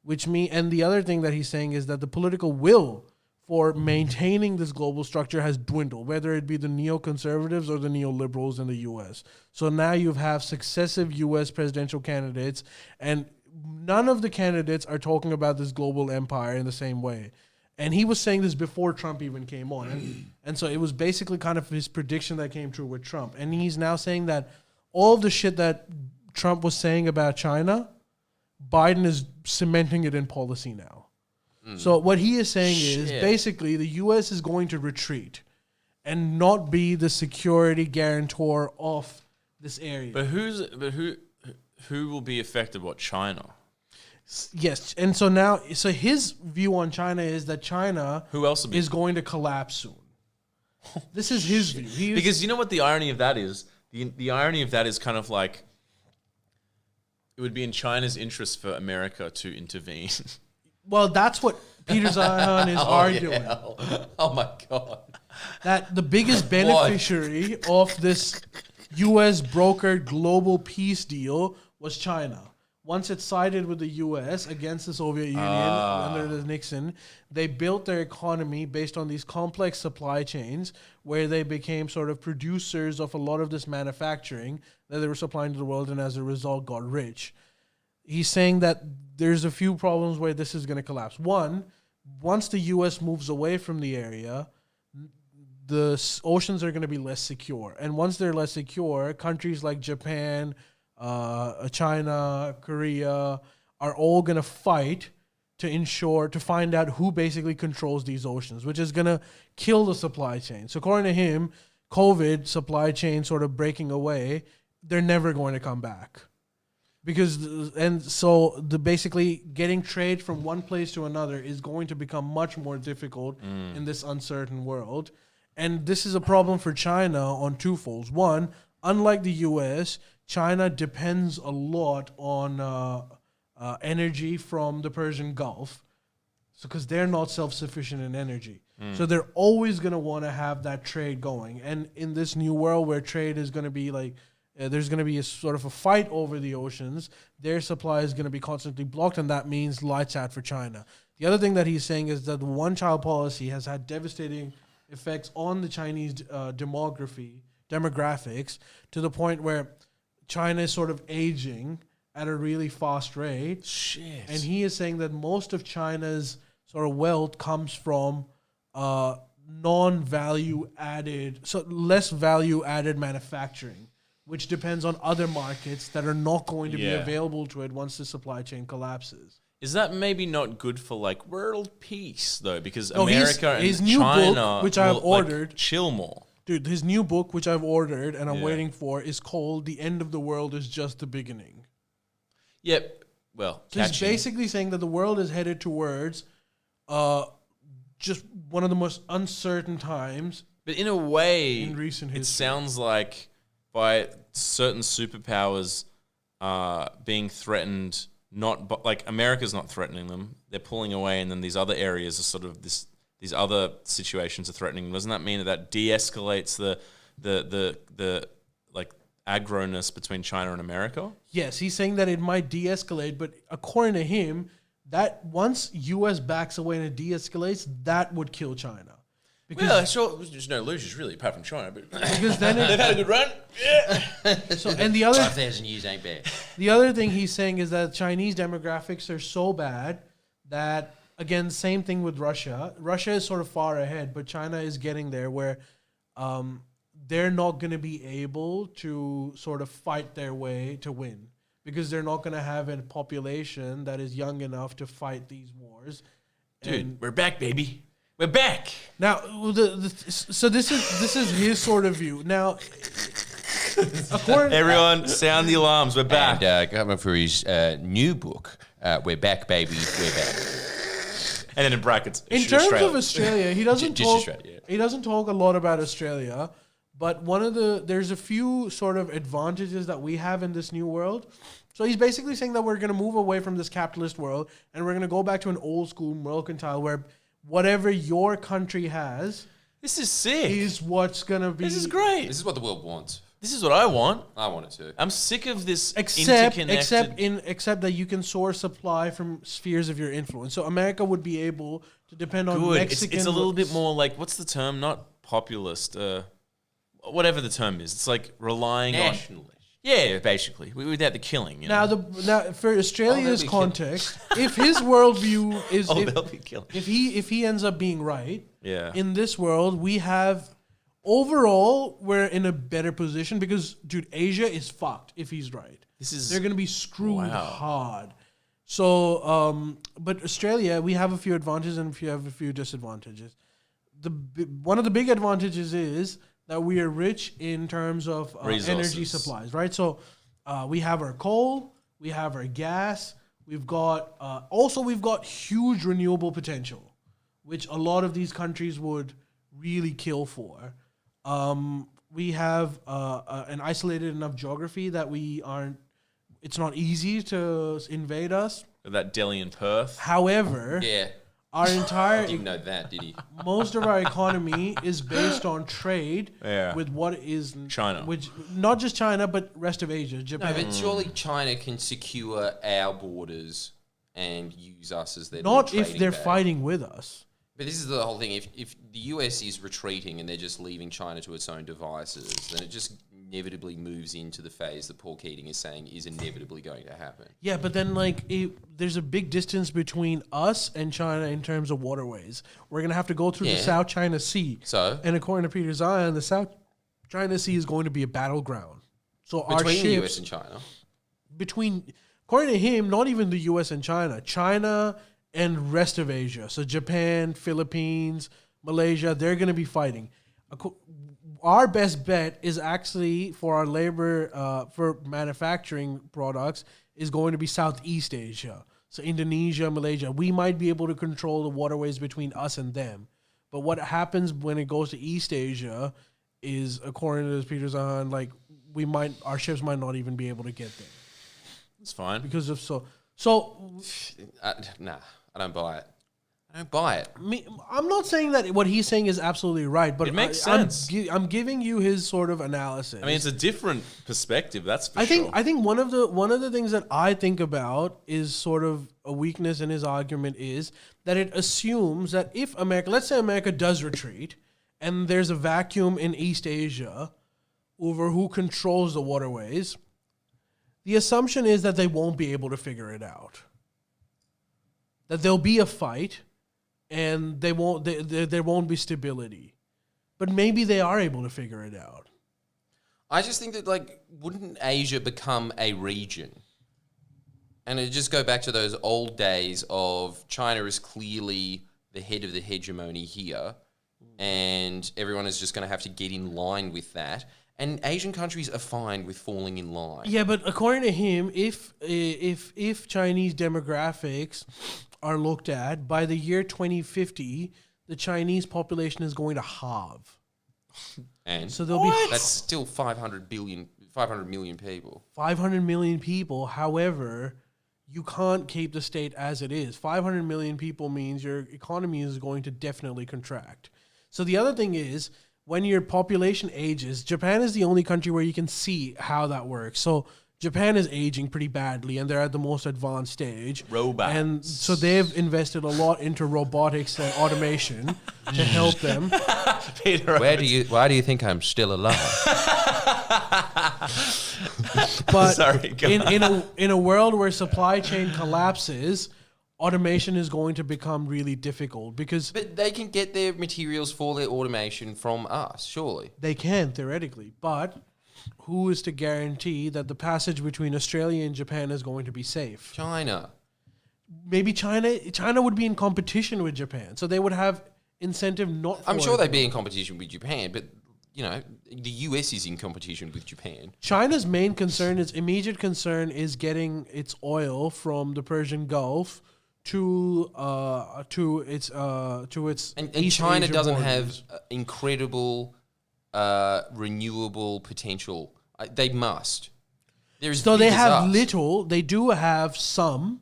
[SPEAKER 1] And the other thing that he's saying is that the political will for maintaining this global structure has dwindled, whether it be the neoconservatives or the neoliberals in the U.S. So now you have successive U.S. presidential candidates, and none of the candidates are talking about this global empire in the same way. And he was saying this before Trump even came on. And so it was basically kind of his prediction that came true with Trump. And he's now saying that all of the shit that Trump was saying about China, Biden is cementing it in policy now. So what he is saying is basically the U.S. is going to retreat and not be the security guarantor of this area.
[SPEAKER 2] But who will be affected? What, China?
[SPEAKER 1] Yes, and so his view on China is that China
[SPEAKER 2] Who else will be?
[SPEAKER 1] is going to collapse soon. This is his view.
[SPEAKER 2] Because you know what the irony of that is? The irony of that is kind of like It would be in China's interest for America to intervene.
[SPEAKER 1] Well, that's what Peter Zion is arguing.
[SPEAKER 3] Yeah. Oh my God.
[SPEAKER 1] That the biggest beneficiary of this U.S. brokered global peace deal was China. Once it sided with the U.S. against the Soviet Union under the Nixon, they built their economy based on these complex supply chains where they became sort of producers of a lot of this manufacturing that they were supplying to the world and as a result got rich. He's saying that there's a few problems where this is going to collapse. One, once the U.S. moves away from the area, the oceans are going to be less secure. And once they're less secure, countries like Japan, China, Korea are all going to fight to find out who basically controls these oceans, which is going to kill the supply chain. So according to him, COVID supply chain sort of breaking away, they're never going to come back. Basically getting trade from one place to another is going to become much more difficult in this uncertain world. And this is a problem for China on two folds. One, unlike the US, China depends a lot on energy from the Persian Gulf, because they're not self-sufficient in energy. So they're always going to want to have that trade going. And in this new world where trade is going to be like, there's going to be a sort of a fight over the oceans, their supply is going to be constantly blocked, and that means lights out for China. The other thing that he's saying is that the one-child policy has had devastating effects on the Chinese demographics to the point where China is sort of aging at a really fast rate.
[SPEAKER 2] Shit.
[SPEAKER 1] And he is saying that most of China's sort of wealth comes from non-value added, so less value added manufacturing, which depends on other markets that are not going to be available to it once the supply chain collapses.
[SPEAKER 2] Is that maybe not good for like world peace though? Because America
[SPEAKER 1] his
[SPEAKER 2] and
[SPEAKER 1] new
[SPEAKER 2] China
[SPEAKER 1] book, which I've ordered,
[SPEAKER 2] like, chill more.
[SPEAKER 1] Dude, his new book, which I've ordered and I'm waiting for, is called "The End of the World is Just the Beginning."
[SPEAKER 2] Yep. Well,
[SPEAKER 1] so he's basically saying that the world is headed towards just one of the most uncertain times.
[SPEAKER 2] But in a way,
[SPEAKER 1] in recent history,
[SPEAKER 2] it sounds like by certain superpowers being threatened, like America's not threatening them, they're pulling away, and then these other areas are sort of these other situations are threatening them. Doesn't that mean that de-escalates the like aggroness between China and America?
[SPEAKER 1] Yes, he's saying that it might de-escalate, but according to him, that once U.S. backs away and it de-escalates, that would kill China.
[SPEAKER 2] Because sure, there's no losers really, apart from China. But
[SPEAKER 1] because then
[SPEAKER 2] they've had a good run. Yeah.
[SPEAKER 1] So, and the other
[SPEAKER 3] 5,000 years ain't bad.
[SPEAKER 1] The other thing he's saying is that Chinese demographics are so bad that, again, same thing with Russia. Russia is sort of far ahead, but China is getting there where they're not going to be able to sort of fight their way to win, because they're not going to have a population that is young enough to fight these wars.
[SPEAKER 2] Dude, we're back, baby. We're back.
[SPEAKER 1] Now, so this is his sort of view. Now,
[SPEAKER 2] everyone, sound the alarms. We're back.
[SPEAKER 3] And coming for his new book, "We're Back, Baby, We're Back."
[SPEAKER 2] And then in brackets,
[SPEAKER 1] in terms of Australia, he doesn't talk.
[SPEAKER 3] Australia,
[SPEAKER 1] He doesn't talk a lot about Australia, but there's a few sort of advantages that we have in this new world. So he's basically saying that we're going to move away from this capitalist world and we're going to go back to an old school mercantile where whatever your country has,
[SPEAKER 2] this is sick.
[SPEAKER 1] Is what's going to be.
[SPEAKER 2] This is great.
[SPEAKER 3] This is what the world wants.
[SPEAKER 2] This is what I want.
[SPEAKER 3] I want it too.
[SPEAKER 2] I'm sick of this
[SPEAKER 1] except that you can source supply from spheres of your influence. So America would be able to depend on Mexican.
[SPEAKER 2] It's a little bit more like, what's the term? Not populist. Whatever the term is. It's like relying
[SPEAKER 3] nationalist.
[SPEAKER 2] Yeah, basically, without the killing. You know?
[SPEAKER 1] Now, for Australia's context, if his worldview is
[SPEAKER 2] they'll be killing.
[SPEAKER 1] if he ends up being right,
[SPEAKER 2] yeah.
[SPEAKER 1] In this world, we have overall we're in a better position because, dude, Asia is fucked if he's right. They're gonna be screwed hard. So, but Australia, we have a few advantages and we have a few disadvantages. One of the big advantages is that we are rich in terms of energy supplies, right? So we have our coal, we have our gas, we've got huge renewable potential, which a lot of these countries would really kill for. We have an isolated enough geography that we aren't. it's not easy to invade us.
[SPEAKER 2] That Delhi and Perth.
[SPEAKER 1] However,
[SPEAKER 3] Yeah.
[SPEAKER 1] our entire
[SPEAKER 3] Didn't know that, did he?
[SPEAKER 1] most of our economy is based on trade with what is
[SPEAKER 2] China.
[SPEAKER 1] which not just China but rest of Asia,
[SPEAKER 3] No,
[SPEAKER 1] Japan.
[SPEAKER 3] but surely China can secure our borders and use us as their
[SPEAKER 1] Not if
[SPEAKER 3] trading
[SPEAKER 1] they're
[SPEAKER 3] bag.
[SPEAKER 1] fighting with us.
[SPEAKER 3] But this is the whole thing. If the US is retreating and they're just leaving China to its own devices, then it just inevitably moves into the phase that Paul Keating is saying is inevitably going to happen.
[SPEAKER 1] Yeah, but then there's a big distance between us and China in terms of waterways. We're gonna have to go through the South China Sea.
[SPEAKER 3] So?
[SPEAKER 1] And according to Peter Zion, the South China Sea is going to be a battleground. So our
[SPEAKER 3] Between the US
[SPEAKER 1] ships
[SPEAKER 3] and China.
[SPEAKER 1] according to him, not even the US and China and rest of Asia. So Japan, Philippines, Malaysia, they're going to be fighting. Our best bet is actually for our labor, for manufacturing products, is going to be Southeast Asia. So Indonesia, Malaysia. We might be able to control the waterways between us and them. But what happens when it goes to East Asia is, according to Peter Zahn, like our ships might not even be able to get there.
[SPEAKER 2] It's fine.
[SPEAKER 1] Because of so
[SPEAKER 3] Nah, I don't buy it. I don't buy it.
[SPEAKER 1] I'm not saying that what he's saying is absolutely right, but
[SPEAKER 2] It makes sense.
[SPEAKER 1] I'm giving you his sort of analysis.
[SPEAKER 2] I mean, it's a different perspective, that's for
[SPEAKER 1] I
[SPEAKER 2] sure.
[SPEAKER 1] think one of the things that I think about is sort of a weakness in his argument is that it assumes that if America, let's say America does retreat, and there's a vacuum in East Asia over who controls the waterways, the assumption is that they won't be able to figure it out. That there'll be a fight, and there won't be stability. But maybe they are able to figure it out.
[SPEAKER 3] I just think that, wouldn't Asia become a region? And it just go back to those old days of China is clearly the head of the hegemony here, and everyone is just going to have to get in line with that. And Asian countries are fine with falling in line.
[SPEAKER 1] Yeah, but according to him, if Chinese demographics are looked at, by the year 2050, the Chinese population is going to halve.
[SPEAKER 3] And
[SPEAKER 1] So there'll be
[SPEAKER 3] that's still 500 million people.
[SPEAKER 1] 500 million people. However, you can't keep the state as it is. 500 million people means your economy is going to definitely contract. So the other thing is, when your population ages, Japan is the only country where you can see how that works. So Japan is aging pretty badly, and they're at the most advanced stage.
[SPEAKER 2] Robots.
[SPEAKER 1] And so they've invested a lot into robotics and automation to help them.
[SPEAKER 2] Peter,
[SPEAKER 3] Why do you think I'm still alive?
[SPEAKER 1] But
[SPEAKER 2] Sorry, go on.
[SPEAKER 1] in a world where supply chain collapses, automation is going to become really difficult because
[SPEAKER 3] But they can get their materials for their automation from us, surely.
[SPEAKER 1] they can theoretically, but who is to guarantee that the passage between Australia and Japan is going to be safe?
[SPEAKER 3] China.
[SPEAKER 1] Maybe China would be in competition with Japan, so they would have incentive not.
[SPEAKER 3] I'm
[SPEAKER 1] for
[SPEAKER 3] sure
[SPEAKER 1] it.
[SPEAKER 3] they'd be in competition with Japan, but the US is in competition with Japan.
[SPEAKER 1] China's main concern, its immediate concern, is getting its oil from the Persian Gulf to its
[SPEAKER 3] And
[SPEAKER 1] East
[SPEAKER 3] China
[SPEAKER 1] Asia
[SPEAKER 3] doesn't
[SPEAKER 1] borders.
[SPEAKER 3] have incredible renewable potential. They must. They're as
[SPEAKER 1] So
[SPEAKER 3] big
[SPEAKER 1] they
[SPEAKER 3] as
[SPEAKER 1] have
[SPEAKER 3] us.
[SPEAKER 1] little. They do have some,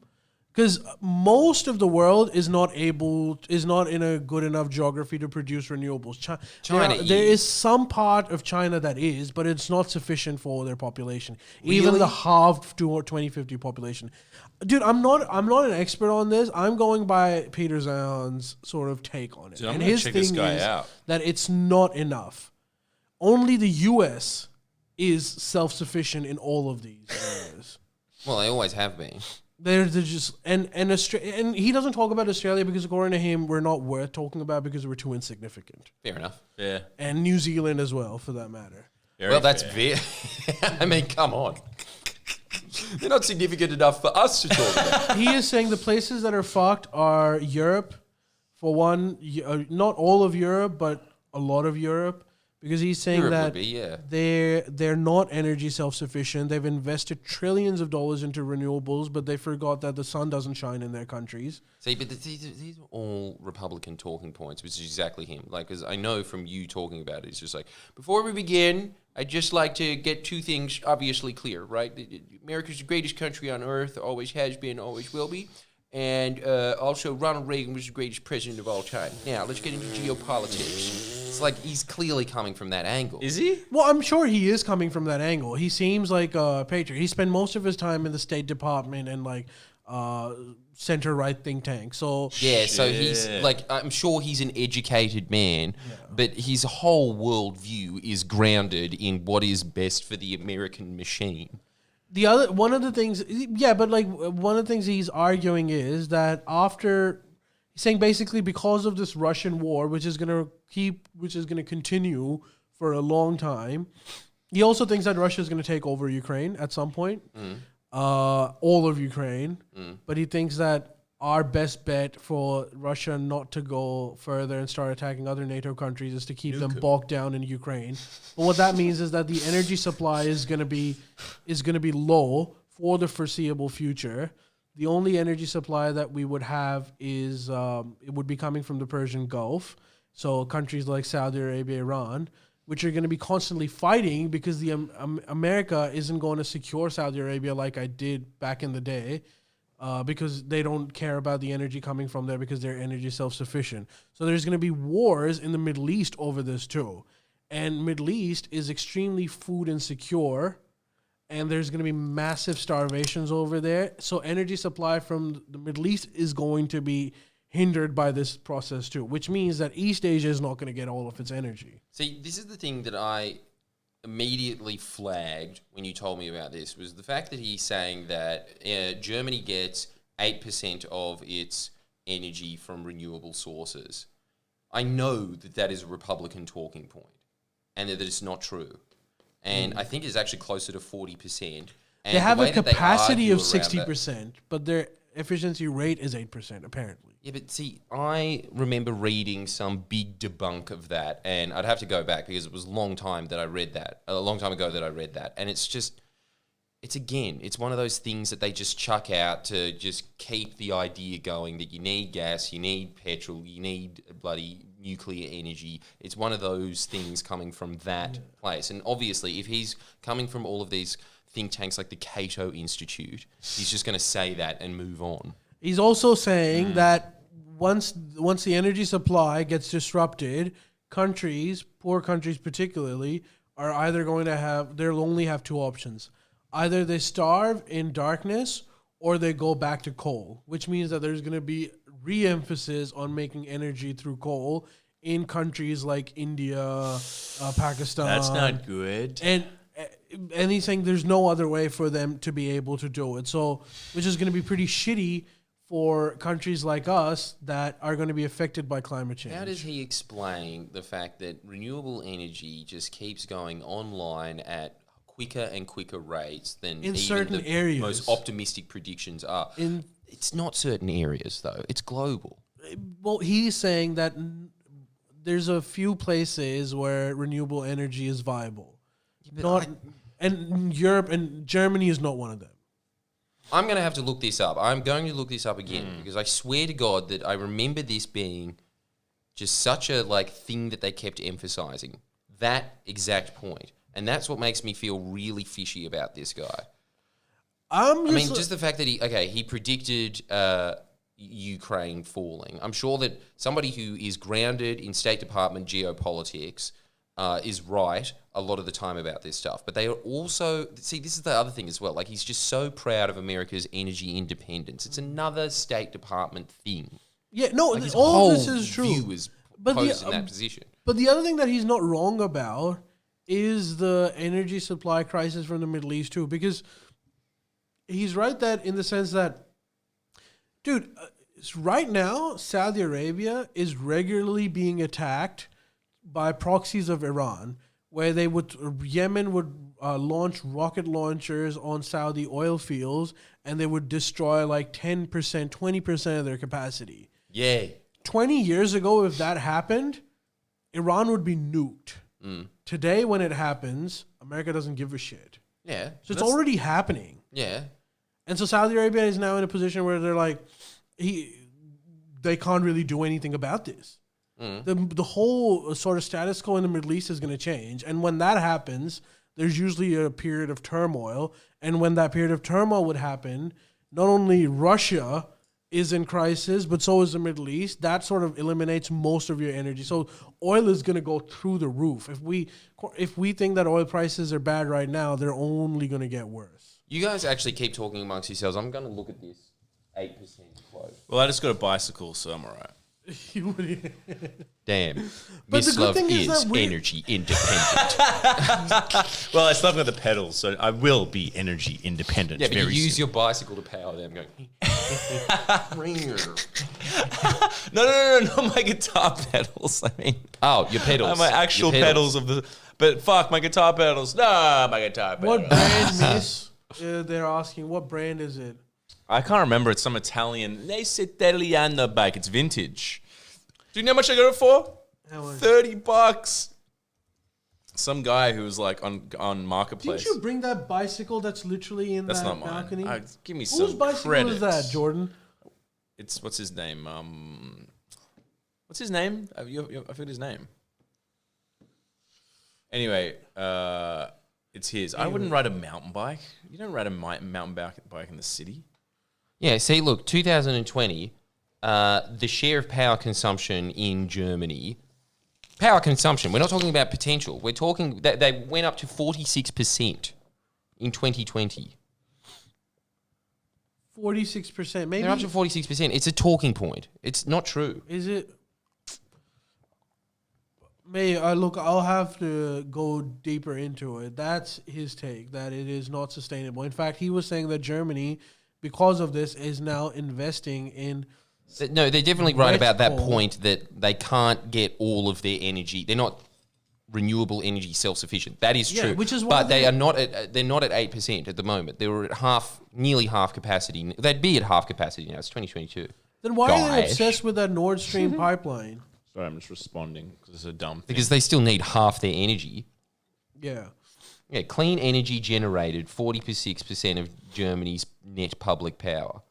[SPEAKER 1] because most of the world is not in a good enough geography to produce renewables.
[SPEAKER 3] China
[SPEAKER 1] there
[SPEAKER 3] is.
[SPEAKER 1] is some part of China that is, but it's not sufficient for their population. Even
[SPEAKER 3] Really?
[SPEAKER 1] the halved 2050 population. Dude, I'm not an expert on this. I'm going by Peter Zion's sort of take on it.
[SPEAKER 2] Dude, I'm
[SPEAKER 1] and
[SPEAKER 2] gonna
[SPEAKER 1] his
[SPEAKER 2] check
[SPEAKER 1] thing
[SPEAKER 2] this guy
[SPEAKER 1] is
[SPEAKER 2] out.
[SPEAKER 1] that it's not enough. Only the US is self-sufficient in all of these areas.
[SPEAKER 3] Well, they always have been.
[SPEAKER 1] They're just and he doesn't talk about Australia because according to him we're not worth talking about because we're too insignificant,
[SPEAKER 3] Fair enough.
[SPEAKER 2] Yeah.
[SPEAKER 1] and New Zealand as well for that matter.
[SPEAKER 2] Very
[SPEAKER 3] Well, that's
[SPEAKER 2] fair.
[SPEAKER 3] I mean, come on. They're not significant enough for us to talk about.
[SPEAKER 1] He is saying the places that are fucked are Europe, for one, not all of Europe but a lot of Europe, because he's saying
[SPEAKER 3] Europe
[SPEAKER 1] that
[SPEAKER 3] would be, yeah.
[SPEAKER 1] they're not energy self-sufficient. They've invested trillions of dollars into renewables, but they forgot that the sun doesn't shine in their countries.
[SPEAKER 3] See, but these are all Republican talking points, which is exactly him. Because I know from you talking about it, it's just like, before we begin, I'd just like to get two things obviously clear, right? America's the greatest country on earth, always has been, always will be. And also, Ronald Reagan was the greatest president of all time. Now, let's get into geopolitics. It's like he's clearly coming from that angle.
[SPEAKER 2] Is he?
[SPEAKER 1] Well, I'm sure he is coming from that angle. He seems like a patriot. He spent most of his time in the State Department and like center-right think tank. So
[SPEAKER 3] yeah, so he's like, I'm sure he's an educated man, but his whole worldview is grounded in what is best for the American machine.
[SPEAKER 1] One of the things he's arguing is that he's saying basically because of this Russian war, which is going to continue for a long time, he also thinks that Russia is going to take over Ukraine at some point, all of Ukraine. But he thinks that our best bet for Russia not to go further and start attacking other NATO countries is to keep them bogged down in Ukraine. But what that means is that the energy supply is going to be low for the foreseeable future. The only energy supply that we would have is it would be coming from the Persian Gulf. So countries like Saudi Arabia, Iran, which are going to be constantly fighting because the America isn't going to secure Saudi Arabia like I did back in the day. Because they don't care about the energy coming from there because they're energy self-sufficient. So there's going to be wars in the Middle East over this too. And Middle East is extremely food insecure, and there's going to be massive starvations over there. So energy supply from the Middle East is going to be hindered by this process too, which means that East Asia is not going to get all of its energy.
[SPEAKER 3] See, this is the thing that I immediately flagged when you told me about this, was the fact that he's saying that Germany gets 8% of its energy from renewable sources. I know that that is a Republican talking point and that it's not true. And I think it's actually closer to 40%. And
[SPEAKER 1] they have
[SPEAKER 3] the
[SPEAKER 1] a
[SPEAKER 3] way that they
[SPEAKER 1] capacity
[SPEAKER 3] argue
[SPEAKER 1] of
[SPEAKER 3] around
[SPEAKER 1] 60%, but their efficiency rate is 8%, apparently.
[SPEAKER 3] Yeah, but see, I remember reading some big debunk of that, and I'd have to go back because it was a long time ago that I read that, and it's one of those things that they just chuck out to just keep the idea going that you need gas, you need petrol, you need bloody nuclear energy. It's one of those things coming from that place, and obviously, if he's coming from all of these think tanks like the Cato Institute, he's just going to say that and move on.
[SPEAKER 1] He's also saying that once the energy supply gets disrupted, poor countries particularly, are either going to they'll only have two options. Either they starve in darkness or they go back to coal, which means that there's going to be re-emphasis on making energy through coal in countries like India, Pakistan.
[SPEAKER 2] That's not good.
[SPEAKER 1] And he's saying there's no other way for them to be able to do it. So, which is going to be pretty shitty for countries like us that are going to be affected by climate change.
[SPEAKER 3] How does he explain the fact that renewable energy just keeps going online at quicker and quicker rates than
[SPEAKER 1] in
[SPEAKER 3] even
[SPEAKER 1] certain
[SPEAKER 3] the
[SPEAKER 1] areas.
[SPEAKER 3] most optimistic predictions are? It's not certain areas, though. It's global.
[SPEAKER 1] Well, he's saying that there's a few places where renewable energy is viable. And Europe and Germany is not one of them.
[SPEAKER 3] I'm going to have to look this up. I'm going to look this up again because I swear to God that I remember this being just such a thing that they kept emphasizing. That exact point. And that's what makes me feel really fishy about this guy. Just the fact that he predicted Ukraine falling. I'm sure that somebody who is grounded in State Department geopolitics is right a lot of the time about this stuff. But they are also... See, this is the other thing as well. He's just so proud of America's energy independence. It's another State Department thing.
[SPEAKER 1] Yeah, no,
[SPEAKER 3] his
[SPEAKER 1] all of this
[SPEAKER 3] whole
[SPEAKER 1] is true.
[SPEAKER 3] view is posed in that position.
[SPEAKER 1] But the other thing that he's not wrong about is the energy supply crisis from the Middle East too. Because he's right that in the sense that... Dude, right now, Saudi Arabia is regularly being attacked by proxies of Iran, where Yemen would launch rocket launchers on Saudi oil fields, and they would destroy 10%, 20% of their capacity.
[SPEAKER 3] Yeah.
[SPEAKER 1] 20 years ago, if that happened, Iran would be nuked. Today, when it happens, America doesn't give a shit.
[SPEAKER 3] Yeah.
[SPEAKER 1] So it's already happening.
[SPEAKER 3] Yeah.
[SPEAKER 1] And so Saudi Arabia is now in a position where they're they can't really do anything about this. The whole sort of status quo in the Middle East is going to change. And when that happens, there's usually a period of turmoil. And when that period of turmoil would happen, not only Russia is in crisis, but so is the Middle East. That sort of eliminates most of your energy. So oil is going to go through the roof. If we think that oil prices are bad right now, they're only going to get worse.
[SPEAKER 3] You guys actually keep talking amongst yourselves. I'm going to look at this 8% quote.
[SPEAKER 2] Well, I just got a bicycle, so I'm all right.
[SPEAKER 3] Damn.
[SPEAKER 1] But the good
[SPEAKER 3] Mislav
[SPEAKER 1] thing is
[SPEAKER 3] is
[SPEAKER 1] that
[SPEAKER 3] energy independent.
[SPEAKER 2] Well, I still haven't got the pedals, so I will be energy independent.
[SPEAKER 3] Yeah, but you
[SPEAKER 2] very
[SPEAKER 3] use
[SPEAKER 2] soon.
[SPEAKER 3] your bicycle to power them going.
[SPEAKER 2] No, not my guitar pedals. I mean,
[SPEAKER 3] Oh, your pedals.
[SPEAKER 2] my actual
[SPEAKER 3] Your
[SPEAKER 2] pedals of the. But fuck my guitar pedals. Nah, my guitar pedals.
[SPEAKER 1] What brand, miss? They're asking, what brand is it?
[SPEAKER 2] I can't remember. It's some Italian. It's Italiano bike. It's vintage. Do you know how much I got it for?
[SPEAKER 1] How much?
[SPEAKER 2] $30. Some guy who was like on Marketplace.
[SPEAKER 1] Didn't you bring that bicycle that's literally in
[SPEAKER 2] That's
[SPEAKER 1] that
[SPEAKER 2] not mine.
[SPEAKER 1] balcony?
[SPEAKER 2] Give me
[SPEAKER 1] Whose
[SPEAKER 2] some
[SPEAKER 1] bicycle
[SPEAKER 2] credit.
[SPEAKER 1] is that, Jordan?
[SPEAKER 2] It's what's his name? What's his name? I forgot his name. Anyway, it's his. I wouldn't ride a mountain bike. You don't ride a mountain bike in the city.
[SPEAKER 3] Yeah, see, look, 2020, the share of power consumption in Germany, power consumption, we're not talking about potential. We're talking that they went up to 46% in 2020.
[SPEAKER 1] 46%. Maybe.
[SPEAKER 3] They're up to 46%. It's a talking point. It's not true.
[SPEAKER 1] Is it? Look, I'll have to go deeper into it. That's his take, that it is not sustainable. In fact, he was saying that Germany, because of this, is now investing in...
[SPEAKER 3] No, they're definitely right about that
[SPEAKER 1] coal.
[SPEAKER 3] point that they can't get all of their energy. They're not renewable energy self-sufficient. That is
[SPEAKER 1] Yeah,
[SPEAKER 3] true.
[SPEAKER 1] which is why
[SPEAKER 3] but they're not at 8% at the moment. They were at nearly half capacity. They'd be at half capacity now. It's 2022.
[SPEAKER 1] Then why are they
[SPEAKER 3] Guys.
[SPEAKER 1] obsessed with that Nord Stream pipeline?
[SPEAKER 2] Sorry, I'm just responding because it's a dumb thing.
[SPEAKER 3] Because they still need half their energy.
[SPEAKER 1] Yeah.
[SPEAKER 3] Yeah, clean energy generated 46% of Germany's net public power.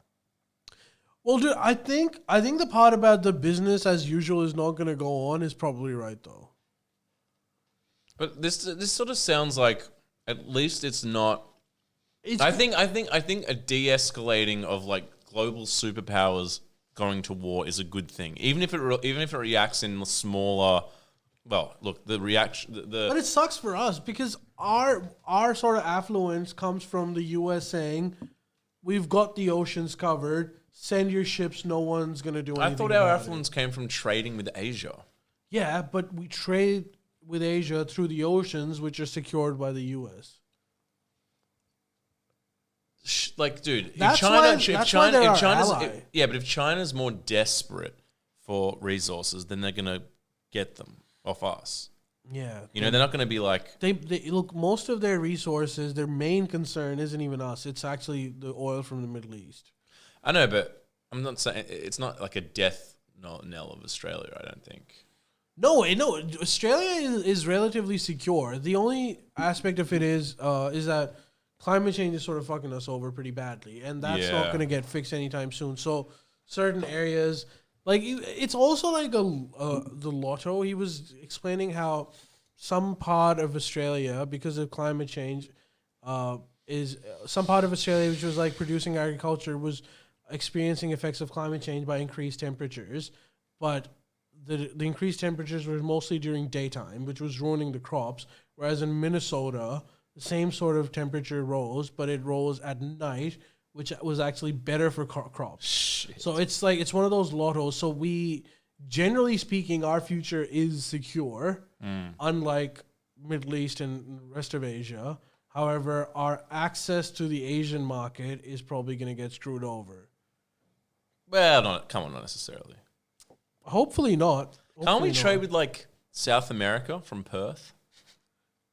[SPEAKER 1] Well, dude, I think the part about the business as usual is not going to go on is probably right, though.
[SPEAKER 2] But this sort of sounds like at least it's not.
[SPEAKER 1] It's,
[SPEAKER 2] I think a de-escalating of like global superpowers going to war is a good thing, even if it reacts in smaller. Well, look, the reaction.
[SPEAKER 1] But it sucks for us because our sort of affluence comes from the U.S. saying, "We've got the oceans covered. Send your ships. No one's gonna do anything."
[SPEAKER 2] I thought our
[SPEAKER 1] about
[SPEAKER 2] affluence came from trading with Asia.
[SPEAKER 1] it. Yeah, but we trade with Asia through the oceans, which are secured by the U.S.
[SPEAKER 2] Like, dude,
[SPEAKER 1] That's why they're our ally.
[SPEAKER 2] but if China's more desperate for resources, then they're gonna get them off us.
[SPEAKER 1] Yeah,
[SPEAKER 2] You know, they're not gonna be like,
[SPEAKER 1] they look. Most of their resources, their main concern isn't even us. It's actually the oil from the Middle East.
[SPEAKER 2] I know, but I'm not saying it's not like a death knell of Australia. I don't think.
[SPEAKER 1] No, Australia is relatively secure. The only aspect of it is that climate change is sort of fucking us over pretty badly, and that's not
[SPEAKER 2] Yeah.
[SPEAKER 1] going to get fixed anytime soon. So certain areas, like it's also like the lotto. He was explaining how some part of Australia, because of climate change, is some part of Australia which was like producing agriculture was experiencing effects of climate change by increased temperatures, but the increased temperatures were mostly during daytime, which was ruining the crops. Whereas in Minnesota, the same sort of temperature rose, but it rose at night, which was actually better for crops.
[SPEAKER 2] Shit.
[SPEAKER 1] So it's like it's one of those lottos. So we, generally speaking, our future is secure, unlike Middle East and rest of Asia. However, our access to the Asian market is probably going to get screwed over.
[SPEAKER 2] Well, not necessarily.
[SPEAKER 1] Hopefully not.
[SPEAKER 2] Can't we
[SPEAKER 1] Hopefully
[SPEAKER 2] trade
[SPEAKER 1] not.
[SPEAKER 2] with like South America from Perth?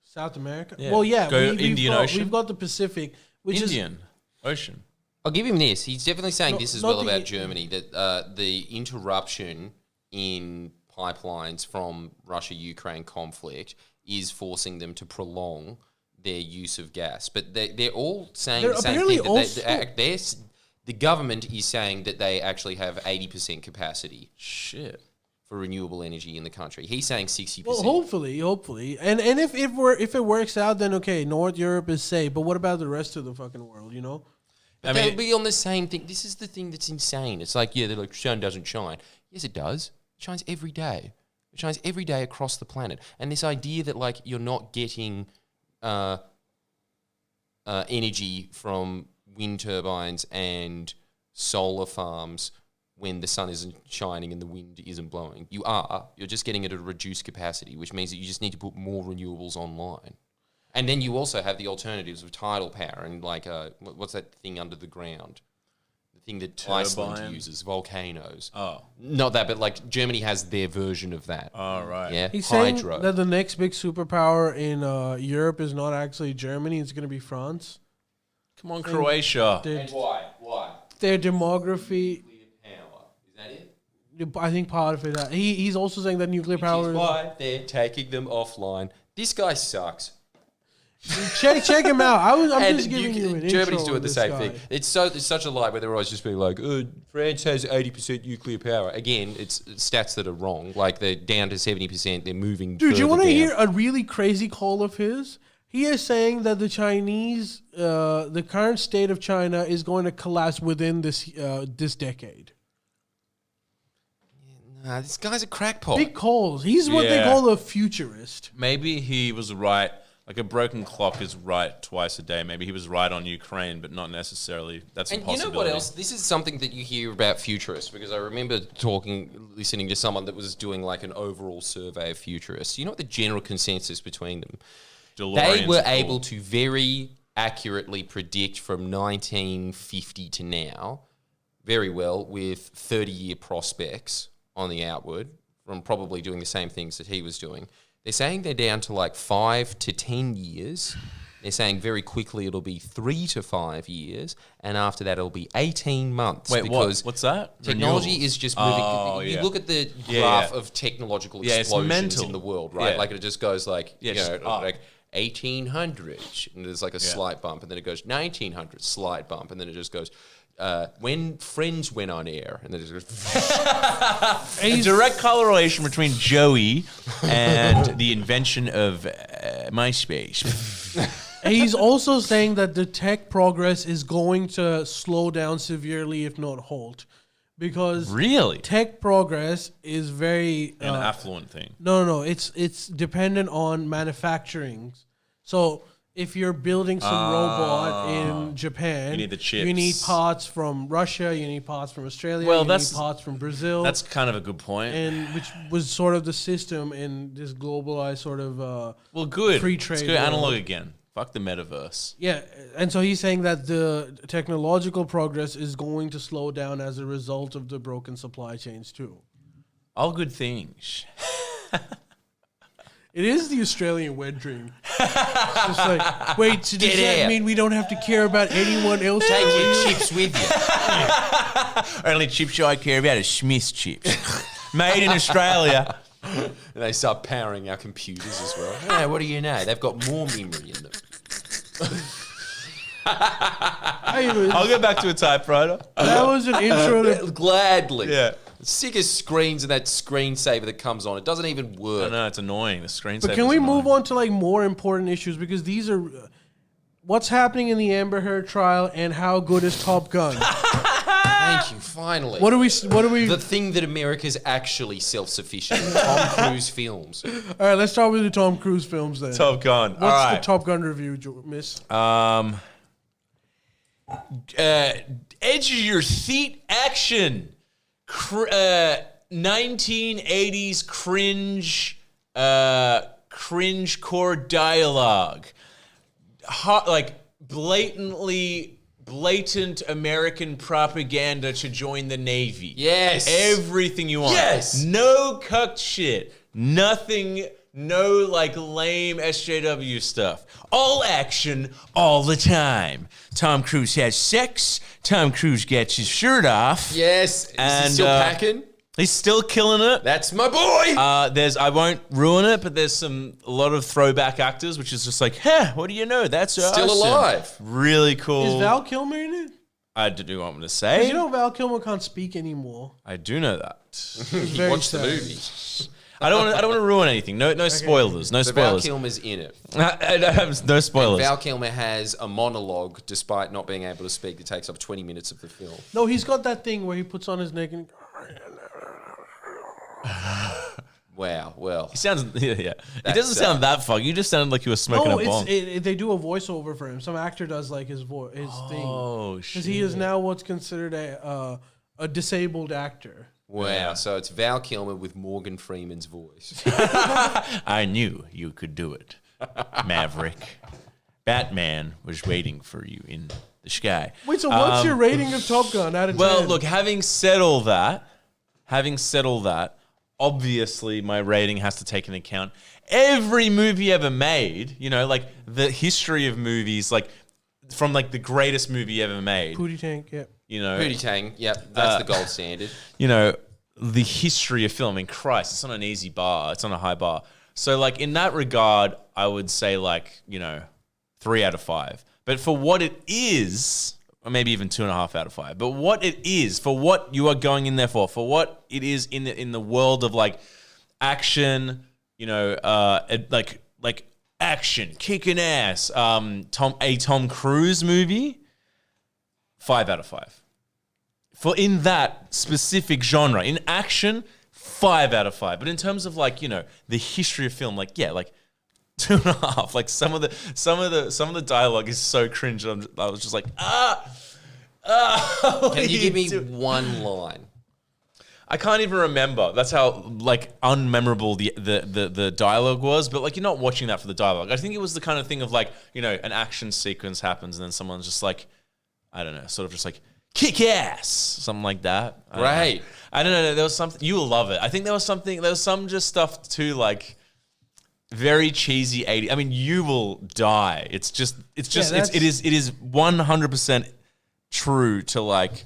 [SPEAKER 1] South America?
[SPEAKER 2] Yeah.
[SPEAKER 1] Well, yeah.
[SPEAKER 2] Go
[SPEAKER 1] we've
[SPEAKER 2] Indian
[SPEAKER 1] got,
[SPEAKER 2] Ocean?
[SPEAKER 1] We've got the Pacific, which is...
[SPEAKER 2] Indian Ocean.
[SPEAKER 3] I'll give him this. He's definitely saying
[SPEAKER 1] No,
[SPEAKER 3] this as
[SPEAKER 1] not
[SPEAKER 3] well
[SPEAKER 1] the-
[SPEAKER 3] about Germany, that the interruption in pipelines from Russia-Ukraine conflict is forcing them to prolong their use of gas. But they're all saying
[SPEAKER 1] They're
[SPEAKER 3] the same
[SPEAKER 1] apparently
[SPEAKER 3] thing. That
[SPEAKER 1] also-
[SPEAKER 3] the government is saying that they actually have 80% capacity.
[SPEAKER 2] Shit.
[SPEAKER 3] for renewable energy in the country. He's saying 60%.
[SPEAKER 1] Well, hopefully, and if it works out, then okay, North Europe is safe. But what about the rest of the fucking world? You know,
[SPEAKER 3] But they'll be on the same thing. This is the thing that's insane. It's like, they're like, sun doesn't shine. Yes, it does. It shines every day. It shines every day across the planet. And this idea that, like, you're not getting energy from wind turbines and solar farms when the sun isn't shining and the wind isn't blowing. You are. You're just getting it at a reduced capacity, which means that you just need to put more renewables online. And then you also have the alternatives of tidal power and, like, what's that thing under the ground? The thing that Iceland uses, volcanoes.
[SPEAKER 2] Oh.
[SPEAKER 3] Not that, but, like, Germany has their version of that.
[SPEAKER 2] Oh, right.
[SPEAKER 3] Yeah,
[SPEAKER 1] he's
[SPEAKER 3] hydro.
[SPEAKER 1] saying that the next big superpower in Europe is not actually Germany; it's going to be France.
[SPEAKER 2] Come on, Croatia.
[SPEAKER 3] And why? Why?
[SPEAKER 1] Their demography.
[SPEAKER 3] Power. Is that it?
[SPEAKER 1] I think part of it. He's also saying that nuclear power
[SPEAKER 3] Which is
[SPEAKER 1] is.
[SPEAKER 3] why they're taking them offline. This guy sucks.
[SPEAKER 1] Check him out. I'm
[SPEAKER 3] And
[SPEAKER 1] just giving you an
[SPEAKER 3] Germany's
[SPEAKER 1] intro
[SPEAKER 3] doing
[SPEAKER 1] of
[SPEAKER 3] the
[SPEAKER 1] this
[SPEAKER 3] same
[SPEAKER 1] guy.
[SPEAKER 3] thing. It's such a lie where they're always just being like, France has 80% nuclear power. Again, it's stats that are wrong. Like, they're down to 70%. They're moving.
[SPEAKER 1] Dude, you
[SPEAKER 3] want to
[SPEAKER 1] hear a really crazy call of his? He is saying that the Chinese, the current state of China is going to collapse within this decade.
[SPEAKER 3] Nah, this guy's a crackpot.
[SPEAKER 1] Big calls. He's what they
[SPEAKER 2] Yeah.
[SPEAKER 1] call a futurist.
[SPEAKER 2] Maybe he was right. Like a broken clock is right twice a day. Maybe he was right on Ukraine, but not necessarily. That's a
[SPEAKER 3] And you
[SPEAKER 2] possibility.
[SPEAKER 3] know what else? This is something that you hear about futurists, because I remember listening to someone that was doing like an overall survey of futurists. You know what the general consensus between them? They were able to very accurately predict from 1950 to now very well with 30-year prospects on the outward from probably doing the same things that he was doing. They're saying they're down to like 5 to 10 years. They're saying very quickly it'll be 3 to 5 years, and after that it'll be 18 months.
[SPEAKER 2] Wait,
[SPEAKER 3] because
[SPEAKER 2] what's that?
[SPEAKER 3] technology
[SPEAKER 2] Renewables.
[SPEAKER 3] is just moving.
[SPEAKER 2] Oh,
[SPEAKER 3] You
[SPEAKER 2] yeah.
[SPEAKER 3] look at the
[SPEAKER 2] Yeah,
[SPEAKER 3] graph
[SPEAKER 2] yeah.
[SPEAKER 3] of technological
[SPEAKER 2] Yeah, it's
[SPEAKER 3] explosions
[SPEAKER 2] mental.
[SPEAKER 3] in the world, right?
[SPEAKER 2] Yeah.
[SPEAKER 3] Like it just goes like,
[SPEAKER 2] Yeah, just up.
[SPEAKER 3] like 1800, and there's like a slight bump, and then it goes 1900, slight bump, and then it just goes when Friends went on air, and then it just goes.
[SPEAKER 4] A direct correlation between Joey and the invention of MySpace.
[SPEAKER 1] He's also saying that the tech progress is going to slow down severely, if not halt, because
[SPEAKER 4] Really?
[SPEAKER 1] tech progress is very
[SPEAKER 2] An affluent thing.
[SPEAKER 1] No. It's dependent on manufacturing. So if you're building some robot in Japan,
[SPEAKER 2] You need the
[SPEAKER 1] You need
[SPEAKER 2] chips.
[SPEAKER 1] parts from Russia. You need parts from Australia.
[SPEAKER 2] Well,
[SPEAKER 1] you
[SPEAKER 2] that's-
[SPEAKER 1] need parts from Brazil.
[SPEAKER 2] That's kind of a good point.
[SPEAKER 1] and which was sort of the system in this globalized sort of
[SPEAKER 2] Well, good.
[SPEAKER 1] free
[SPEAKER 2] Let's
[SPEAKER 1] trade
[SPEAKER 2] go analog
[SPEAKER 1] world.
[SPEAKER 2] again. Fuck the metaverse.
[SPEAKER 1] Yeah, and so he's saying that the technological progress is going to slow down as a result of the broken supply chains too.
[SPEAKER 2] All good things.
[SPEAKER 1] It is the Australian wet dream. It's just like, wait, so does
[SPEAKER 3] Get
[SPEAKER 1] that
[SPEAKER 3] out.
[SPEAKER 1] mean we don't have to care about anyone else?
[SPEAKER 3] Take
[SPEAKER 1] around
[SPEAKER 3] your
[SPEAKER 1] you?
[SPEAKER 3] chips with you.
[SPEAKER 4] Only chips I care about is Smith's chips. Made in Australia.
[SPEAKER 3] And they start powering our computers as well. Yeah, what do you know? They've got more memory in them.
[SPEAKER 1] Anyways,
[SPEAKER 2] I'll go back to a typewriter.
[SPEAKER 1] that was an intro to.
[SPEAKER 3] Gladly.
[SPEAKER 2] Yeah.
[SPEAKER 3] Sick as screens and that screensaver that comes on. It doesn't even
[SPEAKER 2] I
[SPEAKER 3] work.
[SPEAKER 2] know, it's annoying. The screen.
[SPEAKER 1] But can we move on to like more important issues, because these are what's happening in the Amber Heard trial and how good is Top Gun?
[SPEAKER 3] Thank you, finally.
[SPEAKER 1] What do we?
[SPEAKER 3] The thing that America's actually self-sufficient. Tom Cruise films.
[SPEAKER 1] All right, let's start with the Tom Cruise films then.
[SPEAKER 2] Top Gun.
[SPEAKER 1] What's
[SPEAKER 2] All right.
[SPEAKER 1] the Top Gun review, Miss?
[SPEAKER 4] Edge of your seat action. 1980s cringe core dialogue. Like blatant American propaganda to join the Navy.
[SPEAKER 3] Yes.
[SPEAKER 4] Everything you want.
[SPEAKER 3] Yes.
[SPEAKER 4] No cucked shit. Nothing. No like lame SJW stuff. All action all the time. Tom Cruise has sex. Tom Cruise gets his shirt off.
[SPEAKER 3] Yes. Is
[SPEAKER 4] And,
[SPEAKER 3] he still packing?
[SPEAKER 4] He's still killing it.
[SPEAKER 3] That's my boy.
[SPEAKER 4] I won't ruin it, but there's a lot of throwback actors, which is just like, what do you know? That's
[SPEAKER 3] Still
[SPEAKER 4] awesome.
[SPEAKER 3] alive.
[SPEAKER 4] Really cool.
[SPEAKER 1] Is Val Kilmer in it?
[SPEAKER 2] I do want to
[SPEAKER 1] Because
[SPEAKER 2] say.
[SPEAKER 1] you know Val Kilmer can't speak anymore.
[SPEAKER 2] I do know that.
[SPEAKER 1] Very
[SPEAKER 3] Watch the
[SPEAKER 1] sad.
[SPEAKER 3] movie.
[SPEAKER 2] I don't want to ruin anything. No spoilers. No
[SPEAKER 3] So Val
[SPEAKER 2] spoilers.
[SPEAKER 3] Kilmer's in it.
[SPEAKER 2] No spoilers.
[SPEAKER 3] Val Kilmer has a monologue, despite not being able to speak, that takes up 20 minutes of the film.
[SPEAKER 1] No, he's got that thing where he puts on his neck and...
[SPEAKER 3] Wow, well.
[SPEAKER 2] He sounds. Yeah. It doesn't sound that fucky. You just sounded like you were smoking
[SPEAKER 1] No,
[SPEAKER 2] a bong.
[SPEAKER 1] they do a voiceover for him. Some actor does like his thing.
[SPEAKER 2] Oh shit.
[SPEAKER 1] Because he is now what's considered a disabled actor.
[SPEAKER 3] Wow, so it's Val Kilmer with Morgan Freeman's voice.
[SPEAKER 2] I knew you could do it, Maverick. Batman was waiting for you in the sky.
[SPEAKER 1] Wait, so what's your rating of Top Gun out of 10?
[SPEAKER 2] Well, look, having said all that, obviously my rating has to take into account every movie ever made, you know, like the history of movies, like from like the greatest movie ever made,
[SPEAKER 1] Pootie Tank, yeah.
[SPEAKER 2] you know,
[SPEAKER 3] Booty Tang, yep, that's the gold standard.
[SPEAKER 2] you know, the history of film. I mean, Christ, it's on an easy bar. It's on a high bar. So like in that regard, I would say like, you know, 3 out of 5. But for what it is, or maybe even 2.5 out of 5. But what it is, for what you are going in there for what it is in the world of like action, you know, like action, kicking ass, Tom Cruise movie, 5 out of 5. For in that specific genre, in action, 5 out of 5. But in terms of like, you know, the history of film, like, yeah, like 2.5. Like some of the dialogue is so cringe. I was just like,
[SPEAKER 3] Can you give me one line?
[SPEAKER 2] I can't even remember. That's how like unmemorable the dialogue was. But like you're not watching that for the dialogue. I think it was the kind of thing of like, you know, an action sequence happens and then someone's just like, I don't know, sort of just like kick ass, something like that.
[SPEAKER 3] Right.
[SPEAKER 2] I don't know. There was something you will love it. I think there was some just stuff too like very cheesy 80s. I mean, you will die. It is 100% true to like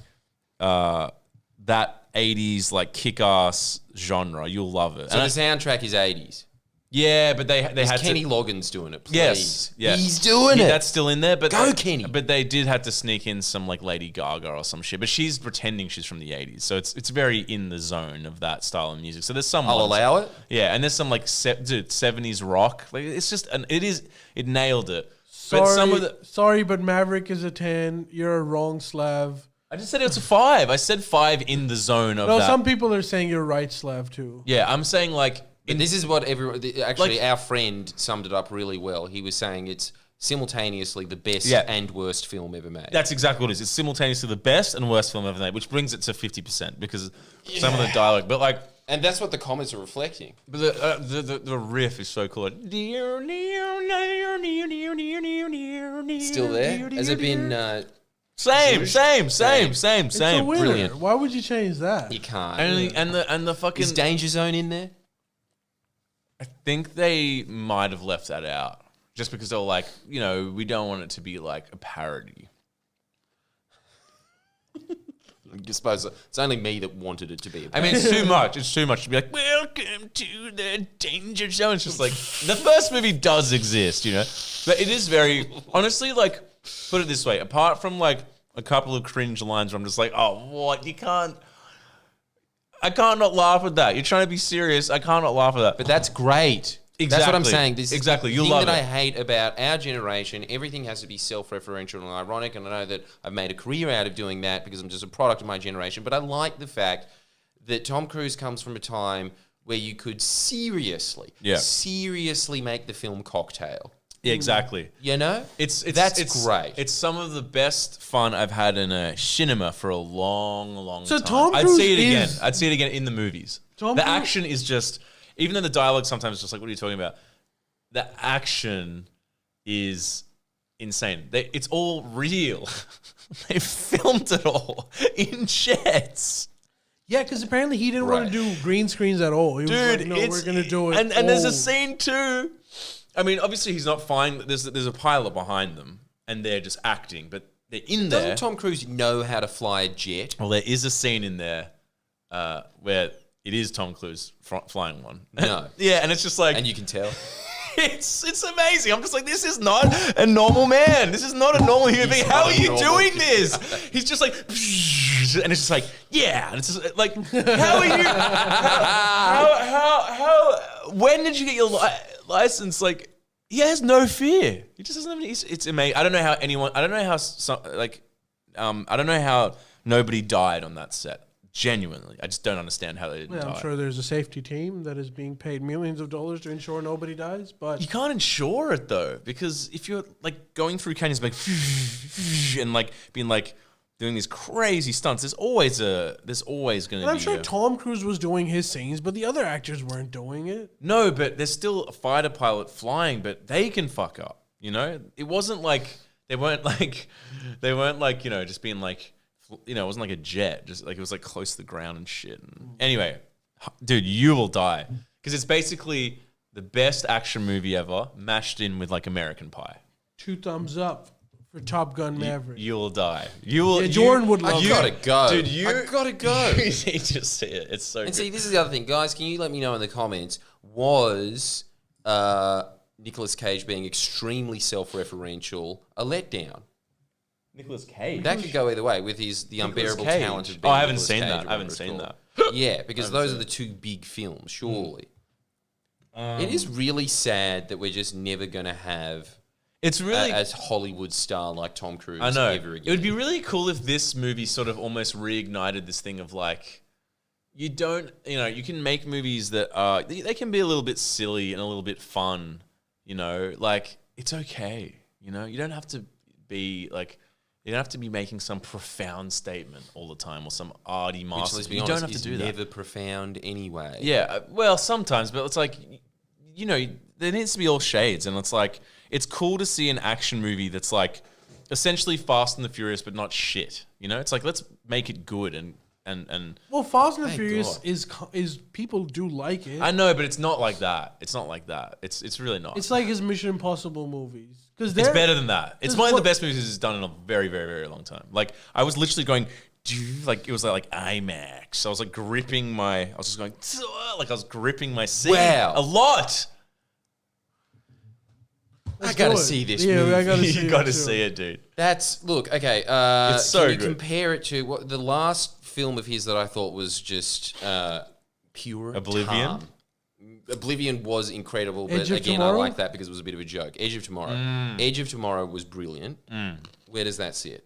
[SPEAKER 2] that 80s like kick-ass genre. You'll love it.
[SPEAKER 3] So the soundtrack is 80s.
[SPEAKER 2] Yeah, but they had
[SPEAKER 3] Kenny
[SPEAKER 2] to,
[SPEAKER 3] Loggins doing it, please.
[SPEAKER 2] Yes, yeah.
[SPEAKER 3] He's doing it.
[SPEAKER 2] That's still in there, but
[SPEAKER 3] Go, Kenny.
[SPEAKER 2] But they did have to sneak in some like Lady Gaga or some shit. But she's pretending she's from the 80s, so it's very in the zone of that style of music. So there's some
[SPEAKER 3] I'll allow it.
[SPEAKER 2] Yeah, and there's some like 70s rock. Like it's just it nailed it.
[SPEAKER 1] Sorry,
[SPEAKER 2] But some of the
[SPEAKER 1] sorry, but Maverick is a 10. You're a wrong Slav.
[SPEAKER 2] I just said it was a 5. I said 5 in the zone of
[SPEAKER 1] No,
[SPEAKER 2] that.
[SPEAKER 1] some people are saying you're right Slav too.
[SPEAKER 2] Yeah, I'm saying like
[SPEAKER 3] But this is what our friend summed it up really well. He was saying it's simultaneously the best and worst film ever made.
[SPEAKER 2] that's exactly what it is. It's simultaneously the best and worst film ever made, which brings it to 50% because some of the dialogue. But like,
[SPEAKER 3] and that's what the comments are reflecting.
[SPEAKER 2] but the riff is so cool. Like,
[SPEAKER 3] Still there? Has it been...
[SPEAKER 2] Same.
[SPEAKER 1] It's a winner.
[SPEAKER 3] Brilliant.
[SPEAKER 1] Why would you change that?
[SPEAKER 3] you can't.
[SPEAKER 2] And the fucking.
[SPEAKER 3] Is Danger Zone in there?
[SPEAKER 2] I think they might have left that out just because they were like, you know, we don't want it to be like a parody.
[SPEAKER 3] I suppose it's only me that wanted it to be.
[SPEAKER 2] I mean, it's too much. It's too much to be like, welcome to the danger zone. It's just like, the first movie does exist, you know? But it is very, honestly, like, put it this way, apart from like a couple of cringe lines where I'm just like, oh, what? I can't not laugh at that. You're trying to be serious. I can't not laugh at that.
[SPEAKER 3] But that's great.
[SPEAKER 2] Exactly.
[SPEAKER 3] That's what I'm saying. This
[SPEAKER 2] Exactly.
[SPEAKER 3] is
[SPEAKER 2] You'll
[SPEAKER 3] the thing
[SPEAKER 2] love
[SPEAKER 3] that
[SPEAKER 2] it.
[SPEAKER 3] I hate about our generation. Everything has to be self-referential and ironic, and I know that I've made a career out of doing that because I'm just a product of my generation. But I like the fact that Tom Cruise comes from a time where you could seriously make the film Cocktail.
[SPEAKER 2] Yeah, exactly.
[SPEAKER 3] You know?
[SPEAKER 2] It's
[SPEAKER 3] great.
[SPEAKER 2] It's some of the best fun I've had in a cinema for a long, long
[SPEAKER 1] So
[SPEAKER 2] time.
[SPEAKER 1] Tom
[SPEAKER 2] I'd
[SPEAKER 1] Cruise
[SPEAKER 2] see it again.
[SPEAKER 1] is-
[SPEAKER 2] I'd see it again in the movies.
[SPEAKER 1] Tom
[SPEAKER 2] The
[SPEAKER 1] Cruise-
[SPEAKER 2] action is just, even though the dialogue sometimes is just like, what are you talking about? The action is insane. It's all real. They filmed it all in jets.
[SPEAKER 1] Yeah, because apparently he didn't want to do green screens at all. He was
[SPEAKER 2] Dude,
[SPEAKER 1] like, no, we're going to do it.
[SPEAKER 2] And there's a
[SPEAKER 1] old."
[SPEAKER 2] scene too. I mean, obviously he's not fine. There's a pilot behind them, and they're just acting, but they're in there.
[SPEAKER 3] Doesn't Tom Cruise know how to fly a jet?
[SPEAKER 2] Well, there is a scene in there where it is Tom Cruise flying one.
[SPEAKER 3] No.
[SPEAKER 2] Yeah, and it's just like,
[SPEAKER 3] And you can tell.
[SPEAKER 2] It's amazing. I'm just like, this is not a normal man. This is not a normal human being. How are you doing this? He's just like, and it's just like, yeah. And it's just like, how are you? How? When did you get your license? Like, he has no fear. He just doesn't have any. It's amazing. I don't know how anyone. I don't know how I don't know how nobody died on that set. Genuinely, I just don't understand how they didn't die.
[SPEAKER 1] I'm sure there's a safety team that is being paid millions of dollars to ensure nobody dies, but
[SPEAKER 2] You can't insure it though, because if you're like going through canyons like and like being like doing these crazy stunts, there's always going to be.
[SPEAKER 1] I'm sure Tom Cruise was doing his scenes, but the other actors weren't doing it.
[SPEAKER 2] No, but there's still a fighter pilot flying, but they can fuck up. You know, it wasn't like they weren't like just being like. It wasn't like a jet, just like it was like close to the ground and shit. And anyway, dude, you will die because it's basically the best action movie ever mashed in with like American Pie.
[SPEAKER 1] 2 thumbs up for Top Gun Maverick.
[SPEAKER 2] You will die. You will.
[SPEAKER 1] Yeah, Jordan would love
[SPEAKER 3] I
[SPEAKER 1] it.
[SPEAKER 3] gotta go.
[SPEAKER 2] Dude,
[SPEAKER 3] I gotta go.
[SPEAKER 2] You need to see it. It's so
[SPEAKER 3] And
[SPEAKER 2] good.
[SPEAKER 3] see, this is the other thing, guys. Can you let me know in the comments? Was Nicolas Cage being extremely self-referential a letdown?
[SPEAKER 2] Nicolas Cage.
[SPEAKER 3] That could go either way with the unbearable
[SPEAKER 2] Cage.
[SPEAKER 3] talent of
[SPEAKER 2] Oh,
[SPEAKER 3] being
[SPEAKER 2] I haven't
[SPEAKER 3] Nicolas
[SPEAKER 2] seen
[SPEAKER 3] Cage,
[SPEAKER 2] that.
[SPEAKER 3] or
[SPEAKER 2] I haven't
[SPEAKER 3] whatever it's
[SPEAKER 2] seen
[SPEAKER 3] called.
[SPEAKER 2] that.
[SPEAKER 3] Yeah, because those are the 2 big films, surely. It is really sad that we're just never going to have
[SPEAKER 2] It's really.
[SPEAKER 3] as Hollywood star like Tom Cruise
[SPEAKER 2] I know.
[SPEAKER 3] ever again.
[SPEAKER 2] It would be really cool if this movie sort of almost reignited this thing of like, you can make movies that are, they can be a little bit silly and a little bit fun, like it's okay. You don't have to be like, you don't have to be making some profound statement all the time or some arty
[SPEAKER 3] Which,
[SPEAKER 2] master.
[SPEAKER 3] let's be
[SPEAKER 2] You
[SPEAKER 3] honest,
[SPEAKER 2] don't have to
[SPEAKER 3] is
[SPEAKER 2] do that.
[SPEAKER 3] never profound anyway.
[SPEAKER 2] Yeah, well, sometimes, but it's like, there needs to be all shades, and it's like, it's cool to see an action movie that's like essentially Fast and the Furious, but not shit. It's like, let's make it good and
[SPEAKER 1] Well, Fast and the
[SPEAKER 3] Thank
[SPEAKER 1] Furious
[SPEAKER 3] God.
[SPEAKER 1] is people do like it.
[SPEAKER 2] I know, but it's not like that. It's not like that. It's really not.
[SPEAKER 1] It's like his Mission Impossible movies.
[SPEAKER 2] It's better than that. It's
[SPEAKER 1] There's
[SPEAKER 2] one of the
[SPEAKER 1] what-
[SPEAKER 2] best movies he's done in a very, very, very long time. Like, I was literally going, like, it was like IMAX. I was like gripping I was just going, like I was gripping my seat.
[SPEAKER 3] Wow.
[SPEAKER 2] A lot.
[SPEAKER 3] I gotta
[SPEAKER 1] do it.
[SPEAKER 3] see this
[SPEAKER 1] Yeah,
[SPEAKER 3] movie.
[SPEAKER 1] I gotta see
[SPEAKER 2] You
[SPEAKER 1] it
[SPEAKER 2] got to
[SPEAKER 1] too.
[SPEAKER 2] see it, dude.
[SPEAKER 3] Look, okay.
[SPEAKER 2] It's so
[SPEAKER 3] can you
[SPEAKER 2] good.
[SPEAKER 3] compare it to what the last film of his that I thought was just pure
[SPEAKER 2] Oblivion?
[SPEAKER 3] calm? Oblivion was incredible, but
[SPEAKER 1] Edge of
[SPEAKER 3] again,
[SPEAKER 1] Tomorrow?
[SPEAKER 3] I like that because it was a bit of a joke. Edge of Tomorrow. Edge of Tomorrow was brilliant. Where does that sit?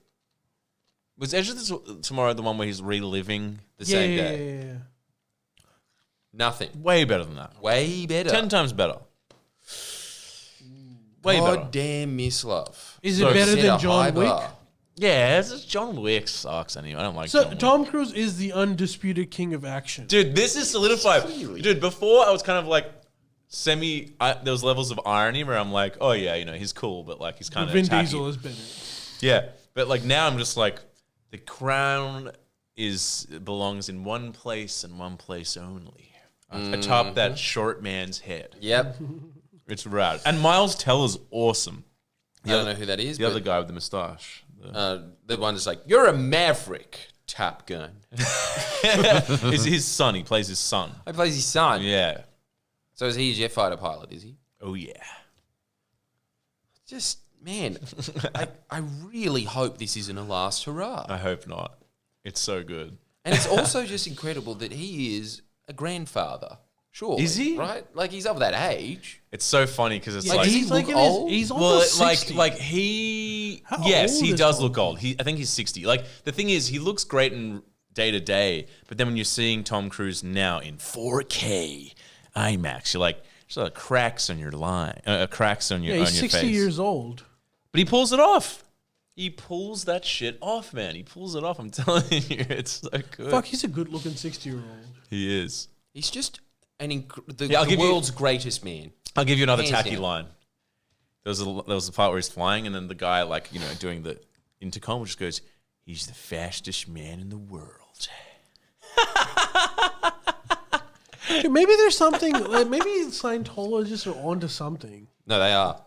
[SPEAKER 2] Was Edge of Tomorrow the one where he's reliving?
[SPEAKER 3] The same day.
[SPEAKER 1] Yeah.
[SPEAKER 3] Nothing.
[SPEAKER 2] Way better than that.
[SPEAKER 3] Way better.
[SPEAKER 2] 10 times better. Way better.
[SPEAKER 3] Goddamn Miss Love.
[SPEAKER 1] Is
[SPEAKER 2] So
[SPEAKER 1] it better
[SPEAKER 3] Set
[SPEAKER 1] than
[SPEAKER 3] a high
[SPEAKER 1] John Wick?
[SPEAKER 3] bar.
[SPEAKER 2] Yeah, John Wick sucks anyway. I don't like
[SPEAKER 1] So
[SPEAKER 2] John Wick.
[SPEAKER 1] Tom Cruise is the undisputed king of action.
[SPEAKER 2] Dude, this is solidified. Dude, before I was kind of like there was levels of irony where I'm like, oh yeah, he's cool, but like he's kind of
[SPEAKER 1] Vin
[SPEAKER 2] tacky.
[SPEAKER 1] Diesel has been it.
[SPEAKER 2] Yeah, but like now I'm just like, the crown belongs in one place and one place only, atop that short man's head.
[SPEAKER 3] Yep.
[SPEAKER 2] It's rad. And Miles Teller's awesome.
[SPEAKER 3] I don't know who that is.
[SPEAKER 2] The other guy with the moustache.
[SPEAKER 3] The one that's like, you're a maverick, Top Gun.
[SPEAKER 2] Is his son. He plays his son.
[SPEAKER 3] He plays his son.
[SPEAKER 2] Yeah.
[SPEAKER 3] So is he a jet fighter pilot, is he?
[SPEAKER 2] Oh yeah.
[SPEAKER 3] Just, man, I really hope this isn't a last hurrah.
[SPEAKER 2] I hope not. It's so good.
[SPEAKER 3] And it's also just incredible that he is a grandfather. Sure.
[SPEAKER 2] Is he?
[SPEAKER 3] Right? Like, he's of that age.
[SPEAKER 2] It's so funny because it's
[SPEAKER 3] Like,
[SPEAKER 2] like,
[SPEAKER 3] does he
[SPEAKER 1] he's
[SPEAKER 3] look
[SPEAKER 1] like
[SPEAKER 3] old?
[SPEAKER 1] he's
[SPEAKER 2] well,
[SPEAKER 1] almost
[SPEAKER 2] like
[SPEAKER 1] 60.
[SPEAKER 2] he.
[SPEAKER 1] How
[SPEAKER 2] Yes,
[SPEAKER 1] old
[SPEAKER 2] he
[SPEAKER 1] is
[SPEAKER 2] does
[SPEAKER 1] Tom
[SPEAKER 2] look old. I think he's 60. Like the thing is, he looks great in day to day, but then when you're seeing Tom Cruise now in 4K IMAX, you're like, there's like cracks on your line, cracks on your
[SPEAKER 1] Yeah,
[SPEAKER 2] on
[SPEAKER 1] he's
[SPEAKER 2] your
[SPEAKER 1] 60
[SPEAKER 2] face.
[SPEAKER 1] years old.
[SPEAKER 2] But he pulls it off. He pulls that shit off, man. He pulls it off. I'm telling you, it's so good.
[SPEAKER 1] Fuck, he's a good-looking 60-year-old.
[SPEAKER 2] He is.
[SPEAKER 3] He's just the
[SPEAKER 2] I'll give you-
[SPEAKER 3] world's greatest man.
[SPEAKER 2] I'll give you another
[SPEAKER 3] Hands
[SPEAKER 2] tacky
[SPEAKER 3] down.
[SPEAKER 2] line. There was a part where he's flying, and then the guy, like, doing the intercom, just goes, "He's the fastest man in the world."
[SPEAKER 1] Dude, maybe there's something. Maybe Scientologists are onto something.
[SPEAKER 3] No, they are.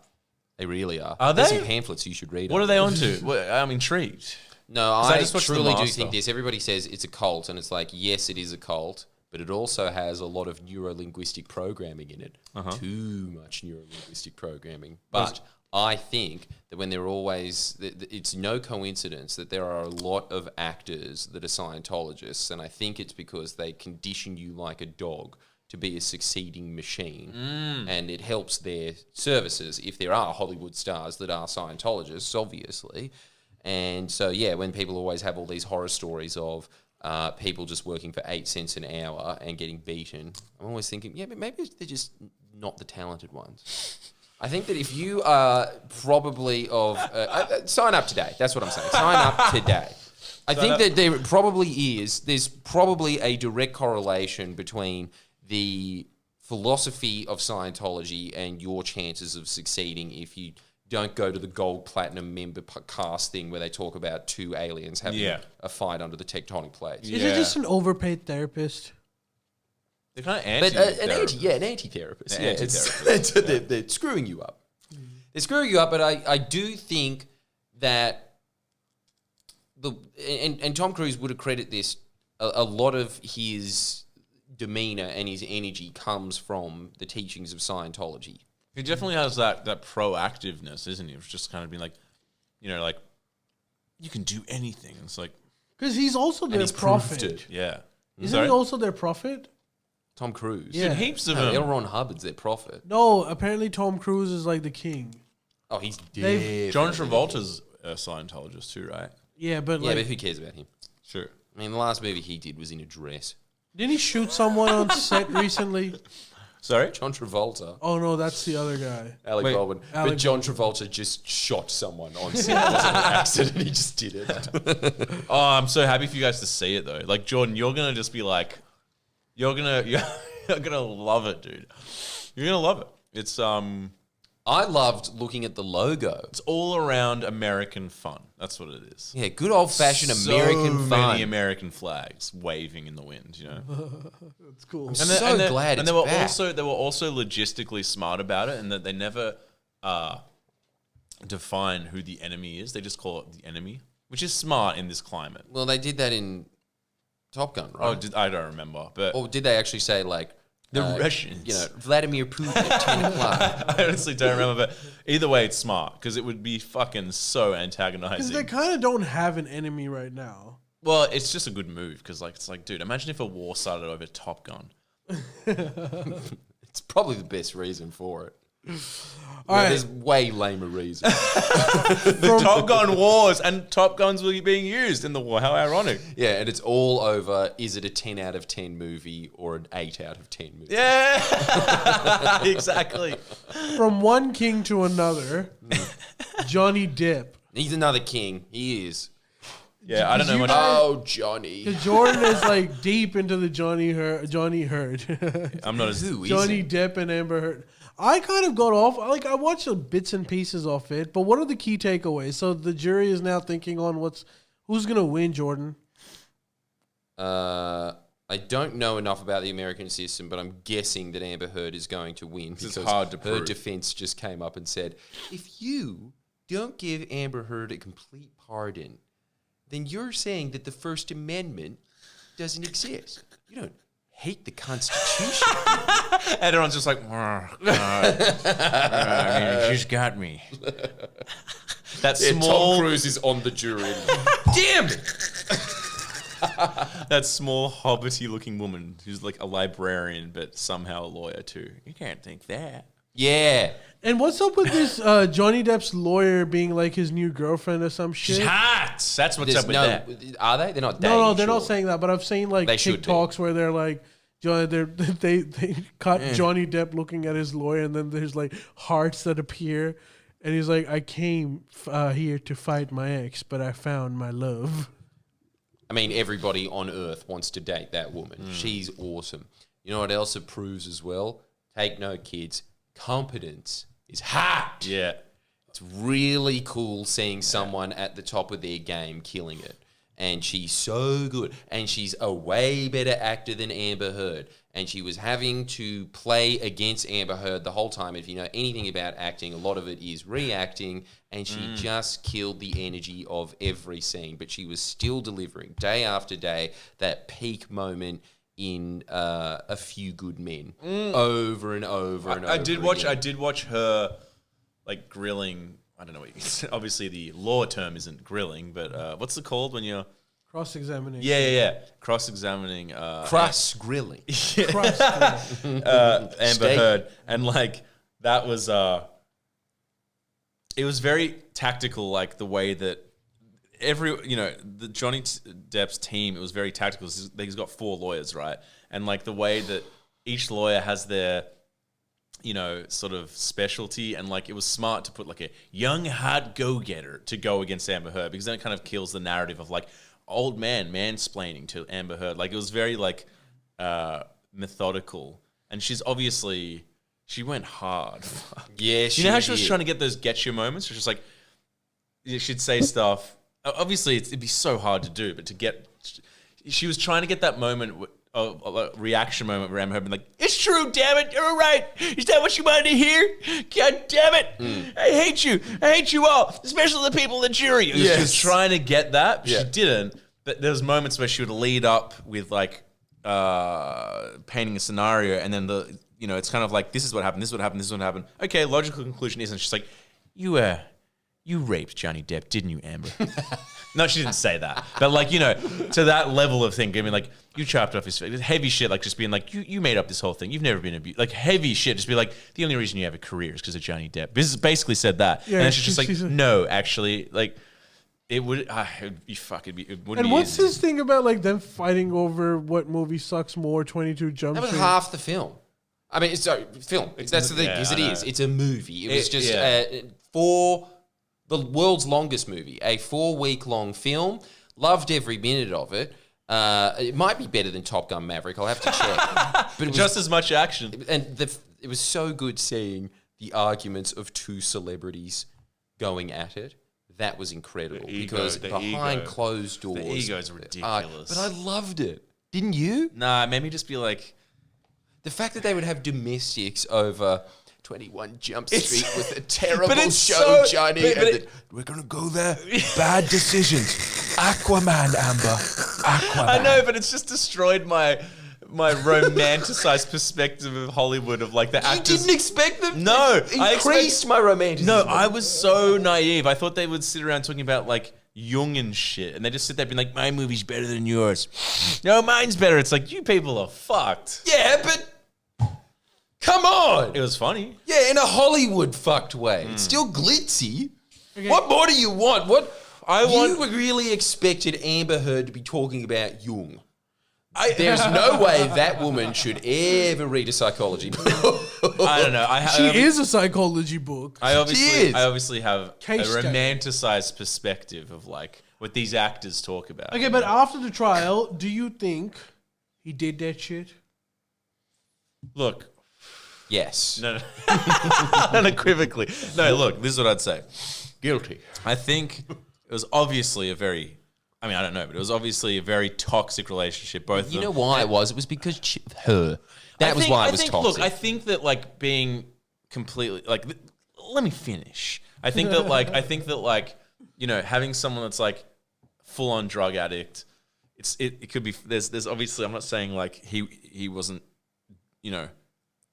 [SPEAKER 3] They really are.
[SPEAKER 2] Are
[SPEAKER 3] There's
[SPEAKER 2] they?
[SPEAKER 3] some pamphlets you should read.
[SPEAKER 2] What
[SPEAKER 3] on
[SPEAKER 2] are they
[SPEAKER 3] it.
[SPEAKER 2] onto? I'm intrigued.
[SPEAKER 3] No,
[SPEAKER 2] I
[SPEAKER 3] I
[SPEAKER 2] just watched The
[SPEAKER 3] truly do
[SPEAKER 2] Master.
[SPEAKER 3] think this. Everybody says it's a cult, and it's like, yes, it is a cult, but it also has a lot of neuro-linguistic programming in it. Too much neuro-linguistic programming. But I think that when they're always... It's no coincidence that there are a lot of actors that are Scientologists, and I think it's because they condition you like a dog to be a succeeding machine. And it helps their services if there are Hollywood stars that are Scientologists, obviously. And so, yeah, when people always have all these horror stories of people just working for 8 cents an hour and getting beaten, I'm always thinking, yeah, but maybe they're just not the talented ones. I think that if you are probably of... sign up today. That's what I'm saying. Sign up today. I think that there's probably a direct correlation between the philosophy of Scientology and your chances of succeeding if you don't go to the gold platinum member cast thing where they talk about 2 aliens having a fight under the tectonic plates.
[SPEAKER 1] Is it just an overpaid therapist?
[SPEAKER 2] They're kind of
[SPEAKER 3] an anti-therapist. They're screwing you up. They're screwing you up, but I do think that and Tom Cruise would accredit this, a lot of his demeanor and his energy comes from the teachings of Scientology.
[SPEAKER 2] He definitely has that proactiveness, isn't he? It's just kind of being like, like, you can do anything. It's like...
[SPEAKER 1] Because he's also their prophet.
[SPEAKER 2] Yeah.
[SPEAKER 1] Isn't he also their prophet?
[SPEAKER 3] Tom Cruise.
[SPEAKER 1] Yeah.
[SPEAKER 2] Heaps of them.
[SPEAKER 3] L. Ron Hubbard's their prophet.
[SPEAKER 1] No, apparently Tom Cruise is like the king.
[SPEAKER 3] Oh, he's dead.
[SPEAKER 2] John Travolta's a Scientologist too, right?
[SPEAKER 1] Yeah, but
[SPEAKER 3] but who cares about him?
[SPEAKER 2] Sure.
[SPEAKER 3] I mean, the last movie he did was in a dress.
[SPEAKER 1] Didn't he shoot someone on set recently?
[SPEAKER 2] Sorry?
[SPEAKER 3] John Travolta.
[SPEAKER 1] Oh, no, that's the other guy.
[SPEAKER 3] Alec Baldwin. But John Travolta just shot someone on set. It wasn't an accident. He just did it.
[SPEAKER 2] Oh, I'm so happy for you guys to see it, though. Like, Jordan, you're going to just be like... You're gonna love it, dude. You're gonna love it. It's
[SPEAKER 3] I loved looking at the logo.
[SPEAKER 2] It's all around American fun. That's what it is.
[SPEAKER 3] Yeah, good old fashioned American fun.
[SPEAKER 2] So many American flags waving in the wind.
[SPEAKER 1] That's cool.
[SPEAKER 3] I'm so glad.
[SPEAKER 2] And they were also logistically smart about it, and that they never define who the enemy is. They just call it the enemy, which is smart in this climate.
[SPEAKER 3] Well, they did that in Top Gun, right?
[SPEAKER 2] Oh, I don't remember. But
[SPEAKER 3] or did they actually say like
[SPEAKER 2] the Russians?
[SPEAKER 3] Vladimir Putin at 10 o'clock.
[SPEAKER 2] I honestly don't remember. But either way, it's smart because it would be fucking so antagonizing.
[SPEAKER 1] Because they kind of don't have an enemy right now.
[SPEAKER 2] Well, it's just a good move because it's like, dude, imagine if a war started over Top Gun.
[SPEAKER 3] It's probably the best reason for it.
[SPEAKER 1] Right.
[SPEAKER 3] There's way lamer reasons.
[SPEAKER 2] The Top Gun wars and Top Guns were being used in the war. How ironic.
[SPEAKER 3] Yeah, and it's all over, is it a 10 out of 10 movie or an 8 out of 10 movie?
[SPEAKER 2] Yeah, exactly.
[SPEAKER 1] From one king to another, Johnny Depp.
[SPEAKER 3] He's another king. He is.
[SPEAKER 2] Yeah, I don't know much.
[SPEAKER 3] Oh, Johnny.
[SPEAKER 1] Because Jordan is like deep into the Johnny Heard.
[SPEAKER 2] I'm not as...
[SPEAKER 3] Who is
[SPEAKER 1] Johnny
[SPEAKER 3] he?
[SPEAKER 1] Depp and Amber Heard. I kind of got off. Like, I watched the bits and pieces of it, but what are the key takeaways? So the jury is now thinking on who's going to win, Jordan?
[SPEAKER 3] I don't know enough about the American system, but I'm guessing that Amber Heard is going to win
[SPEAKER 2] It's
[SPEAKER 3] because
[SPEAKER 2] hard to
[SPEAKER 3] her
[SPEAKER 2] prove.
[SPEAKER 3] defense just came up and said, if you don't give Amber Heard a complete pardon, then you're saying that the First Amendment doesn't exist. You don't hate the Constitution.
[SPEAKER 2] And everyone's just like, she's got me. That small...
[SPEAKER 3] Tom Cruise is on the jury. Damn it!
[SPEAKER 2] That small hobbity looking woman who's like a librarian but somehow a lawyer too. You can't think that.
[SPEAKER 3] Yeah.
[SPEAKER 1] And what's up with this Johnny Depp's lawyer being like his new girlfriend or some shit?
[SPEAKER 2] She's hot. That's what's up with that.
[SPEAKER 3] Are they? They're not dating.
[SPEAKER 1] No, they're not
[SPEAKER 3] sure.
[SPEAKER 1] saying that. But I've seen like
[SPEAKER 3] They should
[SPEAKER 1] TikToks where they're like, they cut Johnny Depp looking at his lawyer, and then there's like hearts that appear, and he's like, "I came here to fight my ex, but I found my love."
[SPEAKER 3] I mean, everybody on Earth wants to date that woman. She's awesome. You know what else it proves as well? Take note, kids. Competence is hot.
[SPEAKER 2] Yeah.
[SPEAKER 3] It's really cool seeing someone at the top of their game killing it. And she's so good. And she's a way better actor than Amber Heard. And she was having to play against Amber Heard the whole time. If you know anything about acting, a lot of it is reacting. And she just killed the energy of every scene. But she was still delivering day after day that peak moment in A Few Good Men over and over and over.
[SPEAKER 2] I did watch her like grilling. I don't know what you can say. Obviously, the law term isn't grilling, but what's it called when you're
[SPEAKER 1] Cross-examination.
[SPEAKER 2] Yeah. Cross-examining.
[SPEAKER 3] Cross grilling.
[SPEAKER 1] Cross-examination.
[SPEAKER 2] Amber Heard, and like that was it was very tactical, like the way that the Johnny Depp's team, it was very tactical. He's got 4 lawyers, right? And like the way that each lawyer has their sort of specialty, and like it was smart to put like a young hot go-getter to go against Amber Heard, because then it kind of kills the narrative of like old man mansplaining to Amber Heard. Like it was very like methodical, and she went hard.
[SPEAKER 3] Yeah,
[SPEAKER 2] you know how she was trying to get those getcha moments? She was just like, she'd say stuff. Obviously, it'd be so hard to do, but she was trying to get that moment, a reaction moment where Amber Heard been like, "It's true, damn it, you're right. Is that what you wanted to hear? God damn it, I hate you all, especially the people in the jury." She was trying to get that, but she didn't. But there was moments where she would lead up with like painting a scenario, and then it's kind of like, this is what happened, this is what happened, this is what happened. Okay, logical conclusion isn't. She's like, you raped Johnny Depp, didn't you, Amber? No, she didn't say that. But like, to that level of thing, I mean, like, you chopped off his face. Heavy shit, like just being like, you made up this whole thing. You've never been abused. Like heavy shit, just be like, the only reason you have a career is because of Johnny Depp. This basically said that. Yeah, and then she's just like, no, actually, like, it would, it'd be fucking, it wouldn't
[SPEAKER 1] And
[SPEAKER 2] be
[SPEAKER 1] what's
[SPEAKER 2] easy.
[SPEAKER 1] this thing about like them fighting over what movie sucks more, 22 Jump
[SPEAKER 3] That was
[SPEAKER 1] Street?
[SPEAKER 3] half the film. I mean, it's a film. That's the thing, because it is. It's a movie. It was just for the world's longest movie, a 4-week-long film. Loved every minute of it. It might be better than Top Gun Maverick. I'll have to check. But it was,
[SPEAKER 2] just as much action.
[SPEAKER 3] And it was so good seeing the arguments of 2 celebrities going at it. That was incredible, because behind closed doors,
[SPEAKER 2] the egos are ridiculous.
[SPEAKER 3] But I loved it. Didn't you?
[SPEAKER 2] Nah, it made me just be like,
[SPEAKER 3] the fact that they would have domestics over 21 Jump Street with a terrible show, Johnny. We're going to go there. Bad decisions. Aquaman, Amber. Aquaman.
[SPEAKER 2] I know, but it's just destroyed my romanticized perspective of Hollywood, of like the actors.
[SPEAKER 3] You didn't expect them?
[SPEAKER 2] No.
[SPEAKER 3] I increased my romanticism.
[SPEAKER 2] No, I was so naive. I thought they would sit around talking about like Jung and shit, and they just sit there being like, my movie's better than yours. No, mine's better. It's like, you people are fucked.
[SPEAKER 3] Yeah, but come on.
[SPEAKER 2] It was funny.
[SPEAKER 3] Yeah, in a Hollywood fucked way. It's still glitzy. Okay. What more do you want? You really expected Amber Heard to be talking about Jung. There's no way that woman should ever read a psychology book.
[SPEAKER 2] I don't know.
[SPEAKER 1] She is a psychology book.
[SPEAKER 2] I obviously have a
[SPEAKER 1] Case study.
[SPEAKER 2] romanticized perspective of like what these actors talk about.
[SPEAKER 1] Okay, but after the trial, do you think he did that shit?
[SPEAKER 2] Look.
[SPEAKER 3] Yes.
[SPEAKER 2] No. Unequivocally. No, look, this is what I'd say.
[SPEAKER 3] Guilty.
[SPEAKER 2] I think it was obviously I don't know, but it was obviously a very toxic relationship. Both.
[SPEAKER 3] You know why it was? It was because of her. That was why it was toxic.
[SPEAKER 2] Look, I think that like being completely like, let me finish. I think that having someone that's like full on drug addict, it could be. There's obviously, I'm not saying like he wasn't,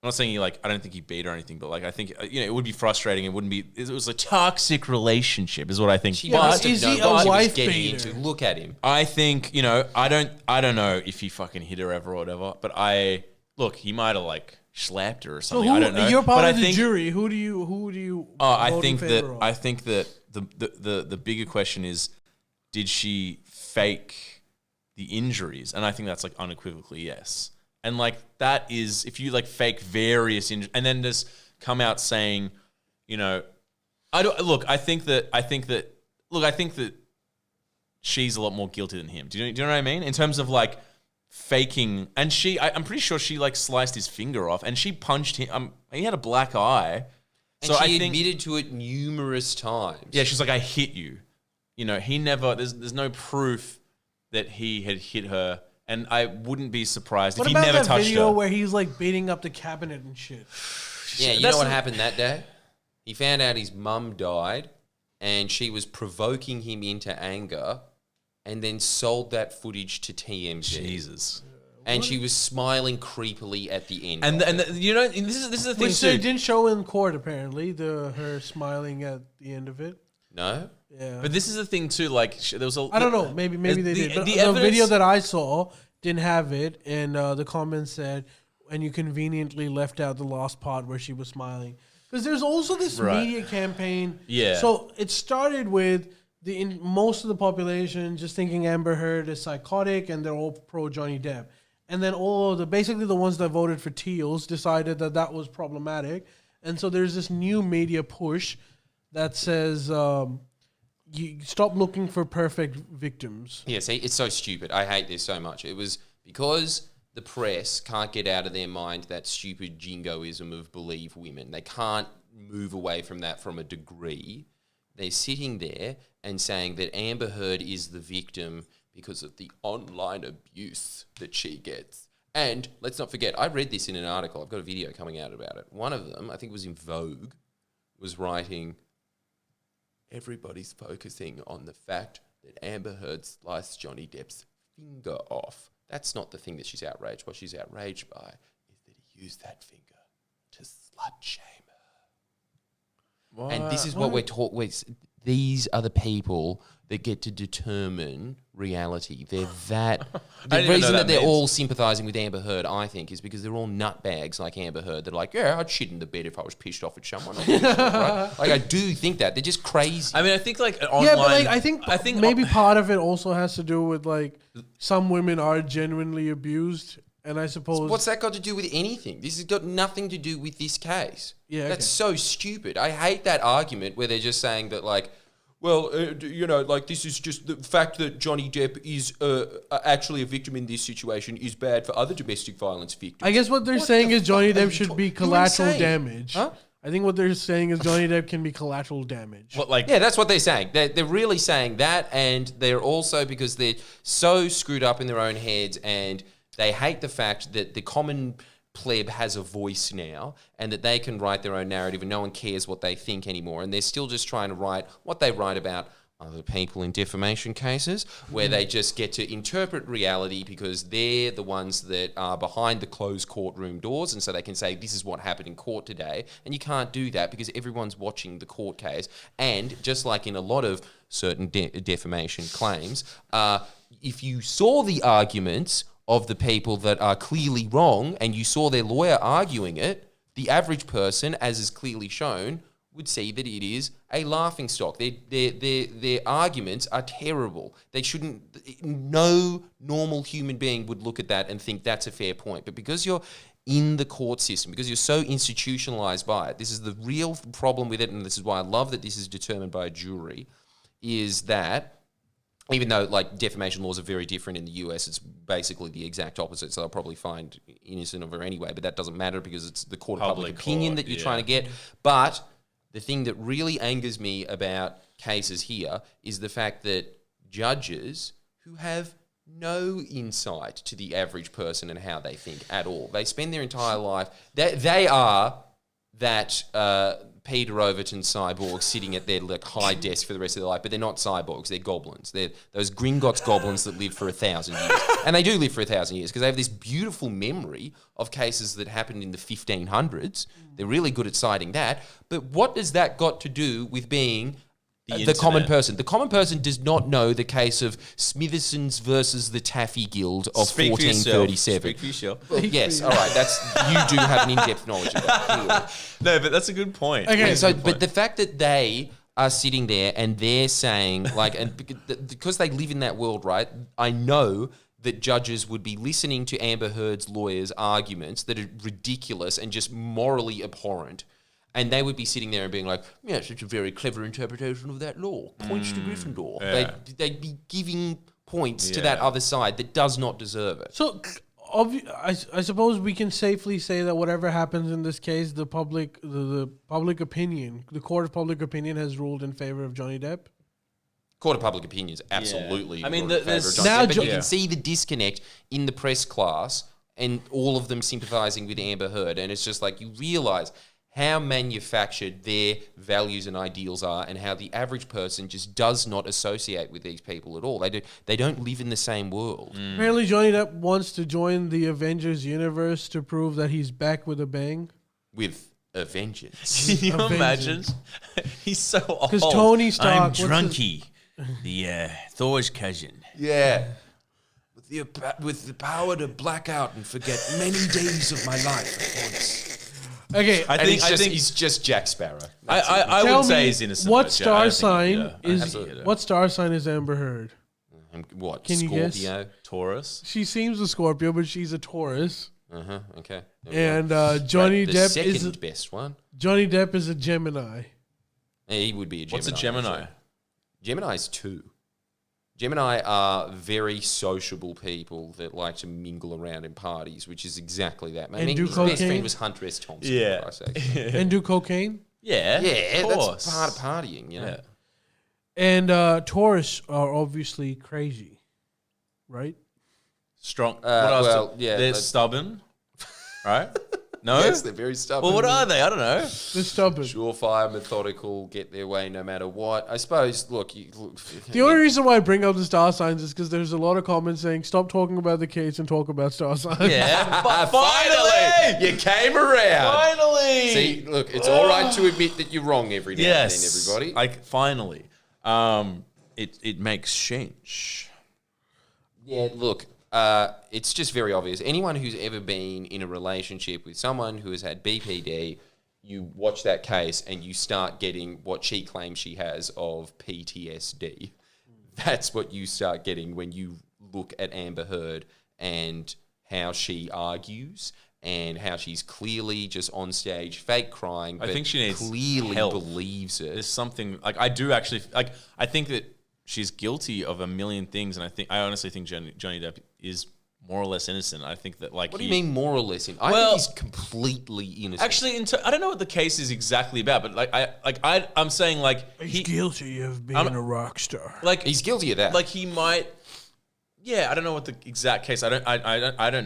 [SPEAKER 2] I'm not saying I don't think he beat or anything, but like I think it would be frustrating. It was a toxic relationship, is what I think.
[SPEAKER 1] Is he a wife beater?
[SPEAKER 3] Look at him.
[SPEAKER 2] I think I don't know if he fucking hit her ever or whatever, but he might have like slapped her or something. I don't know.
[SPEAKER 1] You're part of the jury. Who do you?
[SPEAKER 2] I think that the bigger question is, did she fake the injuries? And I think that's like unequivocally yes. And like that is, if you like fake various injuries and then just come out saying, I think that she's a lot more guilty than him. Do you know what I mean? In terms of like faking, and I'm pretty sure she like sliced his finger off and she punched him. He had a black eye.
[SPEAKER 3] And so she admitted to it numerous times.
[SPEAKER 2] Yeah, she's like, I hit you. He never, there's no proof that he had hit her. And I wouldn't be surprised if he never touched her. What about that video
[SPEAKER 1] where he's like beating up the cabinet and shit?
[SPEAKER 3] Yeah, you know what happened that day? He found out his mum died and she was provoking him into anger and then sold that footage to TMZ.
[SPEAKER 2] Jesus.
[SPEAKER 3] And she was smiling creepily at the end.
[SPEAKER 2] And you know, and this is the thing
[SPEAKER 1] Which
[SPEAKER 2] too.
[SPEAKER 1] they didn't show in court, apparently, her smiling at the end of it.
[SPEAKER 3] No?
[SPEAKER 1] Yeah.
[SPEAKER 2] But this is the thing too. Like there was a.
[SPEAKER 1] I don't know. Maybe they did. But the
[SPEAKER 2] evidence-
[SPEAKER 1] video that I saw didn't have it, and the comments said, "And you conveniently left out the last part where she was smiling." Because there's also this media campaign.
[SPEAKER 2] Yeah.
[SPEAKER 1] So it started with most of the population just thinking Amber Heard is psychotic, and they're all pro Johnny Depp. And then basically the ones that voted for Teals decided that was problematic. And so there's this new media push that says you stop looking for perfect victims.
[SPEAKER 3] Yeah, see, it's so stupid. I hate this so much. It was because the press can't get out of their mind that stupid jingoism of believe women. They can't move away from that from a degree. They're sitting there and saying that Amber Heard is the victim because of the online abuse that she gets. And let's not forget, I read this in an article. I've got a video coming out about it. One of them, I think it was in Vogue, was writing, everybody's focusing on the fact that Amber Heard sliced Johnny Depp's finger off. That's not the thing that she's outraged. What she's outraged by is that he used that finger to slut shame her. What? And this is what we're talking. These are the people that get to determine reality. They're that. The reason that they're all sympathising with Amber Heard, I think, is because they're all nutbags like Amber Heard. They're like, yeah, I'd shit in the bed if I was pissed off at someone. Right? Like, I do think that. They're just crazy.
[SPEAKER 2] I mean, I think like online.
[SPEAKER 1] Yeah, but like I think maybe part of it also has to do with like some women are genuinely abused, and I suppose
[SPEAKER 3] what's that got to do with anything? This has got nothing to do with this case.
[SPEAKER 1] Yeah,
[SPEAKER 3] that's so stupid. I hate that argument where they're just saying that like, well, you know, like this is just the fact that Johnny Depp is actually a victim in this situation is bad for other domestic violence victims.
[SPEAKER 1] I guess what they're saying is Johnny Depp should be collateral damage.
[SPEAKER 3] Huh?
[SPEAKER 1] I think what they're saying is Johnny Depp can be collateral damage.
[SPEAKER 2] What, like,
[SPEAKER 3] yeah, that's what they're saying. They're really saying that, and they're also, because they're so screwed up in their own heads and they hate the fact that the common pleb has a voice now and that they can write their own narrative and no one cares what they think anymore, and they're still just trying to write what they write about other people in defamation cases, where they just get to interpret reality because they're the ones that are behind the closed courtroom doors, and so they can say this is what happened in court today, and you can't do that because everyone's watching the court case. And just like in a lot of certain defamation claims, if you saw the arguments of the people that are clearly wrong and you saw their lawyer arguing it, the average person, as is clearly shown, would see that it is a laughingstock. Their arguments are terrible. They shouldn't. No normal human being would look at that and think that's a fair point. But because you're in the court system, because you're so institutionalized by it, this is the real problem with it, and this is why I love that this is determined by a jury, is that even though like defamation laws are very different in the US, it's basically the exact opposite. So they'll probably find innocent of her anyway, but that doesn't matter because it's the court of public opinion that you're trying to get. But the thing that really angers me about cases here is the fact that judges who have no insight to the average person and how they think at all, they spend their entire life, they are that Peter Overton cyborg sitting at their like high desk for the rest of their life, but they're not cyborgs, they're goblins. They're those Gringotts goblins that live for 1,000 years. And they do live for 1,000 years because they have this beautiful memory of cases that happened in the 1500s. They're really good at citing that. But what does that got to do with being the common person? The common person does not know the case of Smitherson's versus the Taffy Guild of 1437.
[SPEAKER 2] Speak for yourself.
[SPEAKER 3] Well, yes, all right. You do have an in-depth knowledge of that. Clearly.
[SPEAKER 2] No, but that's a good point.
[SPEAKER 3] Okay, so but the fact that they are sitting there and they're saying like, and because they live in that world, right? I know that judges would be listening to Amber Heard's lawyers' arguments that are ridiculous and just morally abhorrent. And they would be sitting there and being like, yes, it's a very clever interpretation of that law. Points to Gryffindor.
[SPEAKER 2] Yeah.
[SPEAKER 3] They'd be giving points to that other side that does not deserve it.
[SPEAKER 1] So, I suppose we can safely say that whatever happens in this case, the public opinion, the court of public opinion has ruled in favor of Johnny Depp.
[SPEAKER 3] Court of public opinion is absolutely.
[SPEAKER 2] I mean,
[SPEAKER 3] there's now, but you can see the disconnect in the press class and all of them sympathising with Amber Heard, and it's just like you realise how manufactured their values and ideals are, and how the average person just does not associate with these people at all. They don't live in the same world.
[SPEAKER 1] Apparently, Johnny Depp wants to join the Avengers universe to prove that he's back with a bang.
[SPEAKER 3] With a vengeance.
[SPEAKER 2] Can you
[SPEAKER 1] A
[SPEAKER 2] imagine? He's so old.
[SPEAKER 1] Because Tony Stark...
[SPEAKER 4] I'm
[SPEAKER 1] what's his-
[SPEAKER 4] Drunky, the Thor's cousin.
[SPEAKER 3] Yeah. With the power to black out and forget many days of my life at once.
[SPEAKER 1] Okay,
[SPEAKER 2] I think
[SPEAKER 3] He's just Jack Sparrow.
[SPEAKER 2] I
[SPEAKER 1] tell
[SPEAKER 2] would say
[SPEAKER 1] me
[SPEAKER 2] he's innocent.
[SPEAKER 1] what
[SPEAKER 2] but yeah, I
[SPEAKER 1] star
[SPEAKER 2] don't think
[SPEAKER 1] sign
[SPEAKER 2] he did it.
[SPEAKER 1] is
[SPEAKER 2] Absolutely.
[SPEAKER 1] what star sign is Amber Heard?
[SPEAKER 3] What?
[SPEAKER 1] Can you guess?
[SPEAKER 3] Scorpio?
[SPEAKER 2] Taurus?
[SPEAKER 1] She seems a Scorpio, but she's a Taurus.
[SPEAKER 3] Okay.
[SPEAKER 1] And Johnny
[SPEAKER 3] the
[SPEAKER 1] Depp
[SPEAKER 3] second
[SPEAKER 1] is a,
[SPEAKER 3] best one.
[SPEAKER 1] Johnny Depp is a Gemini.
[SPEAKER 3] He would be a Gemini.
[SPEAKER 2] What's a Gemini?
[SPEAKER 3] actually. Gemini's 2. Gemini are very sociable people that like to mingle around in parties, which is exactly that. I
[SPEAKER 1] And
[SPEAKER 3] mean,
[SPEAKER 1] do
[SPEAKER 3] his best
[SPEAKER 1] cocaine?
[SPEAKER 3] friend was Hunter S. Thompson.
[SPEAKER 2] Yeah.
[SPEAKER 3] For Christ's sake.
[SPEAKER 1] And do cocaine.
[SPEAKER 2] Yeah.
[SPEAKER 3] Yeah,
[SPEAKER 2] of course.
[SPEAKER 3] that's part of partying, you know.
[SPEAKER 2] Yeah.
[SPEAKER 1] And Taurus are obviously crazy, right?
[SPEAKER 2] Strong.
[SPEAKER 3] well, yeah,
[SPEAKER 2] They're
[SPEAKER 3] like-
[SPEAKER 2] stubborn, right? No.
[SPEAKER 3] Yes, they're very stubborn.
[SPEAKER 2] Well, what are they? I don't know.
[SPEAKER 1] They're stubborn.
[SPEAKER 3] Surefire, methodical, get their way no matter what. I suppose, look...
[SPEAKER 1] The only reason why I bring up the star signs is because there's a lot of comments saying, stop talking about the case and talk about star signs.
[SPEAKER 2] Yeah.
[SPEAKER 3] Finally! You came around!
[SPEAKER 2] Finally.
[SPEAKER 3] See, look, it's all right to admit that you're wrong every now and then, everybody.
[SPEAKER 2] Like finally, it makes sense.
[SPEAKER 3] Yeah, look, it's just very obvious. Anyone who's ever been in a relationship with someone who has had BPD, you watch that case and you start getting what she claims she has of PTSD. That's what you start getting when you look at Amber Heard and how she argues and how she's clearly just on stage fake crying, but
[SPEAKER 2] I think she needs
[SPEAKER 3] clearly
[SPEAKER 2] help.
[SPEAKER 3] believes it.
[SPEAKER 2] There's something like I do actually like. I think that she's guilty of a million things, and I honestly think Johnny Depp is more or less innocent. I think that like
[SPEAKER 3] What do you mean more or less? I think he's completely innocent.
[SPEAKER 2] Actually, I don't know what the case is exactly about, but I'm saying like
[SPEAKER 1] He's guilty of being a rock star.
[SPEAKER 2] like
[SPEAKER 3] he's guilty of that.
[SPEAKER 2] like he might. Yeah, I don't know what the exact case. I don't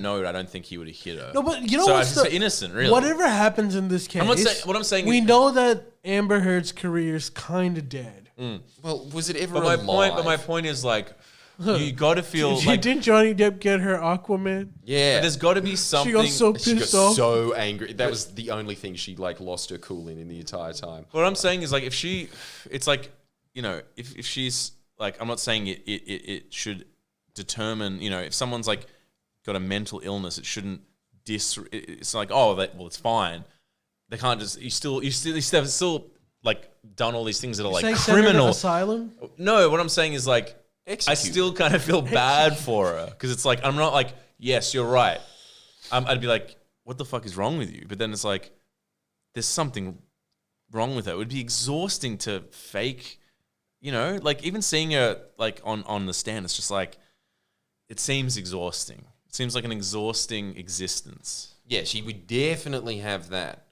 [SPEAKER 2] know. I don't think he would have hit her.
[SPEAKER 1] No, but you know
[SPEAKER 2] so
[SPEAKER 1] what's
[SPEAKER 2] I should say innocent, really.
[SPEAKER 1] Whatever happens in this case,
[SPEAKER 2] I'm not saying what I'm saying.
[SPEAKER 1] we know that Amber Heard's career is kind of dead.
[SPEAKER 3] well, was it ever
[SPEAKER 2] But
[SPEAKER 3] alive?
[SPEAKER 2] my point is like you got to feel like
[SPEAKER 1] Didn't Johnny Depp get her Aquaman?
[SPEAKER 3] Yeah.
[SPEAKER 2] there's got to be something.
[SPEAKER 1] She got so
[SPEAKER 3] She got
[SPEAKER 1] pissed off.
[SPEAKER 3] so angry. That was the only thing she like lost her cool in the entire time.
[SPEAKER 2] What I'm saying is like it's like if she's like I'm not saying it should determine if someone's like got a mental illness it shouldn't it's like it's fine. They can't just you still like done all these things that are like
[SPEAKER 1] Saying send her to
[SPEAKER 2] criminal.
[SPEAKER 1] asylum.
[SPEAKER 2] No, what I'm saying is like I
[SPEAKER 3] Execute.
[SPEAKER 2] still kind of feel bad for her because it's like I'm not like yes you're right. I'd be like what the fuck is wrong with you? But then it's like there's something wrong with her. It would be exhausting to fake, like even seeing her like on the stand. It's just like it seems exhausting. It seems like an exhausting existence.
[SPEAKER 3] Yeah, she would definitely have that.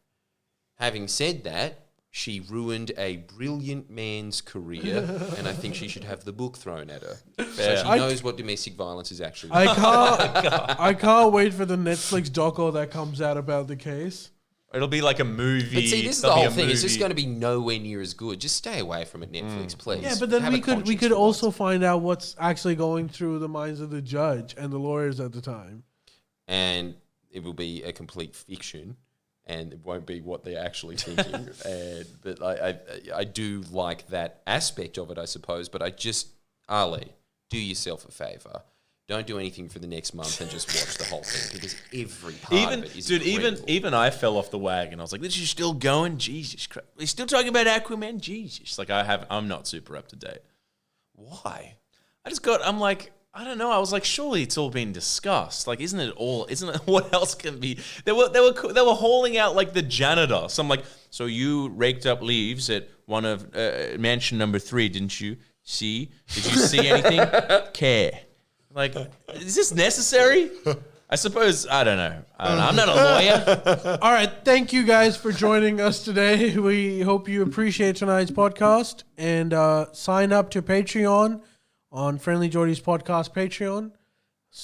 [SPEAKER 3] Having said that, she ruined a brilliant man's career, and I think she should have the book thrown at her. So she knows what domestic violence is actually.
[SPEAKER 1] I can't wait for the Netflix doco that comes out about the case.
[SPEAKER 2] It'll be like a movie.
[SPEAKER 3] But see, this is the
[SPEAKER 2] There'll be
[SPEAKER 3] whole
[SPEAKER 2] a
[SPEAKER 3] thing. It's just
[SPEAKER 2] movie.
[SPEAKER 3] going to be nowhere near as good. Just stay away from it, Netflix, please.
[SPEAKER 1] Yeah, but then
[SPEAKER 3] Have
[SPEAKER 1] we
[SPEAKER 3] a
[SPEAKER 1] could
[SPEAKER 3] conscience
[SPEAKER 1] also
[SPEAKER 3] for once.
[SPEAKER 1] find out what's actually going through the minds of the judge and the lawyers at the time.
[SPEAKER 3] And it will be a complete fiction, and it won't be what they're actually thinking. But I do like that aspect of it, I suppose. But Ali, do yourself a favor. Don't do anything for the next month and just watch the whole thing because every part of it is incredible.
[SPEAKER 2] Even I fell off the wagon. I was like, "This is still going." Jesus Christ, we're still talking about Aquaman. Jesus, like I'm not super up to date.
[SPEAKER 3] Why?
[SPEAKER 2] I'm like, I don't know. I was like, surely it's all been discussed. Like, isn't it what else can be? They were hauling out like the janitor. So I'm like, so you raked up leaves at one of mansion number 3, didn't you? See? Did you see anything? Care. Like, is this necessary? I suppose, I don't know. I'm not a lawyer.
[SPEAKER 1] All right, thank you guys for joining us today. We hope you appreciate tonight's podcast and sign up to Patreon on Friendly Jordies podcast Patreon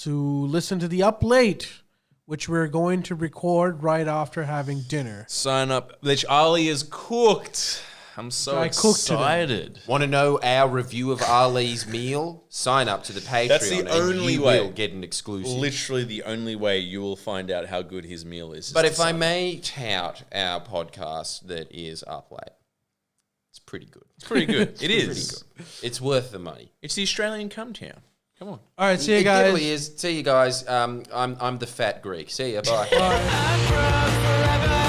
[SPEAKER 1] to listen to the Up Late which we're going to record right after having dinner.
[SPEAKER 2] Sign up. Which Ali is cooked. I'm so
[SPEAKER 1] I cooked today.
[SPEAKER 2] excited.
[SPEAKER 3] Want to know our review of Ali's meal? Sign up to the Patreon.
[SPEAKER 2] That's the only
[SPEAKER 3] and you
[SPEAKER 2] way.
[SPEAKER 3] will get an exclusive.
[SPEAKER 2] Literally the only way you will find out how good his meal is.
[SPEAKER 3] But if I may tout our podcast that is up late, it's pretty good.
[SPEAKER 2] It's pretty good. It is.
[SPEAKER 3] Pretty good. It's worth the money.
[SPEAKER 2] It's the Australian cum town. Come on.
[SPEAKER 1] All right, see you
[SPEAKER 3] It
[SPEAKER 1] guys.
[SPEAKER 3] definitely is. See you guys. I'm the fat Greek. See ya. Bye.
[SPEAKER 1] Bye.